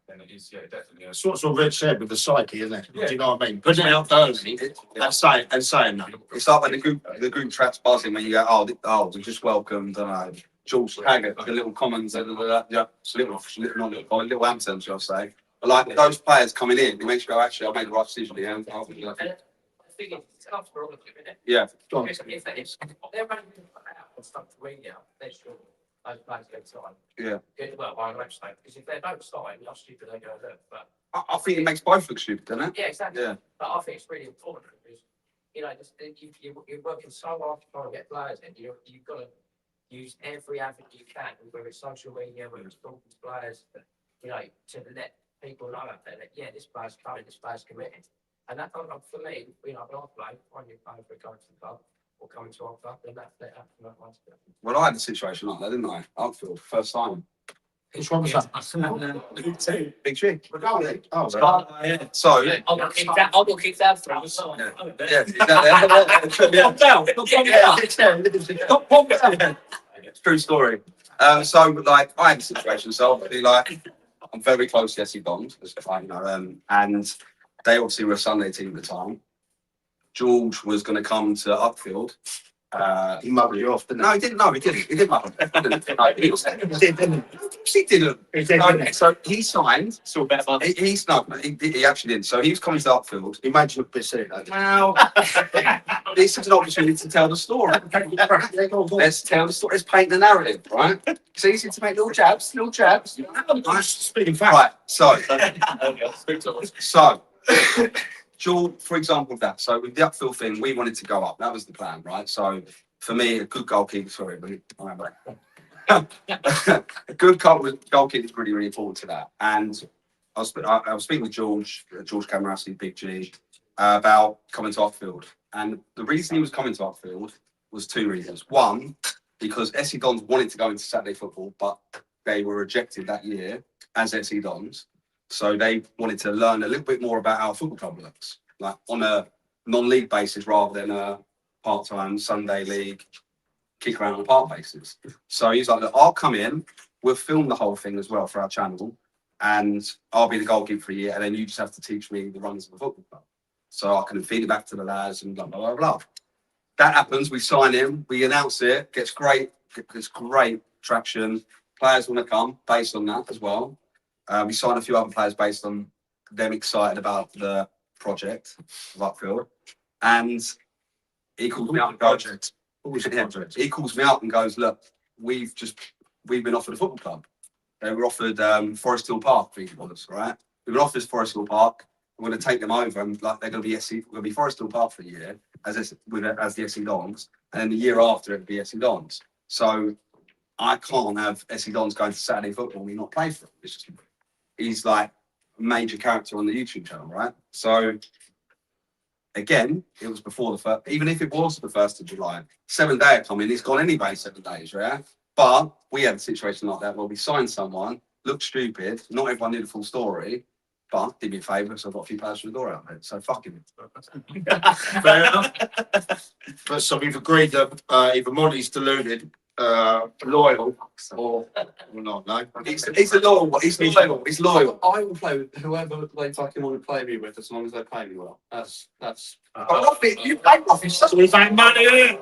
S7: then it is, yeah, definitely.
S3: It's what Rich said with the psyche, isn't it?
S7: Yeah.
S3: Do you know what I mean? Putting it out early and saying no.
S1: It's like when the group chat's buzzing when you go, oh, we just welcomed, George Taggart, the little commons, yeah, little anthems, shall I say. But like those players coming in, it makes you go, actually, I made the right decision here.
S6: And I think it's tough for all of them, isn't it?
S1: Yeah.
S6: If they're running out and stuff to read out, they're sure those players get signed.
S1: Yeah.
S6: Well, I hope so, because if they don't sign, how stupid they go to look. But
S1: I think it makes both look stupid, doesn't it?
S6: yeah, exactly.
S1: Yeah.
S6: But I think it's really important because, you know, you're working so hard to try and get players in. You've got to use every avenue you can, whether it's social media, whether it's talking to players, you know, to let people know out there that, yeah, this player's coming, this player's committed. And that, for me, you know, when I play, when you're playing for going to the club or coming to our club, then that's not nice.
S1: Well, I had a situation like that, didn't I? Outfield, first time.
S3: Which one was that?
S1: Big G.
S3: Oh,
S1: So,
S6: I'll go kick that from.
S1: True story. So, like, I had a situation. So, obviously, like, I'm very close to Essie Dons, as you know, and they obviously were a Sunday team at the time. George was going to come to Upfield.
S3: he mugged you off, didn't
S1: No, he didn't. No, he didn't. He didn't. He didn't. So he signed.
S2: Still better money.
S1: He actually didn't. So he was coming to Upfield.
S3: He made you look a bit silly, though.
S1: Now, this is an opportunity to tell the story. Let's tell the story. Let's paint the narrative, right? It's easy to make little jabs.
S3: Speaking fact.
S1: Right. So, George, for example, that. So with the Upfield thing, we wanted to go up. That was the plan, right? So for me, a good goalkeeper. Sorry, but I remember. A good goalkeeper is really, really important to that. And I was speaking with George Camerassi, Big G, about coming to Upfield. And the reason he was coming to Upfield was 2 reasons. One, because SE Dons wanted to go into Saturday football, but they were rejected that year as SE Dons. So they wanted to learn a little bit more about how football club works. like on a non-league basis rather than a part-time Sunday league kick around on a park basis. So he's like, look, I'll come in, we'll film the whole thing as well for our channel, and I'll be the goalkeeper for a year, and then you just have to teach me the runs of the football club. So I can feed it back to the lads and blah, blah, blah, blah. That happens, we sign him, we announce it, gets great traction. Players want to come based on that as well. We signed a few other players based on them excited about the project of Upfield. And he calls me up and goes, he calls me up and goes, look, we've been offered a football club. They were offered Forest Hill Park, I think it was, right? We've been offered Forest Hill Park. We're going to take them over, and like they're going to be we're going to be Forest Hill Park for a year as the SE Dons, and then the year after it'll be SE Dons. So I can't have SE Dons going to Saturday football and we not play for him. It's just, he's like a major character on the YouTube channel, right? So again, it was before the first, even if it was the 1st of July, 7 day coming, he's gone anyway, 7 days, yeah? But we had a situation like that where we signed someone, looked stupid, not everyone knew the full story, but did me a favour, so I got a few players from the door out of it. So fuck him.
S3: Fair enough. But so we've agreed that either Monty's deluded, loyal, or not. No,
S1: He's a loyal one. He's loyal. He's loyal.
S4: I will play with whoever they fucking want to play me with, as long as they play me well. That's.
S1: You pay off.
S3: so we've had money in.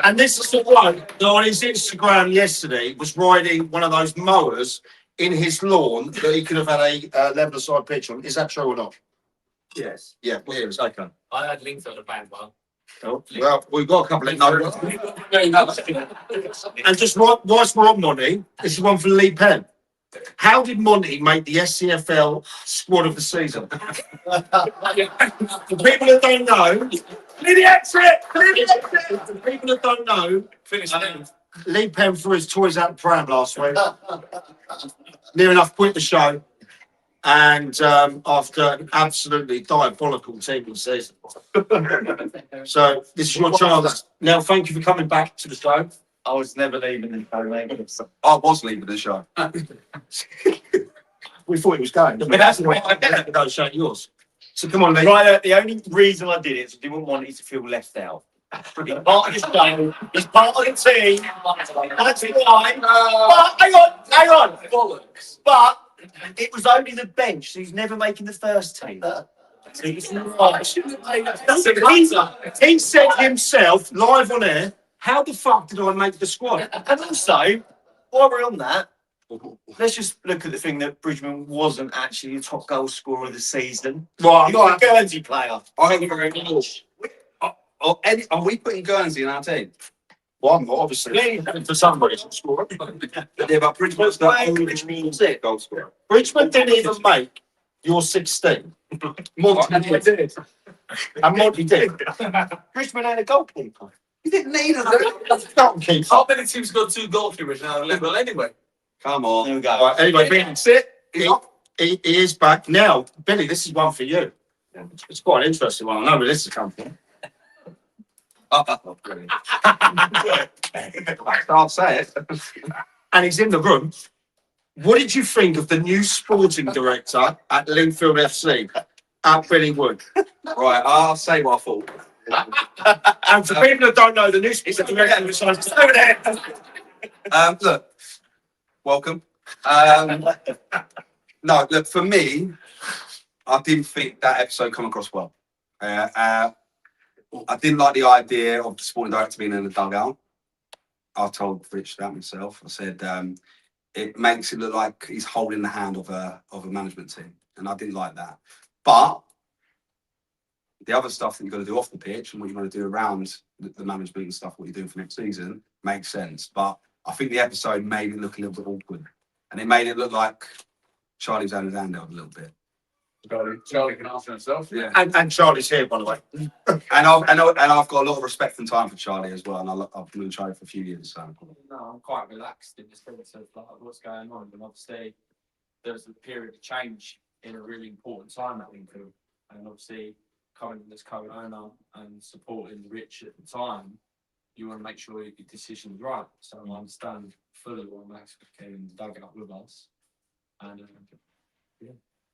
S3: And this is the one that on his Instagram yesterday was riding one of those mowers in his lawn that he could have had a level-aside pitch on. Is that true or not?
S2: Yes.
S3: Yeah, it was. Okay.
S6: I had links on the band one.
S3: Oh, well, we've got a couple of no. And just whilst we're on Monty, this is one for Lee Penn. How did Monty make the SCFL squad of the season? For people that don't know, for people that don't know, Lee Penn threw his toys out the pram last week. Near enough quit the show. And after an absolutely diabolical team season. So this is your chance. Now, thank you for coming back to the show.
S2: I was never leaving the show, mate.
S1: I was leaving the show.
S3: We thought he was going. But that's the way I get to show yours. So come on, Lee.
S2: Right, the only reason I did it is I didn't want it to feel left out. He's part of the show, he's part of the team. That's fine. But hang on. Bollocks. But it was only the bench, so he's never making the first team.
S3: He said himself, live on air, how the fuck did I make the squad?
S2: And also, while we're on that, let's just look at the thing that Bridgman wasn't actually the top goal scorer of the season.
S3: Right,
S2: He was a Guernsey player.
S1: I think we're going are we putting Guernsey in our team?
S3: well, I'm not, obviously. For somebody to score.
S1: Yeah, but Bridgman's the only goal scorer.
S3: Bridgman didn't even make your 16. Monty did. And Monty did.
S2: Bridgman had a goalkeeper.
S1: You didn't need a
S3: Goalkeeper.
S4: How many teams got 2 goalkeepers now at level anyway?
S1: Come on.
S2: There we go.
S3: All right, anyway, Billy, sit. He is back. Now, Billy, this is one for you. It's quite an interesting one. I know where this has come from.
S1: I'll say it.
S3: And he's in the room. What did you think of the new sporting director at Linfield FC, at Billy Wood?
S1: Right, I'll say what I thought.
S3: And for people that don't know, the new sporting director was over there.
S1: Look, welcome. No, look, for me, I didn't think that episode come across well. I didn't like the idea of the sporting director being in the dugout. I told Rich that myself. I said it makes it look like he's holding the hand of a management team, and I didn't like that. But the other stuff that you've got to do off the pitch and what you're going to do around the management and stuff, what you're doing for next season, makes sense. But I think the episode made it look a little bit awkward, and it made it look like Charlie was having his hand out a little bit.
S4: Charlie can answer himself.
S1: Yeah.
S3: And Charlie's here, by the way.
S1: And I've got a lot of respect and time for Charlie as well, and I've known Charlie for a few years. So
S10: No, I'm quite relaxed in the sense of like what's going on, and obviously there's a period of change in a really important time at Lincoln, and obviously coming as co-owner and supporting Rich at the time, you want to make sure your decision's right. So I understand fully why Max came in the dugout with us, and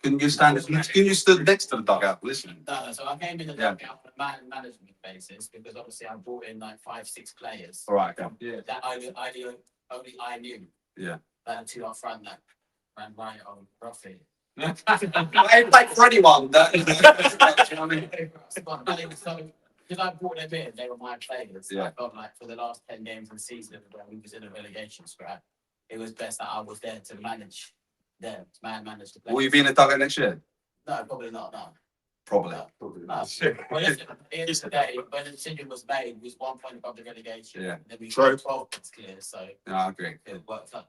S1: Couldn't you stand? Couldn't you stood next to the dugout listening?
S6: No, so I came in the
S1: Yeah.
S6: dugout on a management basis because obviously I brought in like 5-6 players
S1: All right. Okay.
S10: Yeah.
S6: that only I knew.
S1: Yeah.
S6: Two up front that ran right on roughly.
S1: I ain't played for anyone. That, you know what I mean?
S6: Because I brought them in, they were my players.
S1: Yeah.
S6: I felt like for the last 10 games of the season when we was in a relegation scrap, it was best that I was there to manage them, manage the players.
S1: Will you be in the dugout next year?
S6: No, probably not, no.
S1: Probably.
S6: No. Well, listen, here's the day, when the decision was made, we was 1 point above the relegation.
S1: Yeah.
S6: Then we
S3: True.
S6: got 12 points clear, so
S1: No, I agree.
S6: it worked out.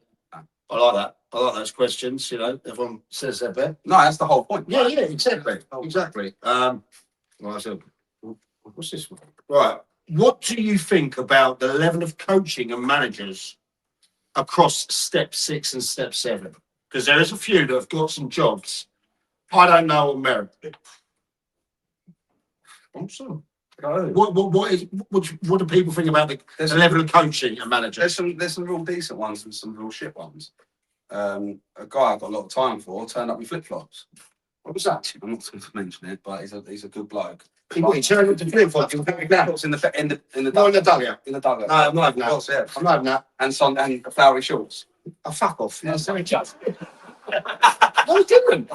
S3: I like that. I like those questions. You know, everyone says their bit.
S1: No, that's the whole point.
S3: Yeah, yeah, exactly, exactly. Right, so what's this one? Right. What do you think about the level of coaching and managers across step 6 and step 7? Because there is a few that have got some jobs. I don't know on merit. Awesome. What do people think about the level of coaching and managers?
S1: There's some real decent ones and some real shit ones. A guy I've got a lot of time for turned up in flip flops.
S3: What was that?
S1: I'm not going to mention it, but he's a good bloke.
S3: He turned into flip-flops.
S1: In the
S3: Not in the dugout.
S1: in the dugout.
S3: No, I'm not having
S1: Of course,
S3: that.
S1: yeah.
S3: I'm not having that.
S1: And flowery shorts.
S3: Oh, fuck off.
S1: No, sorry, just.
S3: No, he didn't.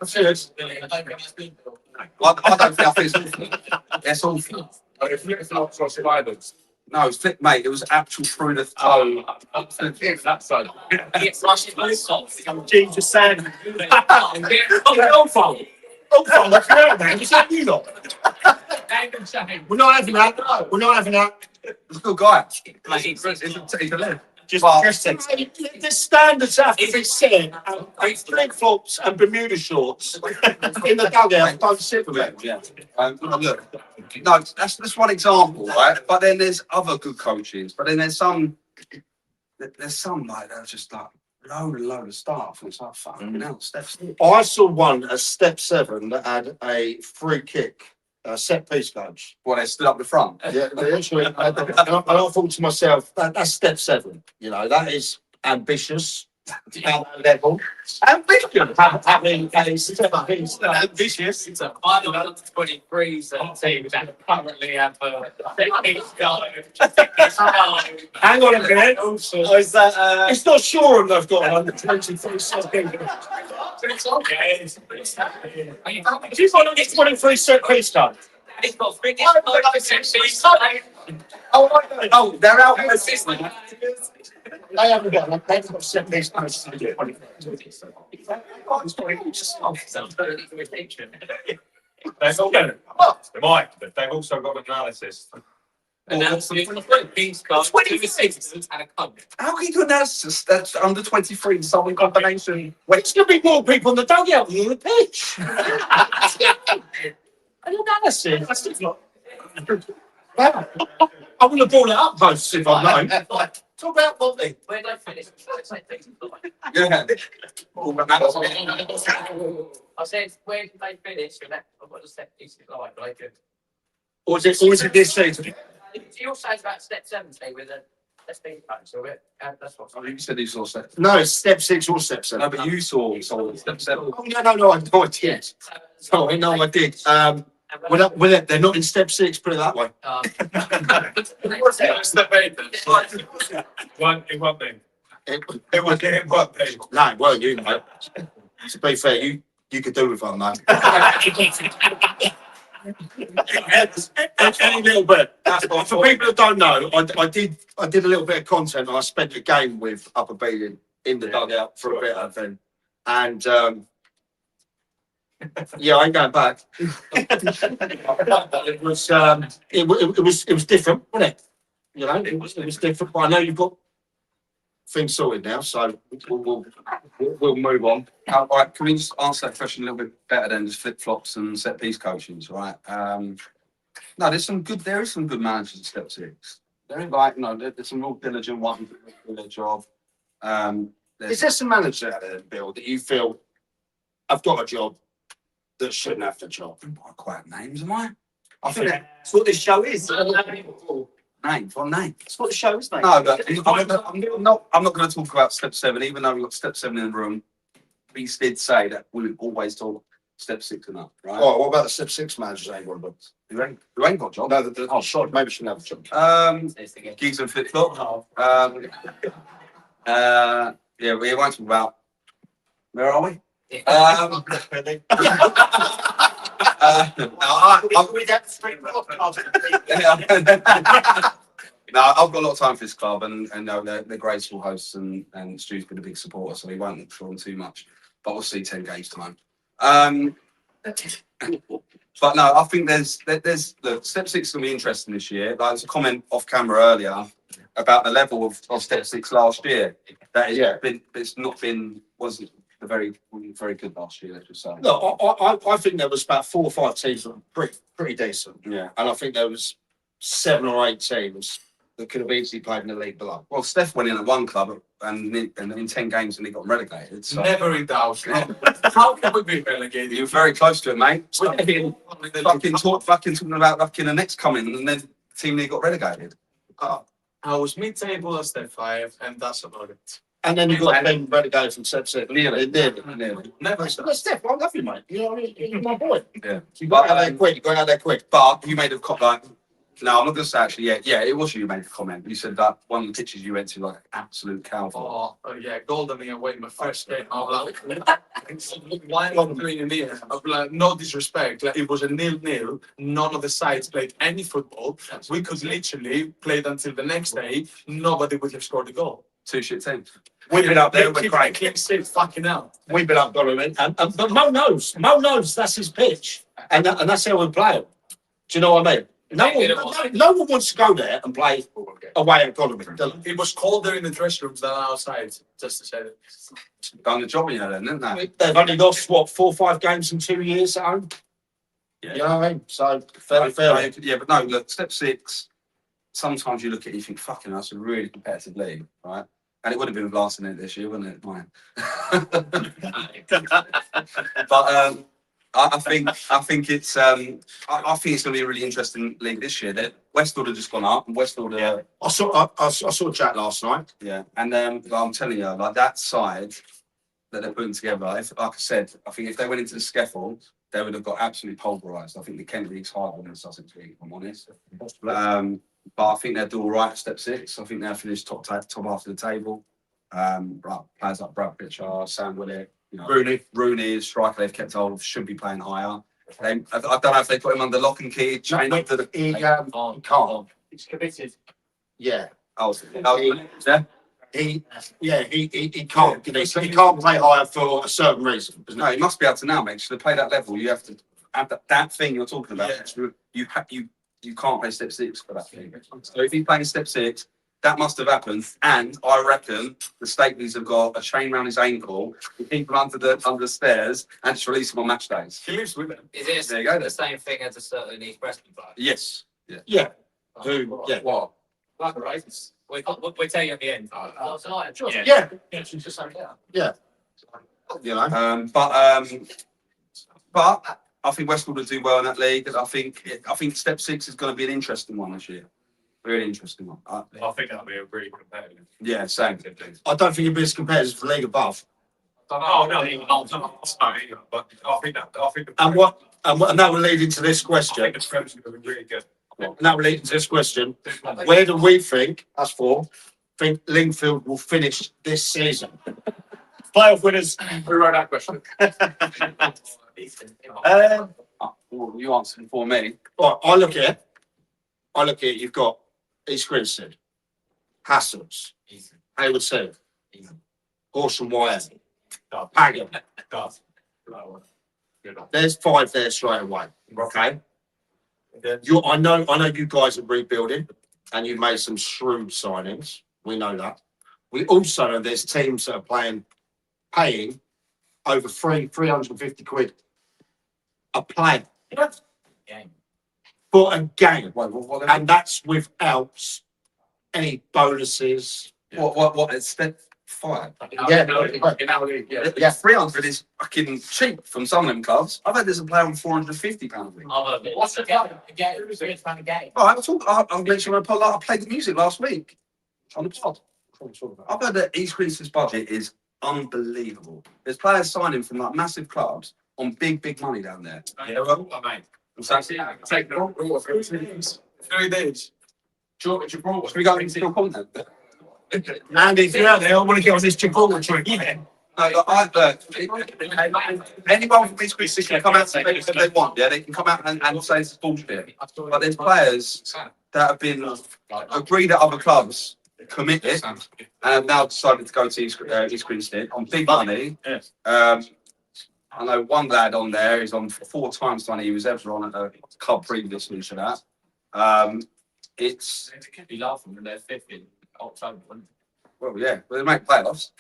S1: Serious. I don't think it's awful. It's awful. No, it's flip, mate. It was actual through the toe.
S7: That side.
S6: It's rushed my socks.
S2: Jesus Sand.
S3: We're not having that. We're not having that.
S1: He's a good guy.
S6: Mate,
S1: He's a lad.
S2: Just
S1: But-
S3: The standards have to be set. And flip-flops and Bermuda shorts in the dugout don't sit with me.
S1: Yeah. Look, no, that's one example, right? But then there's other good coaches. But then there's some like that are just like load of staff, and it's like fucking hell, steps.
S3: I saw one at step 7 that had a free kick, set piece coach.
S1: Well, they stood up the front.
S3: Yeah, they actually, and I thought to myself, that's step 7. You know, that is ambitious at that level.
S1: Ambition.
S3: Having a step piece.
S2: ambitious.
S6: it's a final of 23s team that currently have
S3: Hang on a minute.
S2: Oh, is that?
S3: It's not Shoreham they've got an under 23 set piece.
S6: It's okay.
S3: She's got a 23 set piece coach.
S6: It's got big.
S1: Oh, they're out.
S3: They haven't got a set piece coach.
S7: They've also got analysis.
S6: And that's the piece card. 26 and a coach.
S1: How can you do analysis that's under 23 solving combination?
S3: There's going to be more people in the dugout than on the pitch. An analysis. That's just not. I would have brought it up posts if I'd known. Talk about Monty.
S6: Where did I finish?
S1: Yeah.
S6: I said, where did they finish? And I've got the set pieces like I could.
S3: Or is it this season?
S6: You also said about step 70 with a let's think about it. So that's what.
S1: Oh, you said you saw steps.
S3: No, it's step 6 or step 7.
S1: No, but you saw step 7.
S3: Oh, no, I did. Oh, no, I did. They're not in step 6, put it that way.
S7: Step 8 then. It won't be.
S3: It was
S7: It won't be.
S3: No, it weren't you, mate. To be fair, you could do with one, mate. Any little bit. For people that don't know, I did a little bit of content. I spent a game with Upper Beeding in the dugout for a bit of then, and yeah, I ain't going back. It was different, wasn't it? You know, it was different. But I know you've got things sorted now, so we'll move on.
S1: All right, can we just answer that question a little bit better than just flip flops and set piece coachings, right? No, there is some good managers in step 6. They're like, there's some real diligent ones that do their job.
S3: Is there some managers out there, Bill, that you feel have got a job that shouldn't have the job?
S1: Not quite names, am I?
S2: I think that's what this show is.
S1: Names Names, what names?
S2: That's what the show is, mate.
S1: No, but I'm not going to talk about step 7, even though we've got step 7 in the room. We did say that we would always talk step 6 and up, right?
S3: Oh, what about the step 6 managers ain't got books?
S1: Who ain't got a job?
S3: No, oh, sorry, maybe she never have a job.
S1: Gigs and flip flop. Yeah, we won't talk about. Where are we? No, I've got a lot of time for this club, and no, they're graceful hosts, and Stu's been a big supporter, so we won't look for them too much. But we'll see 10 games time. But no, I think there's look, step 6 is going to be interesting this year. Like, there's a comment off camera earlier about the level of step 6 last year. That wasn't very good last year. Let's just say.
S3: Look, I think there was about 4 or 5 teams that were pretty decent.
S1: Yeah,
S3: And I think there was 7 or 8 teams that could have easily played in the league below.
S1: well, Steph went in at one club and in 10 games and he got relegated. So.
S4: Never in doubt. How can we be relegated?
S1: You were very close to it, mate. Fucking talking about fucking the next coming, and then the team nearly got relegated.
S4: I was mid-table at step 5, and that's about it.
S3: And then you got them relegated from step 6.
S1: Nearly.
S4: Never.
S3: That's Steph, I love you, mate. You know what I mean? You're my boy.
S1: Yeah.
S3: You got out there quick. You got out there quick.
S1: But you made a comment. No, I'm not going to say actually. Yeah, it was you who made the comment. You said that one of the pitches you went to, like, absolute cow.
S4: Oh, yeah, Golden away my first game. I was like, why am I doing it here? I was like, no disrespect. Like, it was a 0-0. None of the sides played any football. We could literally play it until the next day. Nobody would have scored a goal.
S1: 2 shit teams.
S3: We've been up there with Craig.
S4: Fucking hell.
S3: We've been up there, but Mo knows. Mo knows that's his pitch, and that's how we play it. Do you know what I mean? No one wants to go there and play away at Godalming.
S4: It was colder in the dressing rooms than outside, just to say that.
S1: Done the job, you know, then, didn't they?
S3: They've only lost, what, 4 or 5 games in 2 years at home?
S1: Yeah.
S3: You know what I mean? So, fair.
S1: Yeah, but no, look, step 6, sometimes you look at it and you think, fucking, that's a really competitive league, right? And it would have been blasting it this year, wouldn't it? Mine. But I think it's going to be a really interesting league this year. That Westfield have just gone up, and Westfield are,
S3: I saw Jack last night.
S1: yeah. And like I'm telling you, like that side that they're putting together, like I said, I think if they went into the scaffold, they would have got absolutely pulverised. I think the Kent League's harder than the Sussex League, if I'm honest. But I think they'll do all right at step 6. I think they'll finish top half of the table. Players like Brad Pitcher, Sam Willett, you know, Rooney, striker they've kept hold of, should be playing higher. I don't know if they put him under lock and key. Chained up to the.
S3: He can't.
S2: It's committed.
S3: Yeah.
S1: Yeah.
S3: He can't. He can't play higher for a certain reason.
S1: No, you must be able to now, mate. To play that level, you have to have that thing you're talking about.
S3: Yeah.
S1: You can't play step 6 for that thing. So if he's playing step 6, that must have happened. And I reckon the Stapleys have got a chain around his ankle, keep him under the stairs, and just release him on match days.
S4: He lives with them.
S6: Is it
S1: There you go,
S6: the
S1: then.
S6: same thing as a certain East Preston player?
S1: Yes. Yeah.
S3: Yeah. Who? Yeah.
S4: What?
S6: Like the Ravens. We'll tell you at the end. Oh, tonight.
S3: Yeah.
S2: She's just saying,
S3: Yeah. You know.
S1: But I think Westfield will do well in that league. I think step 6 is going to be an interesting one this year. Really interesting one.
S7: I think that'll be a really competitive.
S1: Yeah, same.
S3: I don't think it'd be as competitive as the league above.
S7: Oh no, but I think
S3: And that will lead into this question.
S7: the Prem's going to be really good.
S3: And that will lead into this question. Where do we think, us 4, think Lingfield will finish this season?
S2: Playoff winners.
S4: Who wrote that question?
S1: You answered for me.
S3: Right, I look at it, you've got East Grinstead, Hassels, Hayward City, Horsham Wyatt, Pagan. There's 5 there straight away. Okay. I know you guys are rebuilding and you've made some shrewd signings. We know that. We also know there's teams that are paying over 350 quid a play for a game. And that's without any bonuses.
S1: What? It's 5.
S3: Yeah,
S4: In our league, yeah.
S1: Yeah, 300 is fucking cheap from some of them clubs. I've had this player on £450 a week.
S6: What's the game? £3 a game.
S1: Oh, I mentioned I played the music last week on the pod. I've heard that East Grinstead's budget is unbelievable. There's players signing from like massive clubs on big money down there.
S7: Yeah, well, mate. Take the wrong 3 days.
S1: Should we go into your content?
S3: Andy, if you're out there, I want to get on this Chipotle trip.
S1: Yeah. No, anyone from East Grinstead can come out and say if they want. Yeah, they can come out and say it's bullshit. But there's players that have been agreed at other clubs, committed, and have now decided to go to East Grinstead on big money.
S7: Yes.
S1: I know one lad on there is on 4 times money he was ever on at a club previously to that. It's
S10: Be laughing when they're 5th in October. wouldn't
S1: well, yeah, well, they make playoffs.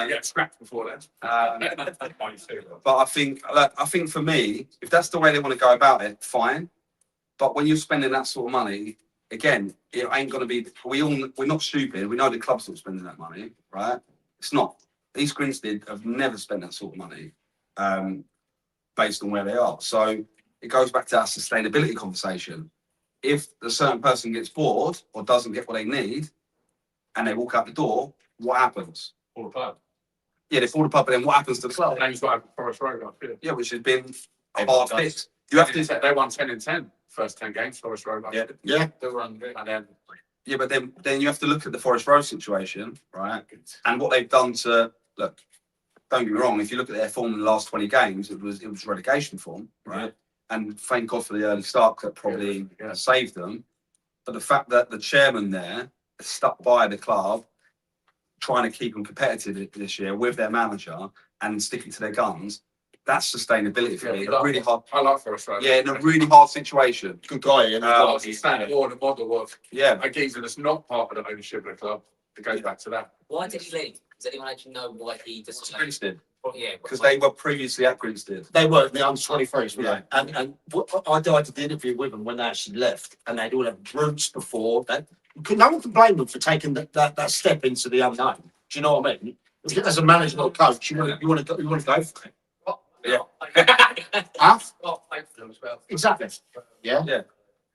S7: Get scrapped before then.
S1: But I think for me, if that's the way they want to go about it, fine. But when you're spending that sort of money, again, it ain't going to be. We're not stupid. We know the club's not spending that money, right? It's not. East Grinstead have never spent that sort of money, based on where they are. So it goes back to our sustainability conversation. If a certain person gets bored or doesn't get what they need, and they walk out the door, what happens?
S7: All the club.
S1: Yeah, they fall apart, but then what happens to the club?
S7: Name's like Forest Road, I feel.
S1: Yeah, which has been a hard fix. You have to.
S7: They won 10 in 10 first 10 games. Forest Road.
S3: Yeah.
S7: They were under, and then
S1: Yeah, but then you have to look at the Forest Road situation, right? And what they've done to look. Don't get me wrong. If you look at their form in the last 20 games, it was relegation form, right? And thank God for the early start that probably saved them. But the fact that the chairman there stuck by the club, trying to keep them competitive this year with their manager and sticking to their guns, that's sustainability for me. In a really hard,
S7: I like Forest Road.
S1: yeah, in a really hard situation.
S3: Good guy, and
S7: He's standing more the model of
S1: Yeah,
S7: a geezer that's not part of the ownership of the club. It goes back to that.
S6: Why did he leave? Does anyone actually know why he decided?
S1: Grinstead,
S6: Yeah,
S1: because they were previously at Grinstead.
S3: they were the under 23s,
S1: Yeah.
S3: I did the interview with them when they actually left, and they'd all had roots before. No one can blame them for taking that step into the unknown. Do you know what I mean? As a manager or coach, you want to go for it.
S1: Yeah.
S3: Huh?
S6: Oh, thank them as well.
S3: Exactly. Yeah.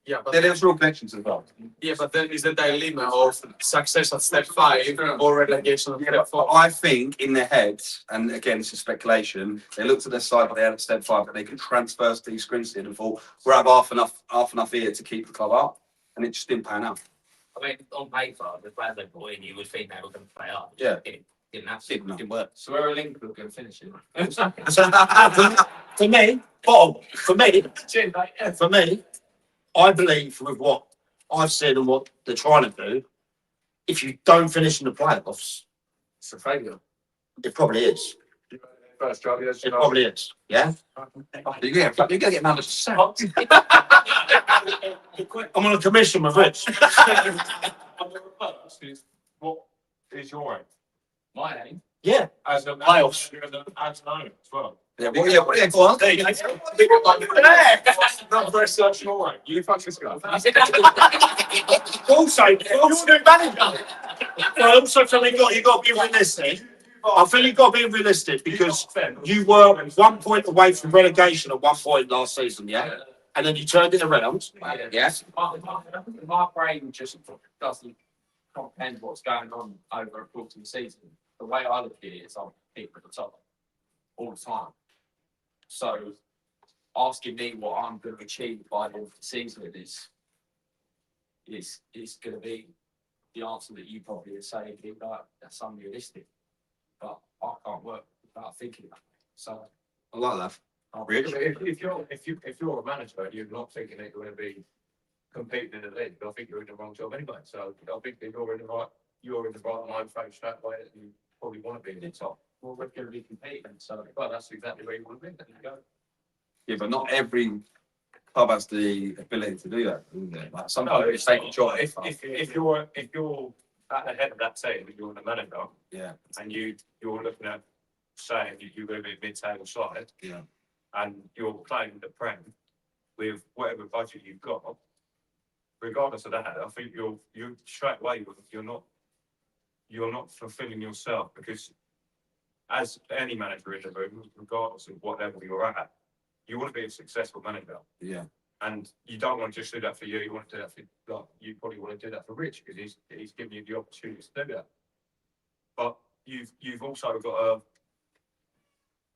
S7: Yeah, but
S1: There's real connections as well.
S7: yeah, but then is the dilemma of success at step 5 or relegation at step 4?
S1: I think in their heads, and again, this is speculation, they looked at their side that they had at step 5 that they could transfer to East Grinstead and thought, we'll have half enough here to keep the club up. And it just didn't pan out.
S6: I mean, on paper, the players they brought in, you would think they were going to play up.
S1: Yeah.
S6: It didn't work.
S10: So where are Liverpool going to finish in?
S3: For me, Bob, for me, I believe with what I've seen and what they're trying to do, if you don't finish in the playoffs,
S7: It's a failure.
S3: it probably is.
S7: First job, yes.
S3: It probably is. Yeah.
S1: You're going to get another sack.
S3: I'm on a commission with Rich.
S7: What is your aim?
S10: My aim.
S3: Yeah.
S7: As a
S3: Playoffs.
S7: as an owner as well.
S1: Yeah, go on.
S7: There you go. Not very much your aim. You fuck this guy.
S3: Also, you got to be realistic. I feel you've got to be realistic because you were 1 point away from relegation at one point last season, yeah? And then you turned it around. Yes.
S10: My brain just doesn't comprehend what's going on over a course of the season. The way I look at it is I'm people at the top all the time. So asking me what I'm going to achieve by the end of the season is going to be the answer that you probably are saying. Like, that's unrealistic, but I can't work without thinking about it. So
S1: I like that.
S7: If you're a manager, you're not thinking that you're going to be competing in the league. I think you're in the wrong job anyway. So I think that you're in the right mind frame straight away that you probably want to be in the top.
S10: well, we're going to be competing. So
S7: Well, that's exactly where you want to be. There you go.
S1: Yeah, but not every club has the ability to do that. Isn't it? Like some
S7: No,
S1: people
S7: it's
S1: take a job.
S7: if you're at the head of that team, and you're the manager,
S1: Yeah,
S7: and you're looking at saying you're going to be mid-table side,
S1: yeah.
S7: and you're playing the Prem with whatever budget you've got, regardless of that, I think you're straight away you're you're not fulfilling yourself, because as any manager in the room, regardless of what level you're at, you want to be a successful manager.
S1: Yeah.
S7: And you don't want to just do that for you. You want to do that for, like, you probably want to do that for Rich, because he's giving you the opportunity to do that. But you've also got to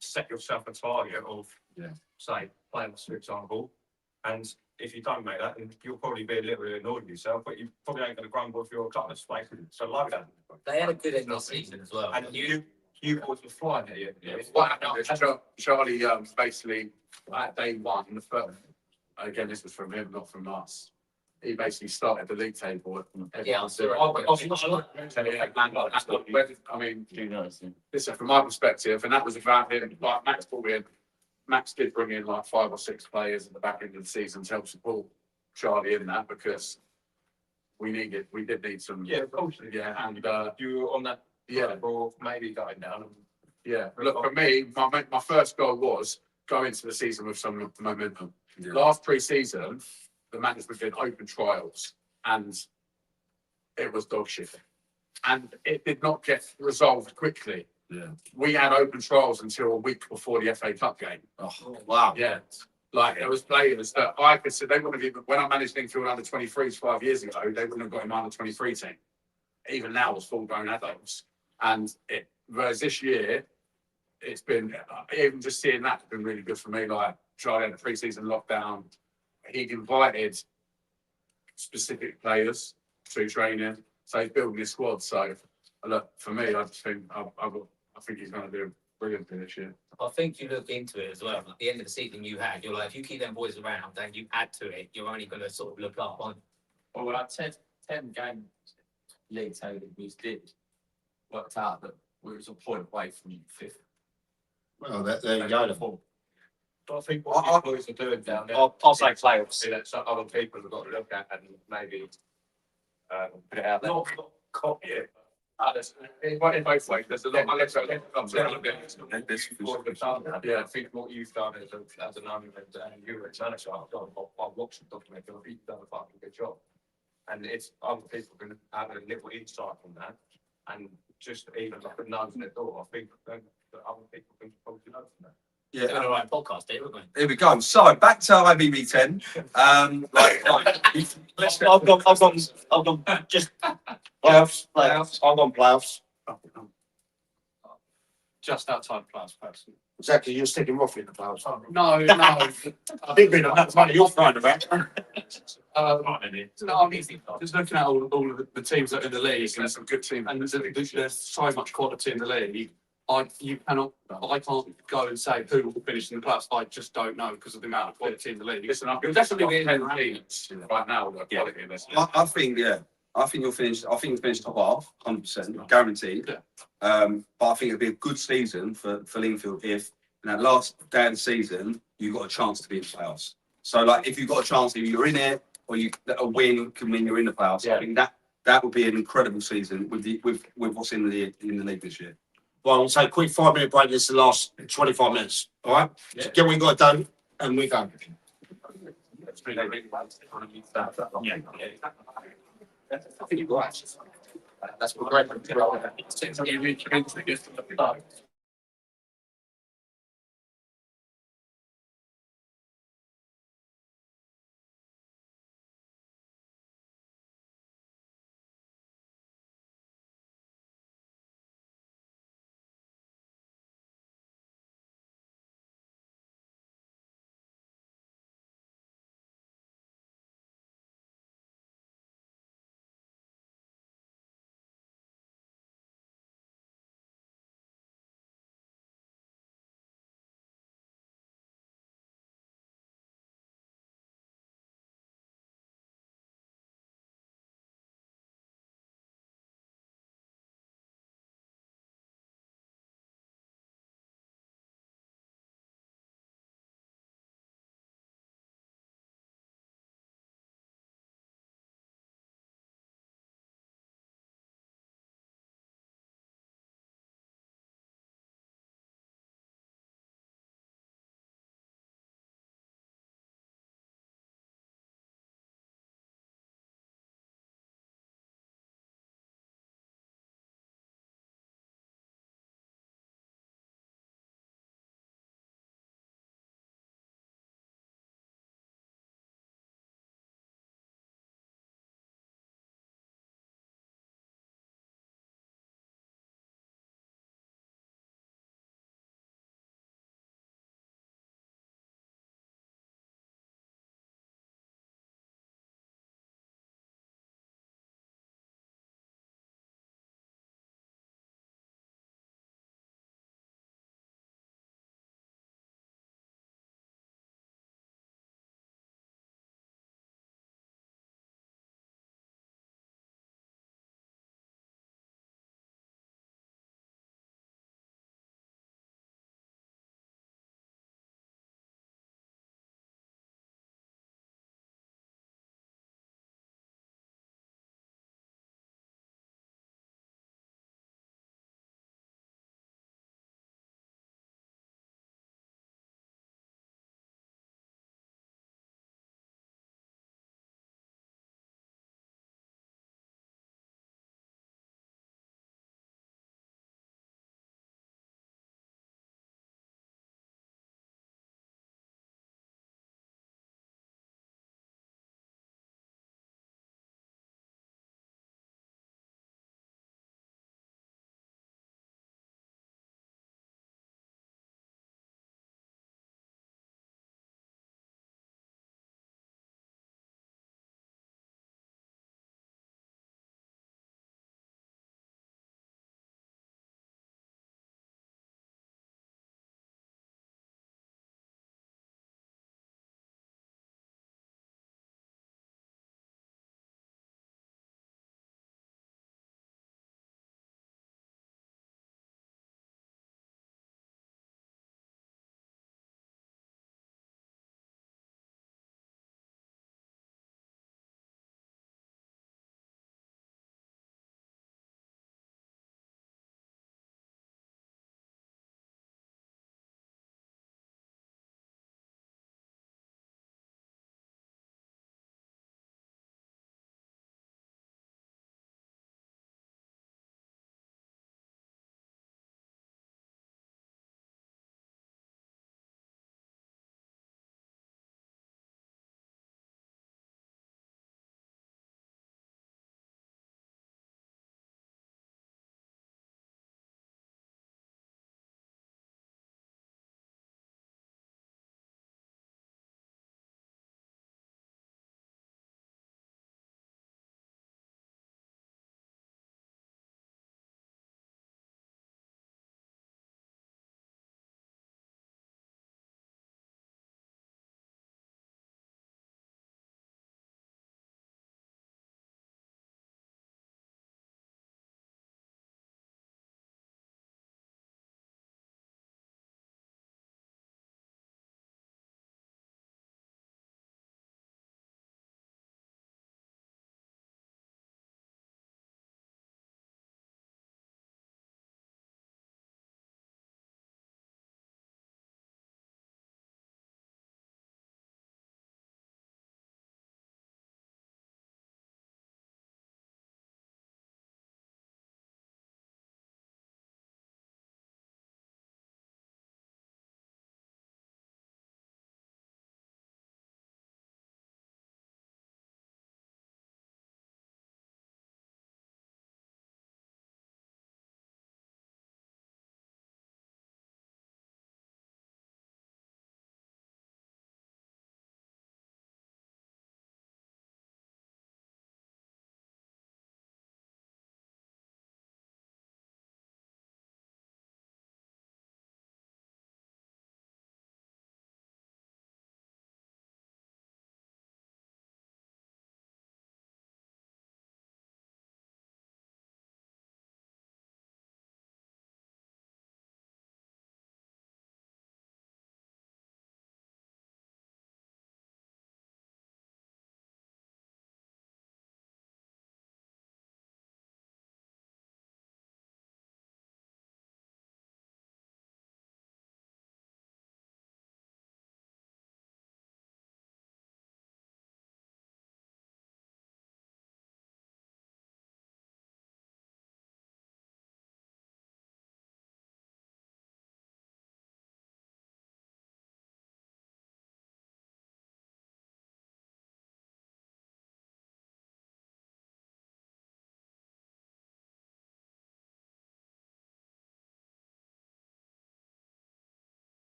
S7: set yourself a target of, say, playoffs, for example. And if you don't make that, then you'll probably be a little bit annoyed with yourself, but you probably ain't going to grumble if you're trying to space. So like that.
S6: They had a good end of the season as well.
S7: And you boys were flying at you.
S4: What happened is Charlie basically at day one, the first, again, this was from him, not from us. He basically started the league table.
S6: Yeah,
S4: I mean, listen, from my perspective, and that was about him. Like Max brought in, Max did bring in like 5 or 6 players at the back end of the season to help support Charlie in that, because we did need some.
S7: Yeah, of course.
S4: Yeah, and
S7: You were on that,
S4: yeah,
S7: or maybe going down.
S4: yeah. Look, for me, my first goal was go into the season with some momentum.
S1: Yeah.
S4: Last pre-season, the management did open trials, and it was dog shit. And it did not get resolved quickly.
S1: Yeah.
S4: We had open trials until a week before the FA Cup game.
S1: Oh, wow.
S4: Yeah. Like, there was players that I could say they wouldn't have even, when I managed Linfield under 23s 5 years ago, they wouldn't have got him under 23 team. Even now, it's full grown adults. And whereas this year, it's been, even just seeing that has been really good for me. Like, Charlie had a pre-season lockdown. He'd invited specific players to training. So he's building his squad. So, look, for me, I just think, I think he's going to do brilliant this year.
S6: I think you look into it as well. At the end of the season you're like, if you keep them boys around and you add to it, you're only going to sort of look up on.
S10: Well, when I 10 game league table we did, worked out that we was a point away from 5th.
S3: Well, there you go.
S7: But I think what you boys are doing down there, I'll say playoffs. That some other people have got to look at and maybe put it out there. Not copy it.
S4: In both ways, there's a lot.
S7: Yeah, I think what you've done as an owner and you as manager, I've watched the documentary. I think you've done a fucking good job. And it's other people can have a little insight from that, and just even like a nose in the door. I think that other people can probably learn from that.
S6: Doing
S1: Yeah.
S6: the right podcast here, weren't we?
S1: Here we go. So back to IBB10.
S2: I've gone just playoffs. I've gone playoffs.
S4: Just outside class person.
S3: Exactly, you're sticking rough in the players.
S4: No.
S3: I didn't mean that's money you're throwing about.
S4: No, I mean, just looking at all of the teams that are in the league, and there's some good teams, and there's so much quality in the league. I can't go and say who will finish in the playoffs. I just don't know because of the amount of quality in the league. Listen, I can definitely be 10 teams right now. The quality in this.
S1: I think, yeah. I think you'll finish. I think you'll finish top half, 100%, guaranteed.
S4: Yeah.
S1: But I think it'll be a good season for Linfield if in that last day of the season you've got a chance to be in the playoffs. So, like, if you've got a chance, if you're in it, or a win can mean you're in the playoffs.
S2: Yeah.
S1: I think that would be an incredible season with what's in the league this year.
S3: Well, we'll take a quick 5-minute break. This is the last 25 minutes. All right?
S2: Yeah.
S3: So get what you got done, and we go.
S2: I think you're right. That's great.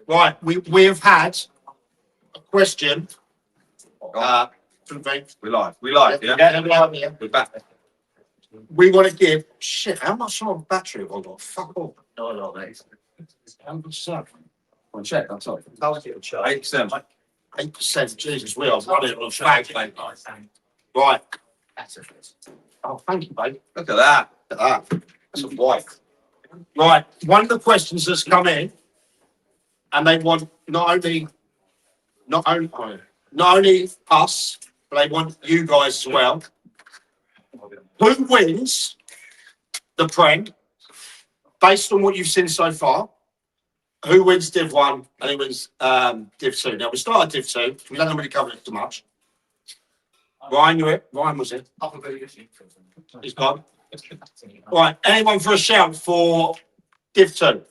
S3: Right, we have had a question. From Vic.
S1: We live. We live. Yeah.
S3: Yeah.
S1: We're back.
S3: We want to give shit. How much sort of battery have I got? Fuck all.
S2: No, mate.
S3: How much is that?
S1: One check. I'm sorry.
S3: 8%. 8%. Jesus, we are running on flag, mate. Right. Oh, thank you, mate.
S1: Look at that.
S3: Look at that. That's a wife. Right. One of the questions that's come in, and they want not only us, but they want you guys as well. Who wins the Prem based on what you've seen so far? Who wins Div 1 and who wins Div 2? Now, we started Div 2. We don't really cover it too much. Ryan, you're it? Ryan was it? He's gone. Right. Anyone for a shout for Div 2?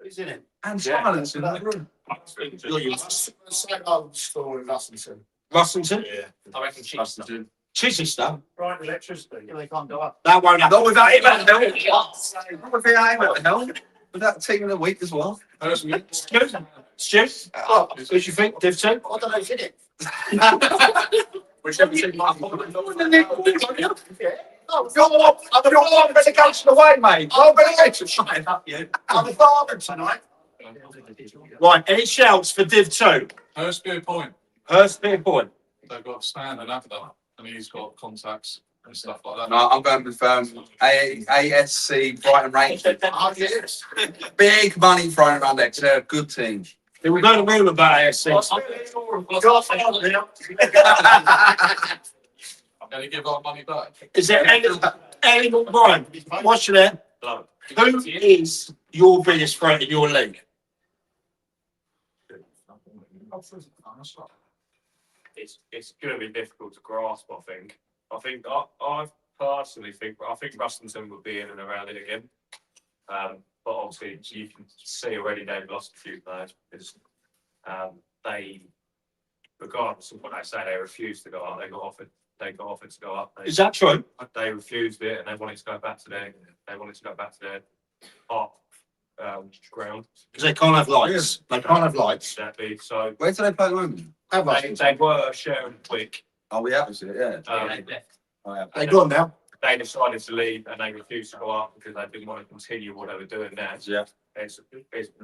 S5: Who's in it?
S1: And silence in that room.
S3: You're you.
S5: Same old story, Russellton.
S3: Russellton?
S5: Yeah.
S6: I reckon Chichester.
S3: Chichester?
S5: Right, electricity. They can't go up.
S3: That won't happen.
S1: Not without him at the helm. Not without him at the helm. With that team of the week as well.
S3: Stu? What do you think, Div 2?
S5: I don't know who's in it.
S7: Whichever team might
S1: I've got one relegation away, mate. One relegation. Shut up, you.
S5: I'm the father tonight.
S3: Right, any shouts for Div 2?
S4: Hurstbeer Point.
S3: Hurstbeer Point.
S4: They've got Stan and Abda, and he's got contacts and stuff like that.
S1: No, I'm going with ASC Brighton Rangers.
S5: Oh, yes.
S1: Big money thrown around there. They're a good team.
S3: There was no room about ASC.
S4: I'm going to give our money back.
S3: Is there any more, Brian? What's your there? Who is your biggest threat in your league?
S7: It's going to be difficult to grasp. I personally think Rustington will be in and around it again. But obviously you can see already they've lost a few players because they, regardless of what they say, they refused to go up. They got offered to go up.
S3: Is that true?
S7: They refused it and they wanted to go back to their park ground.
S3: Because they can't have lights. They can't have lights.
S7: Exactly. So
S1: Where do they play at the moment?
S7: they were sharing quick.
S1: Oh, we have to see it, yeah. Oh, yeah.
S3: They gone now.
S7: They decided to leave and they refused to go up because they didn't want to continue what they were doing now.
S1: Yeah.
S7: It's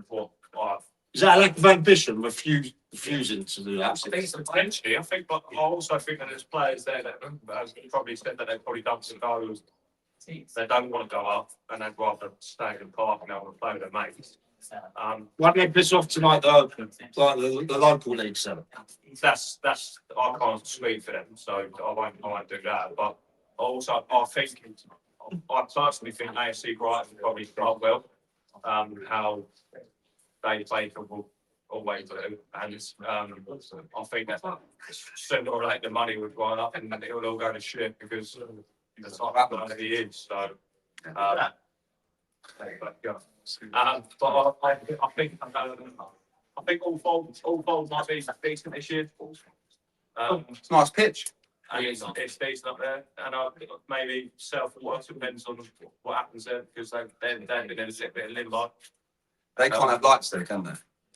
S7: what I've
S3: Is that a lack of ambition, refusing to do that?
S7: potentially. But I also think that there's players there that probably said that they've probably done some goals. They don't want to go up and they'd rather stay in the park and not want to play with their mates.
S3: Why don't they piss off tonight, though? Like the local league, so.
S7: That's I can't speak for them, so I won't do that. But also I personally think AFC Brighton probably start well. How David Baker will always do, and I think that sooner or later the money would run up and it will all go to shit because the type of player he is. So, but I think all folds might be decent this year.
S1: It's a nice pitch.
S7: And it's decent up there, and maybe South depends on what happens there because they've been in a little bit of limbo.
S1: They can't have lights there, can they?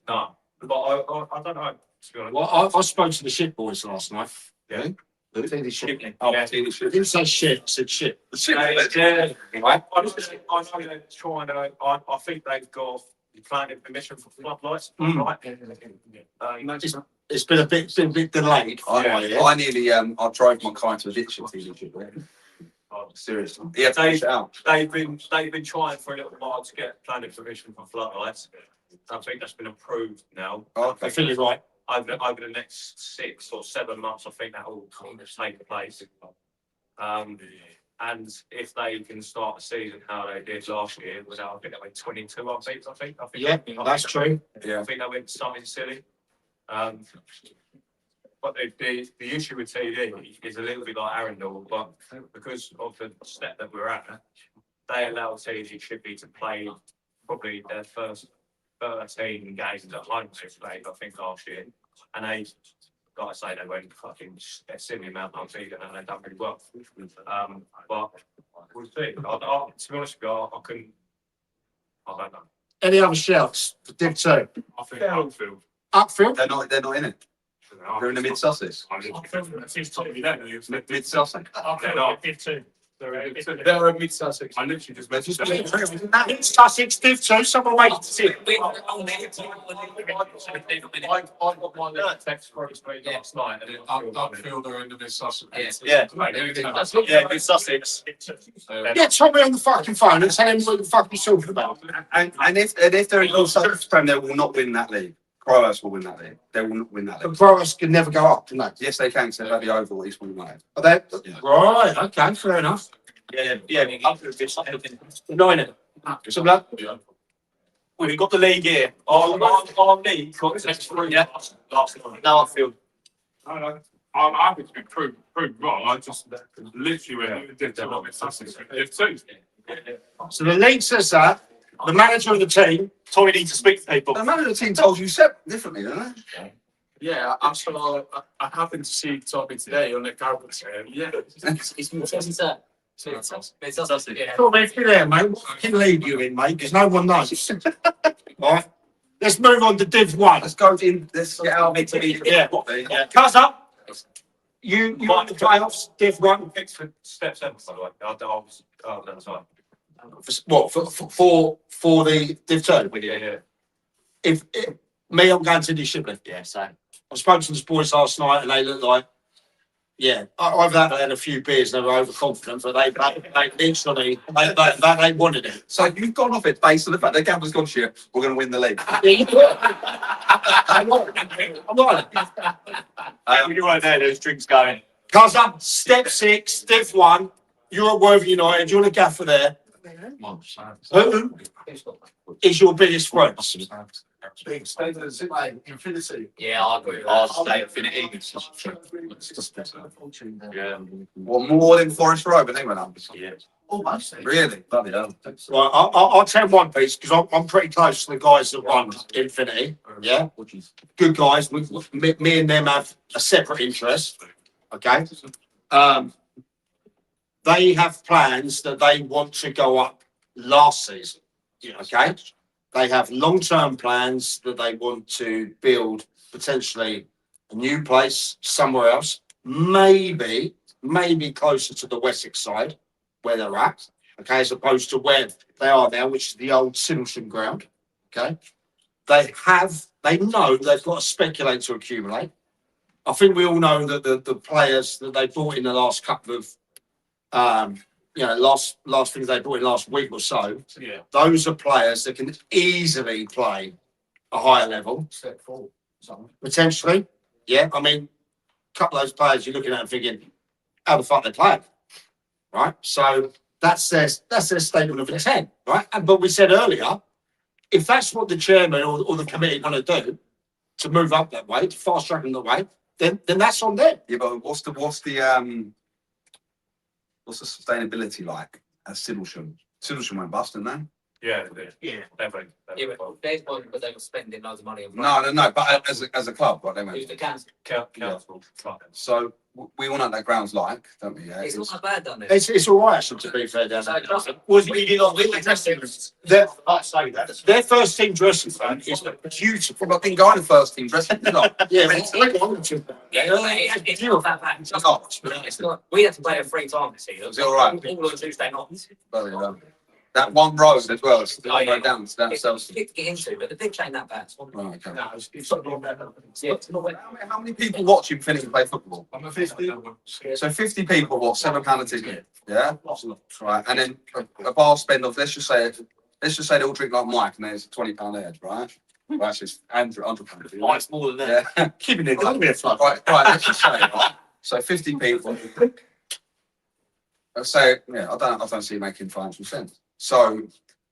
S7: No, but I don't know. To be honest.
S3: Well, I spoke to the shit boys last night.
S7: Yeah.
S3: Who? The shit.
S1: Oh,
S7: Yeah.
S1: I
S3: Didn't say shit, I said shit.
S7: Yeah. I know they're trying to. I think they've got planning permission for floodlights. Right.
S3: It's been a bit delayed.
S1: I nearly I drove my car into a ditch. Seriously. Yeah, take it out.
S7: They've been trying for a little while to get planning permission for floodlights. I think that's been approved now.
S1: Oh,
S3: I feel you're right.
S7: Over the next 6 or 7 months, I think that will take place. And if they can start the season how they did last year, without I think they went 22 unbeats. I think.
S3: Yeah, that's true.
S1: Yeah.
S7: I think they went something silly. But the issue with TD is a little bit like Arundel, but because of the step that we're at, they allow TD should be to play probably their first 13 games at home they played, I think, last year. And Like I say, they went fucking a silly amount unbeaten and they done really well. But we'll see. To be honest with you, I couldn't. I don't know.
S3: Any other shouts for Div 2?
S7: I think Upfield.
S3: Upfield?
S1: They're not in it. They're in the mid Sussex. Mid Sussex.
S7: They're a mid Sussex. I literally just mentioned that.
S3: Mid Sussex Div 2, someone wait to see it.
S7: I got my text for it last night.
S4: Upfield are in the mid Sussex.
S2: Yeah, good Sussex.
S3: Get Tommy on the fucking phone and tell him what the fuck he's talking about.
S1: And if they're in the Sussex Prem, they will not win that league. Crows will win that league. They will not win that
S3: The
S1: league.
S3: Crows can never go up, can they?
S1: Yes, they can. So they've had the Oval Eastbourne United.
S3: Are they?
S1: Yeah.
S3: Right, okay, fair enough.
S2: Yeah.
S3: Nine it. So, blood.
S2: We've got the league here. Our league got the next three. Yeah. Now Upfield.
S7: I'm happy to be proved wrong. I just literally went did that with Sussex. If two.
S3: So the league says that. The manager of the team.
S2: Tommy needs to speak to people.
S1: The manager of the team told you differently, didn't they?
S4: Yeah, I happened to see Tommy today on the carpet. Yeah,
S6: It's more sir. Yeah.
S3: Come on, there, mate. What fucking league you in, mate? Because no one knows. Right. Let's move on to Div 1.
S1: Let's go in. Let's get out of it.
S3: Yeah. Cuz up. You want the playoffs, Div 1?
S7: It's for step 7, by the way. I was that's right.
S3: What, for the Div 2?
S7: Yeah.
S3: If me, I'm going to the Shipley.
S2: Yeah, same.
S3: I spoke to the boys last night and they look like, yeah, I've had a few beers and they were overconfident, but they literally, they wanted it.
S1: So you've gone off it based on the fact that Gambler's gone shit. We're going to win the league.
S3: I'm not.
S2: You're right there's drinks going.
S3: Cuz up, step 6, Div 1. You're at Worthing United, you're the gaffer there. Who is your biggest friend?
S8: Infinity.
S6: Yeah, I agree.
S2: I'll stay Infinity.
S7: Yeah.
S1: What, more than Forest Road when they went up?
S2: Yeah.
S8: Almost.
S1: Really?
S2: Bloody hell.
S3: Right, I'll tell one piece because I'm pretty close to the guys that run Infinity. Yeah, good guys. Me and them have a separate interest. Okay. They have plans that they want to go up last season. Okay. They have long-term plans that they want to build potentially a new place somewhere else, maybe closer to the Wessex side where they're at, okay, as opposed to where they are now, which is the old Siddlesham ground, okay. They know they've got to speculate to accumulate. I think we all know that the players that they bought in the last couple of, last things they brought in last week or so,
S2: Yeah.
S3: those are players that can easily play a higher level,
S8: Step 4. Something.
S3: potentially. Yeah, I mean, a couple of those players you're looking at and thinking, how the fuck they playing, right? So that's their statement of intent, right? But we said earlier, if that's what the chairman or the committee want to do to move up that way, to fast track them that way, then that's on them.
S1: Yeah, but what's the sustainability like at Siddlesham? Siddlesham went bust, didn't they?
S7: Yeah.
S2: Yeah.
S7: Definitely.
S6: Yeah, but there's one, but they were spending loads of money on.
S1: No. But as a club, right? They
S6: It was
S1: went.
S6: the council.
S7: Council.
S1: So we all know what that ground's like, don't we? Yeah.
S6: It's not that bad down there.
S3: It's all right, actually, to be fair, down there.
S2: Was reading on with the dressing rooms.
S3: Their
S2: say that.
S3: first team dressing room is beautiful.
S1: I didn't go in the first team dressing room.
S3: Yeah, it's like one or two.
S6: It's not that bad. It's not. We had to play it 3 times this season.
S1: Is it all right?
S6: All on Tuesday nights.
S1: Bloody hell. That one road as well. It's the
S6: Oh,
S1: one
S6: yeah.
S1: road down. It's down
S6: It's
S1: south.
S6: to get into, but the pitch ain't that bad.
S1: Right, okay.
S8: No, it's not long better.
S6: Yeah, it's not
S1: How many people watch Infinity play football?
S8: I'm a 50.
S1: So 50 people, what, £7 a ticket? Yeah? Right. And then a bar spend of, let's just say they all drink like Mike and there's £20 head, right? Well, that's just £100.
S2: Oh, it's more than that.
S1: Yeah.
S3: Keeping it going.
S1: Right, let's just say, right? So 50 people. Let's say, yeah, I don't see it making financial sense. So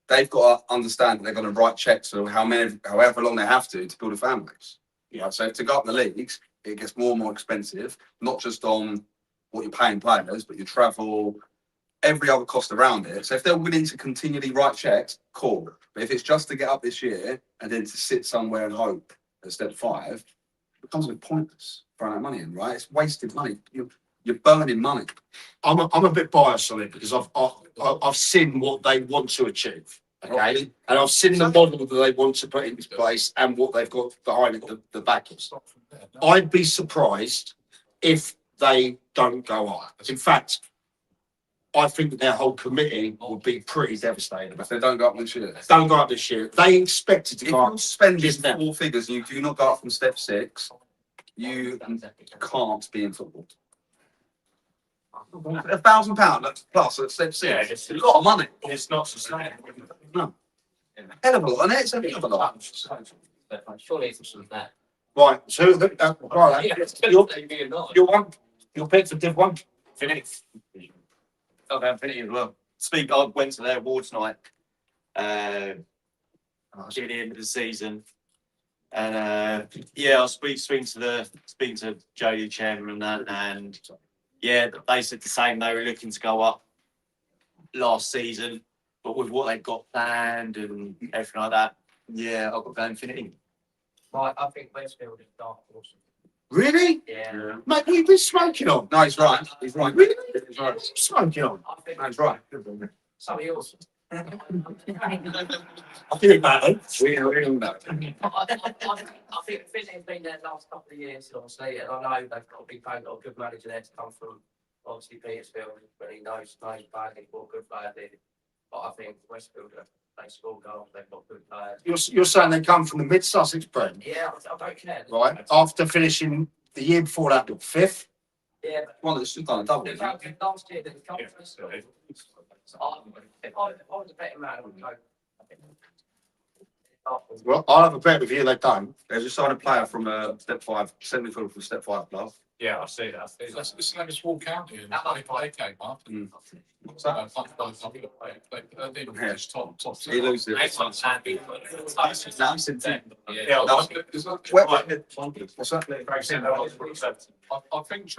S1: they've got to understand that they're going to write checks for however long they have to build a families. Yeah. So to go up the leagues, it gets more and more expensive, not just on what you're paying players, but your travel, every other cost around it. So if they're willing to continually write checks, cool. But if it's just to get up this year and then to sit somewhere and hope at step 5, becomes a bit pointless throwing that money in, right? It's wasted money. You're burning money.
S3: I'm a bit biased on it because I've seen what they want to achieve. Okay, and I've seen the model that they want to put into place and what they've got behind it, the backers. I'd be surprised if they don't go up. In fact, I think that their whole committee would be pretty devastated
S1: If they don't go up this year.
S3: don't go up this year. They expected to
S1: If
S3: go
S1: you're
S3: up.
S1: spending
S3: just now.
S1: 4 figures and you do not go up from step 6, you can't be in football. £1,000 plus at step 6.
S2: Yeah,
S1: It's a lot of money.
S2: It's not sustainable.
S1: Hell of a lot, and it's a hell of a lot.
S6: Surely it's something that.
S3: Right, so your one, your pick for Div 1.
S2: Phoenix. Okay, Infinity as well. I went to their awards night. At the end of the season. And yeah, I was speaking to Jody, the chairman, and that, and yeah, they said the same. They were looking to go up last season, but with what they've got planned and everything like that, yeah, I've got to go Infinity.
S6: Right, I think Westfield is dark horse.
S3: Really?
S6: Yeah.
S3: Mate, what have you been smoking on?
S1: No, he's right. He's right.
S3: Really?
S1: He's right.
S3: Smoking on?
S6: I think
S1: No, he's right.
S6: some of yours.
S3: I feel bad.
S1: We all know.
S6: I think Finney's been there the last couple of years, obviously, and I know they've got a big fan, got a good manager there to come from, obviously, Petersfield, but he knows badly what good player did. But I think Westfield, they score goals, they've got good players.
S3: You're saying they come from the mid Sussex Prem,
S6: Yeah, I don't care.
S3: right? After finishing the year before that, 5th.
S6: Yeah,
S1: One that's just done a double.
S6: but
S1: isn't it?
S6: last year, they come from the school. So if I was a betting man, I would go.
S3: Well, I'll have a bet with you they don't.
S1: They just signed a player from step 5, semi-final from step 5 club.
S7: Yeah, I see that.
S11: It's like a small county and they came up.
S1: What's that?
S11: They just top.
S1: He loses it. What's that?
S11: I think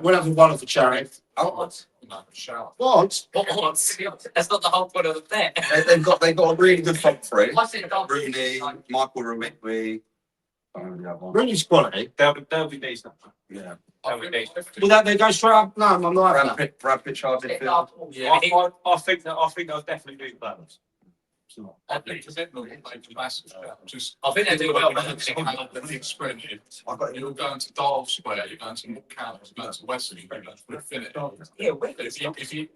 S3: We'll have one for charity.
S1: Oh,
S11: no, shout.
S3: What?
S6: That's not the whole point of the bet.
S1: they've got a really good front three.
S6: I said
S1: Rooney, Michael Rumigwy.
S3: Rooney's quality.
S2: They'll be decent.
S1: Yeah.
S11: I think
S3: Will that they go straight up? No, I'm not.
S1: Brad Pitchard midfield.
S2: I think they'll definitely do plans.
S11: I think massive. Just
S6: I think they do well.
S11: the spread. You're going to Darl Square, you're going to Moore County, you're going to Western, you're going to Infinity.
S6: Yeah,
S11: If you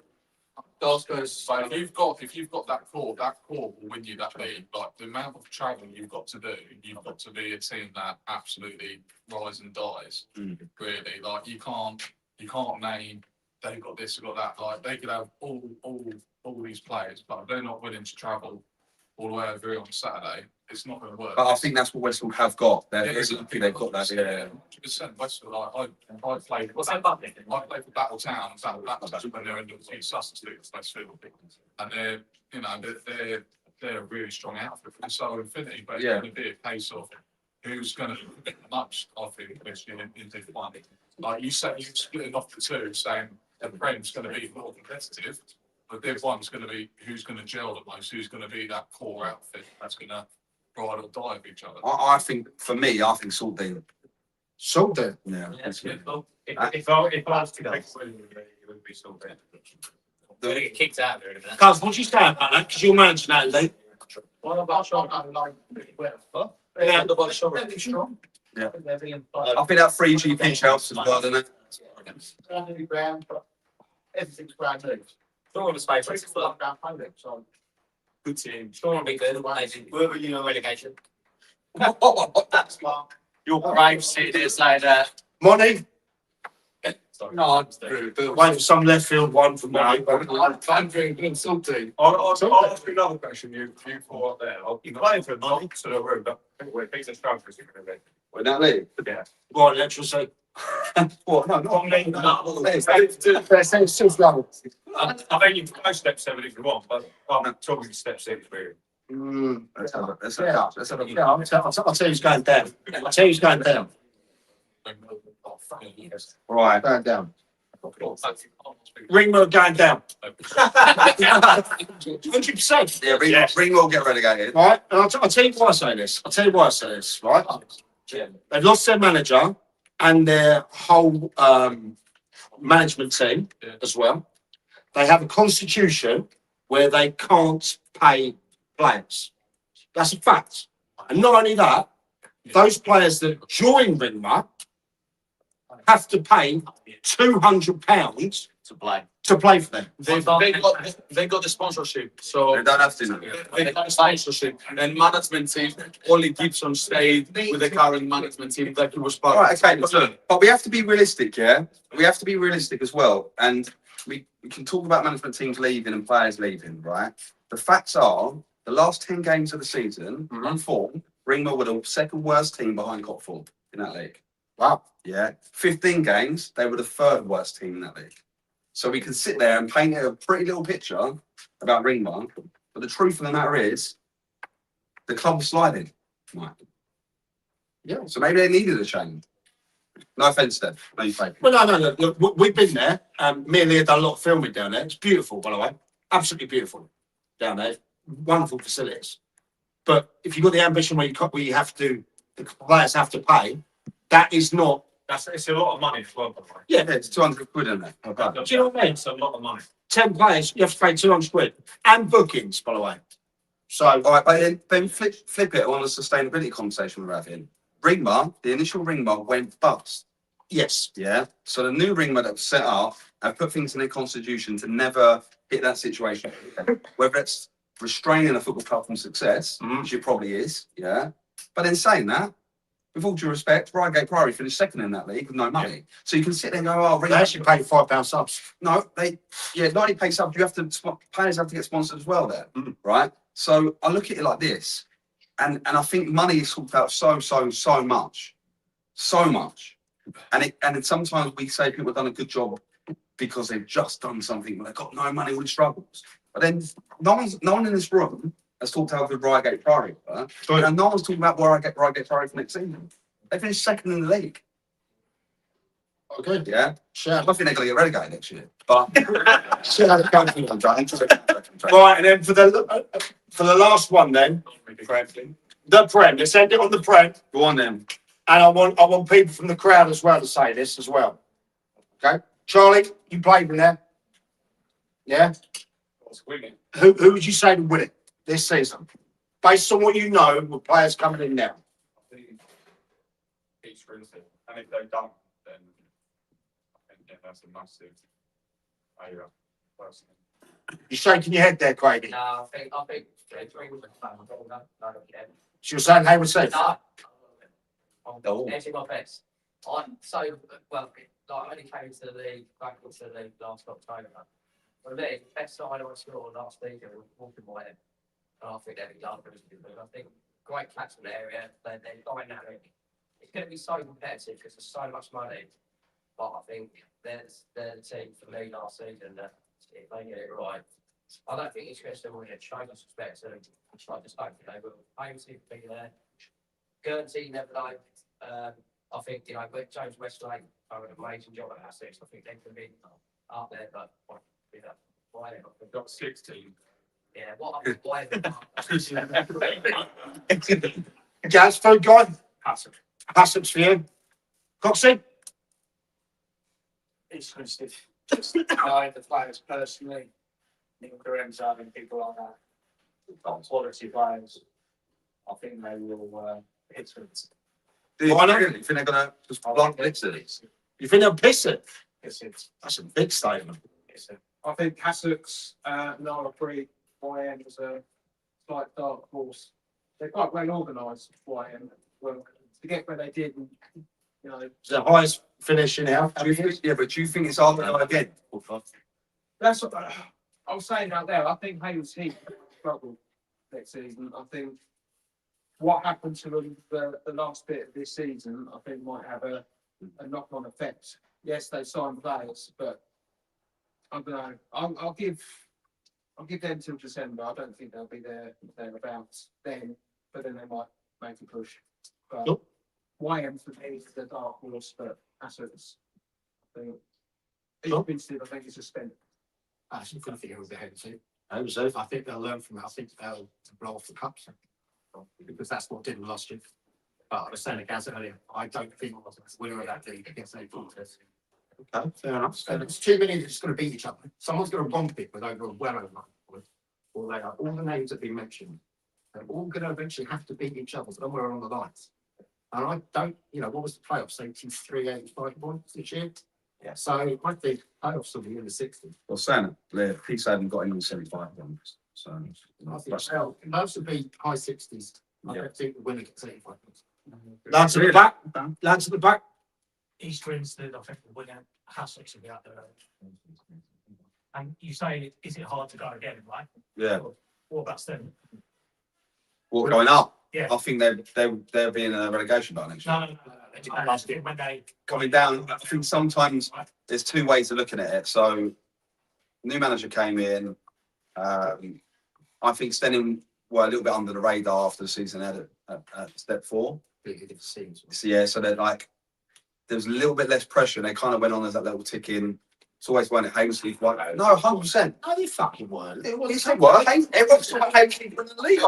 S11: if you've got that core will win you that league. Like the amount of travelling you've got to do, you've got to be a team that absolutely rise and dies. Really, like you can't name they've got this, they've got that. Like they could have all these players, but if they're not willing to travel all the way over here on Saturday, it's not going to work.
S1: But I think that's what Westfield have got. They're
S11: Yeah,
S1: very lucky they've got that. Yeah.
S11: 100%. Westfield, I played.
S6: What's that about?
S11: I played for Battle Town. That's when they're in the Sussex League, Westfield, and they're a really strong outfit. So Infinity, but it's going to be a case of who's going to much. I think this year in Div 1. Like you said, you're splitting off the two, saying the Prem's going to be more competitive, but Div 1's going to be who's going to gel the most, who's going to be that core outfit that's going to ride or die with each other.
S1: I think for me, I think Saltdean.
S3: Saltdean.
S1: Yeah.
S6: That's good.
S2: If I was to go, it would be still there.
S6: They're going to get kicked out of there in a minute.
S3: Cuz, what do you say about that? Because you're managing that league.
S5: What about Shoreham?
S3: Yeah,
S5: the body strong.
S1: Yeah. I think that 3G pitch helps as well, doesn't it?
S5: Only ground, but everything's brand new.
S6: All the space.
S5: It's full of ground funding, so.
S2: Good team.
S6: Sure, will be good. Where were you in relegation?
S5: That's smart.
S2: Your brave sitting there saying that.
S3: Money.
S11: No,
S3: Wait for some left field one for money.
S11: I'm drinking salty.
S2: I'll ask you another question. You four up there. You're playing for them, not to the room, but we're pizza structures.
S1: We're not league.
S2: Yeah.
S3: Right, let's just say.
S1: What? No, not me.
S3: It's still struggle.
S2: I think you can go step 7 if you want, but I'm talking step 6 really.
S1: Let's have a look.
S3: Yeah, I'll tell you who's going down. I'll tell you who's going down.
S1: Right.
S3: Going down. Ringmill going down. 100%.
S1: Yeah, Ring will get relegated.
S3: Right, and I'll tell you why I say this. Right? They've lost their manager and their whole management team as well. They have a constitution where they can't pay players. That's a fact. And not only that, those players that join Ringmer have to pay £200
S2: to play.
S3: for them.
S4: They got the sponsorship, so
S1: They don't have to. No.
S4: they got the sponsorship. And management team, Ollie Gibson stayed with the current management team that he was part
S1: All
S4: of.
S1: right, okay, but we have to be realistic, yeah? We have to be realistic as well. And we can talk about management teams leaving and players leaving, right? The facts are, the last 10 games of the season, on form, Ringmer were the second worst team behind Cotford in that league.
S3: Wow.
S1: Yeah. 15 games, they were the third worst team in that league. So we can sit there and paint a pretty little picture about Ringmer, but the truth of the matter is, the club was sliding. Right. Yeah. So maybe they needed a change. No offence, Dave. No, you fake.
S3: Well, no. Look, we've been there. Me and Leah done a lot of filming down there. It's beautiful, by the way. Absolutely beautiful down there. Wonderful facilities. But if you've got the ambition where you have to, the players have to pay, that is not.
S7: It's a lot of money as well, by the way.
S3: Yeah.
S1: It's 200 quid in there. Okay.
S3: Do you know what I mean?
S7: It's a lot of money.
S3: 10 players, you have to pay 200 quid. And bookings, by the way. So,
S1: All right, but then flip it on a sustainability conversation we're having. Ringmer, the initial Ringmer went bust.
S3: yes.
S1: Yeah. So the new Ringmer that was set up have put things in their constitution to never hit that situation. Whether it's restraining a football club from success, which it probably is, yeah. But in saying that, with all due respect, Reigate Priory finished second in that league with no money. So you can sit there and go, oh,
S3: They actually pay £5 subs.
S1: no, not only pay subs, you have to, players have to get sponsored as well there, right? So I look at it like this, and I think money is talked about so much. And then sometimes we say people have done a good job because they've just done something, but they've got no money, all the struggles. But then no one in this room has talked how good Reigate Priory were. And no one's talking about where I get Reigate Priory for next season. They finished second in the league.
S3: Okay.
S1: Yeah.
S3: Sure.
S1: I think they're going to get relegated next year. But
S3: Right, and then for the last one, then the Prem. Let's end it on the Prem,
S1: go on then.
S3: and I want people from the crowd as well to say this as well. Okay, Charlie, you played in there. Yeah. Who would you say to win it this season, based on what you know with players coming in now?
S7: Each Grimsby. And if they don't, then I think that's a massive failure, personally.
S3: You're shaking your head there, Craig.
S6: No, I think three was a no,
S3: So you're saying Hayward safe?
S6: no. I'm edging my bets. So, well, I only came into the league, back into the league last October. For me, best side I saw last season was walking by him. And I think they'll be done. I think great catchment area, they're dynamic. It's going to be so competitive because there's so much money. But I think they're the team for me last season that if they get it right, I don't think it's going to win a show respect. So I just don't think they will. I will be there. Guernsey never know. I think with James Westlake done an amazing job at Essex. I think they can be up there, but why
S7: They've got 16.
S6: yeah, why
S3: Gaz, third guy. Hassocks for you. Coxie?
S10: It's just the players personally. Nick Lorenzo and people like that. Got quality players. I think they will hit it.
S1: Why not? You think they're going to just blunt blitz it?
S3: You think they'll piss it?
S10: That's
S3: a big statement.
S10: I think Hassocks, Nara Pre, YM was a slight dark horse. They're quite well organised, YM. Well, to get where they did,
S3: It's the highest finish in our.
S1: But do you think it's all again?
S10: That's what I was saying out there. I think Hayes Heath struggle next season. I think what happened to them the last bit of this season, I think might have a knock-on effect. Yes, they signed players, but I don't know. I'll give them till December. I don't think they'll be thereabouts then, but then they might make a push. But
S3: Nope.
S10: YM for me is the dark horse, but Hassocks, I think.
S3: Nope.
S10: I think it's a spent.
S12: I think it was the head too.
S3: I was safe.
S12: I think they'll learn from it. I think they'll blow off the cups because that's what did them last year. But I was saying against earlier, I don't think winner of that league against any fortress.
S3: Okay, fair enough.
S12: So it's 2 million that's going to beat each other. Someone's going to romp it with well over 9 points. Or they are all the names that have been mentioned. They're all going to eventually have to beat each other somewhere on the lines. And I don't, what was the playoffs? 83, 85 points this year.
S3: Yeah.
S12: So I think playoffs will be in the 60s.
S1: Well, saying it, Peace haven't got in on 75 points. So
S12: I think most will be high 60s. I don't think the winner gets 85 points.
S3: Lads at the back. Lads at the back.
S13: East Grinstead, I think the winner has to be out there. And you say, is it hard to go again, right?
S1: yeah.
S13: What about Stem?
S1: What going up?
S13: Yeah.
S1: I think they'll be in a relegation battle next year.
S13: No. They did that last year when they
S1: Coming down, I think sometimes there's two ways of looking at it. So, new manager came in. I think Stenning were a little bit under the radar after the season at step 4. So, yeah, so they're like, there was a little bit less pressure. They kind of went on as that little tick in. It's always one at Hamesley. No, 100%.
S3: No, they fucking weren't.
S1: Everyone's talking about Hamesley winning the league.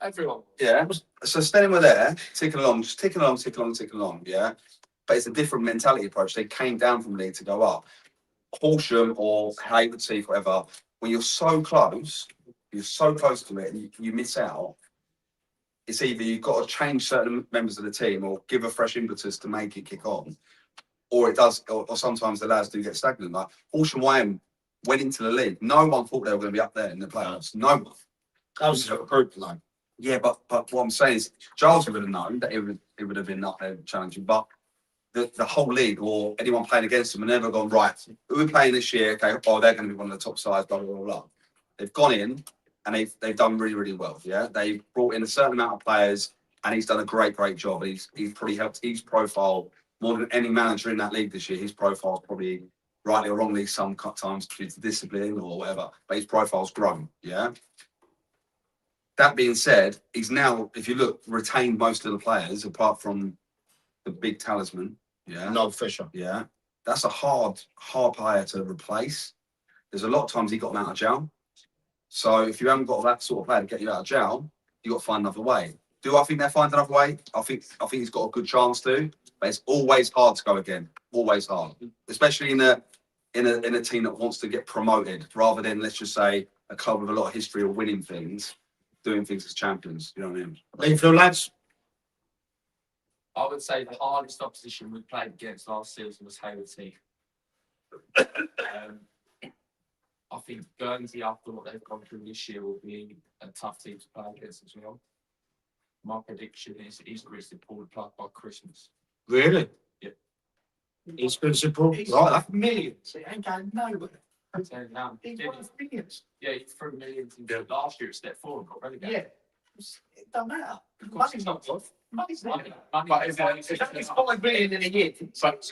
S4: Everyone.
S1: Yeah. So Stenning were there, ticking along, ticking along. Yeah. But it's a different mentality approach. They came down from league to go up. Horsham or Hayward, whatever. When you're so close to it, and you miss out. It's either you've got to change certain members of the team or give a fresh impetus to make it kick on, or it does, or sometimes the lads do get stagnant. Like Horsham YM went into the league. No one thought they were going to be up there in the playoffs. No one.
S3: That was a group line.
S1: Yeah, but what I'm saying is, Giles would have known that it would have been up there challenging. But the whole league or anyone playing against them have never gone, right, who are we playing this year? Okay, they're going to be one of the top sides, blah, blah, blah, blah. They've gone in and they've done really, really well. Yeah, they've brought in a certain amount of players and he's done a great job. He's probably helped his profile more than any manager in that league this year. His profile's probably, rightly or wrongly, sometimes due to discipline or whatever, but his profile's grown. Yeah. That being said, he's now, if you look, retained most of the players apart from the big talisman. Yeah.
S3: No Fisher.
S1: Yeah. That's a hard player to replace. There's a lot of times he got him out of jail. So if you haven't got that sort of player to get you out of jail, you got to find another way. Do I think they'll find another way? I think he's got a good chance to, but it's always hard to go again. Always hard, especially in a team that wants to get promoted, rather than, let's just say, a club with a lot of history of winning things, doing things as champions. You know what I mean?
S3: Leanfield lads.
S10: I would say the hardest opposition we played against last season was Hayward. I think Guernsey, after what they've gone through this year, will be a tough team to play against as well. My prediction is Grizzy pull the plug by Christmas.
S3: Really?
S10: Yeah.
S3: He's been support.
S13: Right, millions. It ain't going nowhere.
S10: He's
S13: worth millions.
S10: Yeah, he threw millions into last year at step 4 and got relegated.
S13: Yeah. It don't matter. Money's not worth. Money's not.
S4: But is
S13: It's 5 million in a year.
S4: but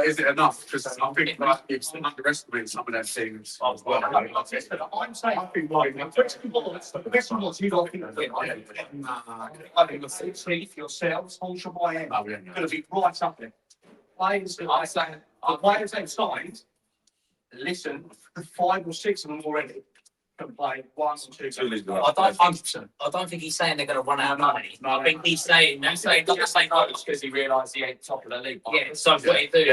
S4: is it enough? Because I think it's underestimating some of those teams as well.
S13: I'm saying, I think, the question was, you don't think, I think the 14th yourselves, Horsham YM, going to be right up there. Players, I'm saying, the players they've signed, listen, 5 or 6 of them already can play 1 or 2.
S6: I don't think he's saying they're going to run out of money. I think he's saying they're going to say no
S10: because he realised he ain't top of the league.
S6: Yeah, so what he do?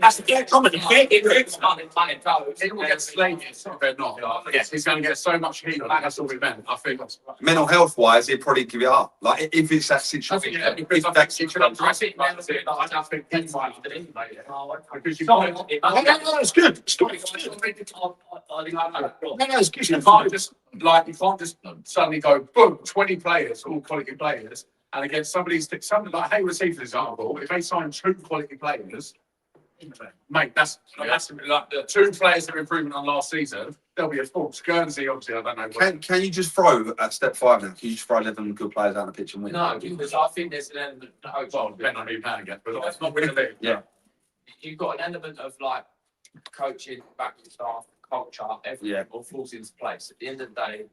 S13: That's the get comedy.
S4: It will get slated if they're not. Yes, he's going to get so much heat. That's all we meant. I think.
S1: Mental health wise, he'd probably give it up. Like if it's that situation.
S4: Because I think he should address it. I don't think he might. Because you can't.
S3: No, it's good. It's good. No, it's good.
S4: You can't just suddenly go boom, 20 players, all quality players, and against somebody like Hayward, for example, if they sign 2 quality players, mate, that's like the 2 players that were improvement on last season. There'll be a force. Guernsey, obviously, I don't know.
S1: Can you just throw at step 5 now? Can you just throw 11 good players out on the pitch and win?
S10: No, because I think there's an element.
S4: Well, depending on who you're playing against, but that's not really it.
S1: Yeah.
S10: You've got an element of like coaching, backing staff, culture, everything all falls into place. At the end of the day,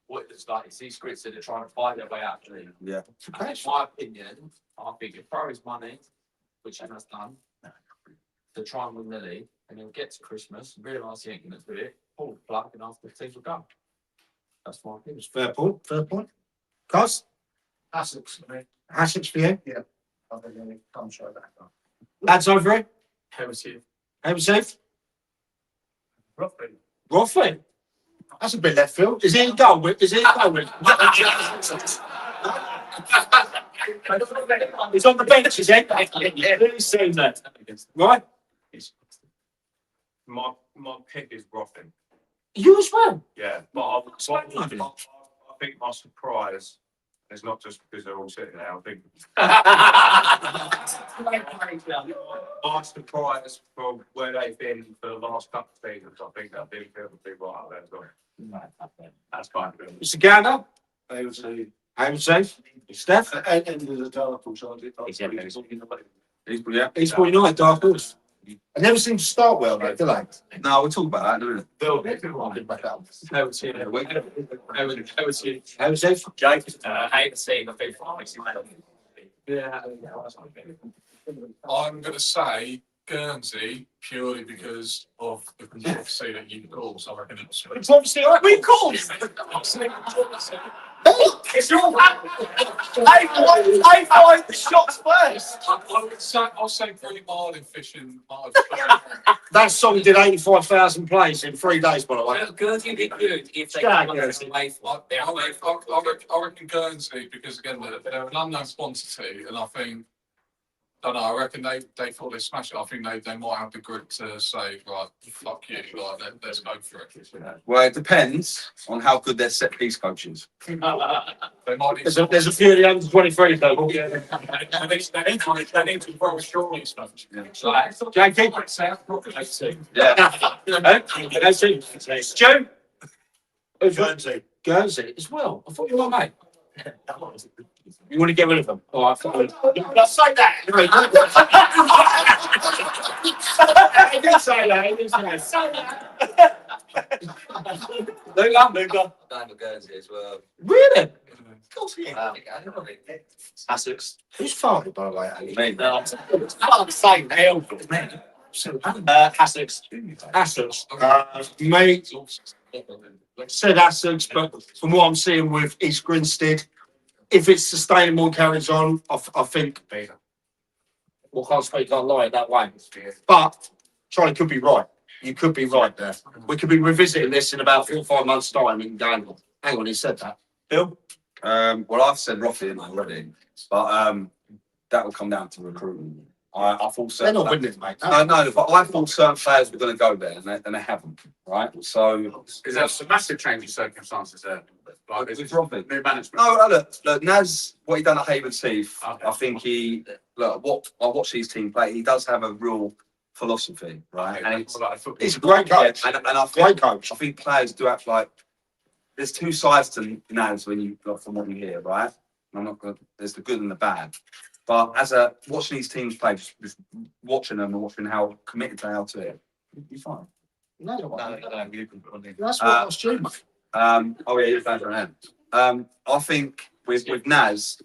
S10: what it's like is these Grits that are trying to find their way out of the league.
S1: Yeah.
S10: And in my opinion, I think if throw his money, which he has done, to try and win the league, and then get to Christmas, realise he ain't going to do it, pull the plug, and after the teams will go. That's my opinion.
S3: Fair point. Fair point. Cos?
S5: Essex, I mean,
S3: Essex for you?
S5: I think they come straight back.
S3: Lads over here?
S10: Heritage.
S3: Safe?
S10: Roughly.
S3: Roughly? That's a bit left field. Is he in goal with? Is he in goal with? He's on the bench, is he? Who's seen that? Right?
S7: My pick is Roffin.
S3: You as well?
S7: Yeah, but I think my surprise is not just because they're all sitting there. I think my surprise for where they've been for the last couple of seasons, I think that big field will be right up there as well. That's fine.
S3: Mr. Gander?
S8: I would say,
S3: Safe? Steph?
S8: and of the dark horse,
S3: He's 49, dark horse. I never seem to start well, though, do they?
S1: No, we'll talk about that, don't we?
S3: Safe?
S6: Jake, I hate to see the FIFA.
S10: Yeah.
S11: I'm going to say Guernsey purely because of the complexity that you call. So I reckon it's.
S3: It's obviously like we called.
S2: It's your I find the shots first.
S11: I'll say pretty Marlin fishing.
S3: That song did 85,000 plays in 3 days, by the way.
S6: Guernsey would be good if they
S3: Sky
S6: come
S3: Guernsey.
S6: away from
S11: I reckon Guernsey because again they're an unknown quantity, and I think. I don't know. I reckon they thought they smashed it. I think they might have the grit to say, right, fuck you, like let's go for it.
S1: Well, it depends on how good their set piece coach is.
S11: They might need
S3: There's a few of the under 23 though.
S10: They need to grow a shortly stuff.
S3: JK?
S1: Yeah.
S3: Stu? Guernsey. Guernsey as well. I thought you were mate. You want to get rid of them? All right.
S2: Let's say that.
S3: I didn't say that. I didn't say that. Luke.
S6: Going to Guernsey as well.
S3: Really?
S6: Of course, yeah.
S3: Essex. Who's father, by the way? Ali?
S1: Me.
S2: It's not the same hell.
S3: Essex. Essex. Mate, said Essex, but from what I'm seeing with East Grinstead, if it's sustainable and carries on, I think. Well, can't speak, can't lie that way. But Charlie could be right. You could be right there. We could be revisiting this in about 4 or 5 months' time and going, hang on, he said that. Bill?
S1: Well, I've said Roffin already, but that will come down to recruitment. I thought
S3: They're
S1: certain.
S3: not winning, mate.
S1: No, but I thought certain players were going to go there, and they haven't. Right, so
S4: Is there some massive change in circumstances there? Like,
S1: with Roffin.
S4: new management.
S1: No, look, Naz, what he done at Hayward Heath, I think what I watch these teams play, he does have a real philosophy, right? And
S3: He's a great coach.
S1: And I think,
S3: Great coach.
S1: I think players do act like there's two sides to Naz when you from what you hear, right? I'm not going. There's the good and the bad. But watching these teams play, just watching them and watching how committed they are to it, you're fine.
S3: No,
S1: You can
S3: that's what I was doing.
S1: Oh yeah, you're fans around. I think with Naz,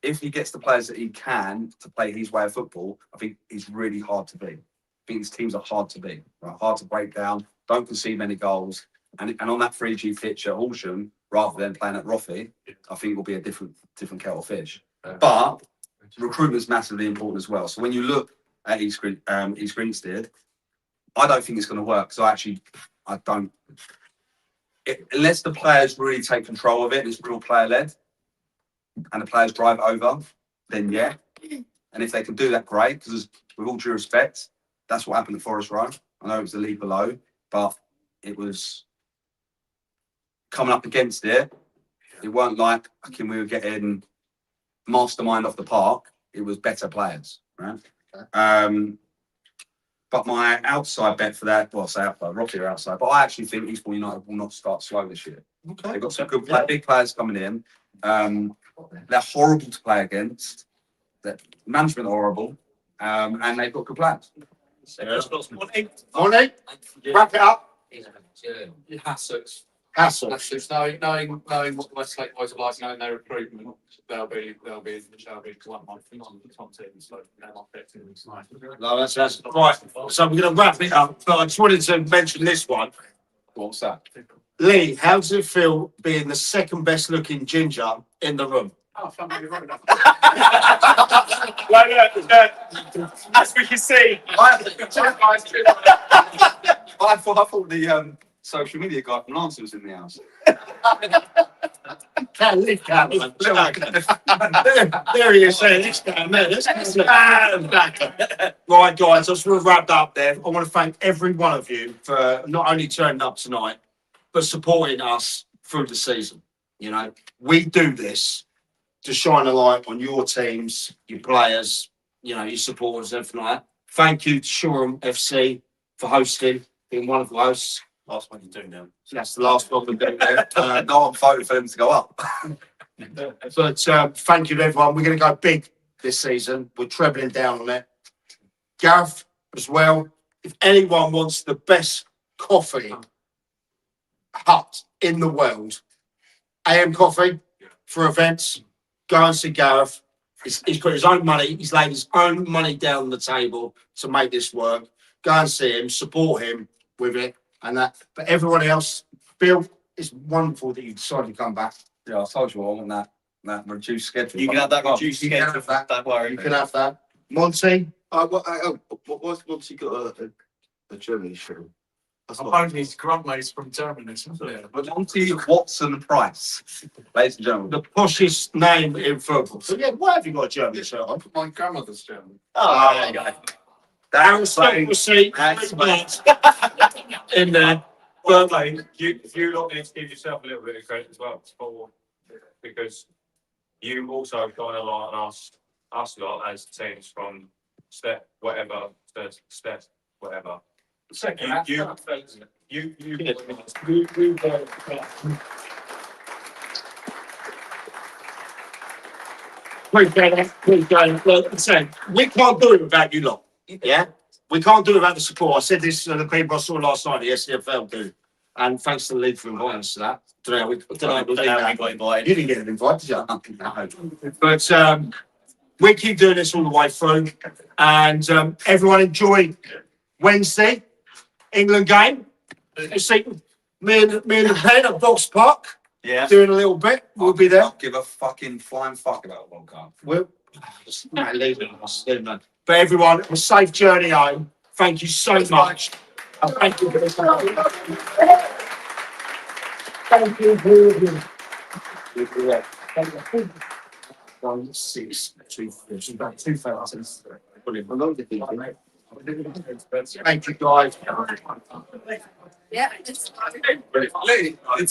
S1: if he gets the players that he can to play his way of football, I think he's really hard to beat. I think his teams are hard to beat, right? Hard to break down, don't concede many goals. And on that 3G pitch at Horsham, rather than playing at Roffey, I think will be a different kettle of fish. But recruitment's massively important as well. So when you look at East Grinstead, I don't think it's going to work. So I don't. Unless the players really take control of it, it's real player led, and the players drive over, then yeah. And if they can do that, great. Because with all due respect, that's what happened at Forest Row. I know it was the league below, but it was coming up against it. It weren't like we were getting mastermind off the park. It was better players, right? But my outside bet for that, well, I say outside, Rocky are outside, but I actually think Eastbourne United will not start slow this year.
S3: Okay.
S1: They've got some good big players coming in. They're horrible to play against. The management are horrible, and they've got good players.
S3: Morning. Wrap it up.
S4: Essex.
S3: Essex.
S4: Knowing what the Westlake boys are like, knowing their recruitment, they'll be one of the top teams. So they're not fitting.
S3: No, that's right. So we're going to wrap it up, but I just wanted to mention this one.
S1: What's that?
S3: Lee, how does it feel being the second best looking ginger in the room?
S12: Oh, somebody wrote that.
S2: Well, look, as we can see,
S1: I thought the social media guy from Lance was in the house.
S3: Can't live, can't live. There he is saying, this guy, man, this guy's right, guys, I just want to wrap up there. I want to thank every one of you for not only turning up tonight, but supporting us through the season. You know, we do this to shine a light on your teams, your players, you know, your supporters, everything like that. Thank you to Shoreham FC for hosting, being one of the hosts.
S2: last one you do now.
S3: That's the last one we do there.
S1: No one voted for them to go up.
S3: But thank you to everyone. We're going to go big this season. We're trebling down on it. Gareth as well. If anyone wants the best coffee hut in the world, AM Coffee for events, go and see Gareth. He's put his own money, he's laid his own money down on the table to make this work. Go and see him, support him with it and that. But everyone else, Bill, it's wonderful that you decided to come back.
S1: Yeah, I told you I want that reduced schedule.
S2: You can have that reduced
S3: You can
S2: schedule.
S3: have that.
S2: Don't worry.
S3: You can have that. Monty,
S8: What's Monty got a Germany show?
S11: Apparently, his grandmate's from Germany, isn't it?
S1: But Monty Watson Price, ladies and gentlemen.
S3: the poshest name in football. So yeah, why have you got a German shirt on?
S11: My grandmother's German.
S2: Oh, there you go.
S3: That's the seat in there.
S7: Well, mate, you lot need to give yourself a little bit of credit as well, because you also kind of like us lot as teams from step whatever to step whatever.
S13: Second,
S7: You-
S3: We can't do it without you lot. Yeah? We can't do it without the support. I said this to the people I saw last night, the SCFL do. And thanks to the league for inviting us to that. Don't know how we
S2: got invited.
S3: You didn't get an invite, did you? No. But we keep doing this all the way through. And everyone enjoy Wednesday, England game. You see me and the pen at Box Park
S2: Yeah.
S3: doing a little bit. We'll be there.
S1: I'll give a fucking flying fuck about World Cup.
S3: But everyone, a safe journey home. Thank you so much. And thank you for this. Thank you for 1, 6, 2, 3, about 2,000. Thank you guys.
S9: Yeah.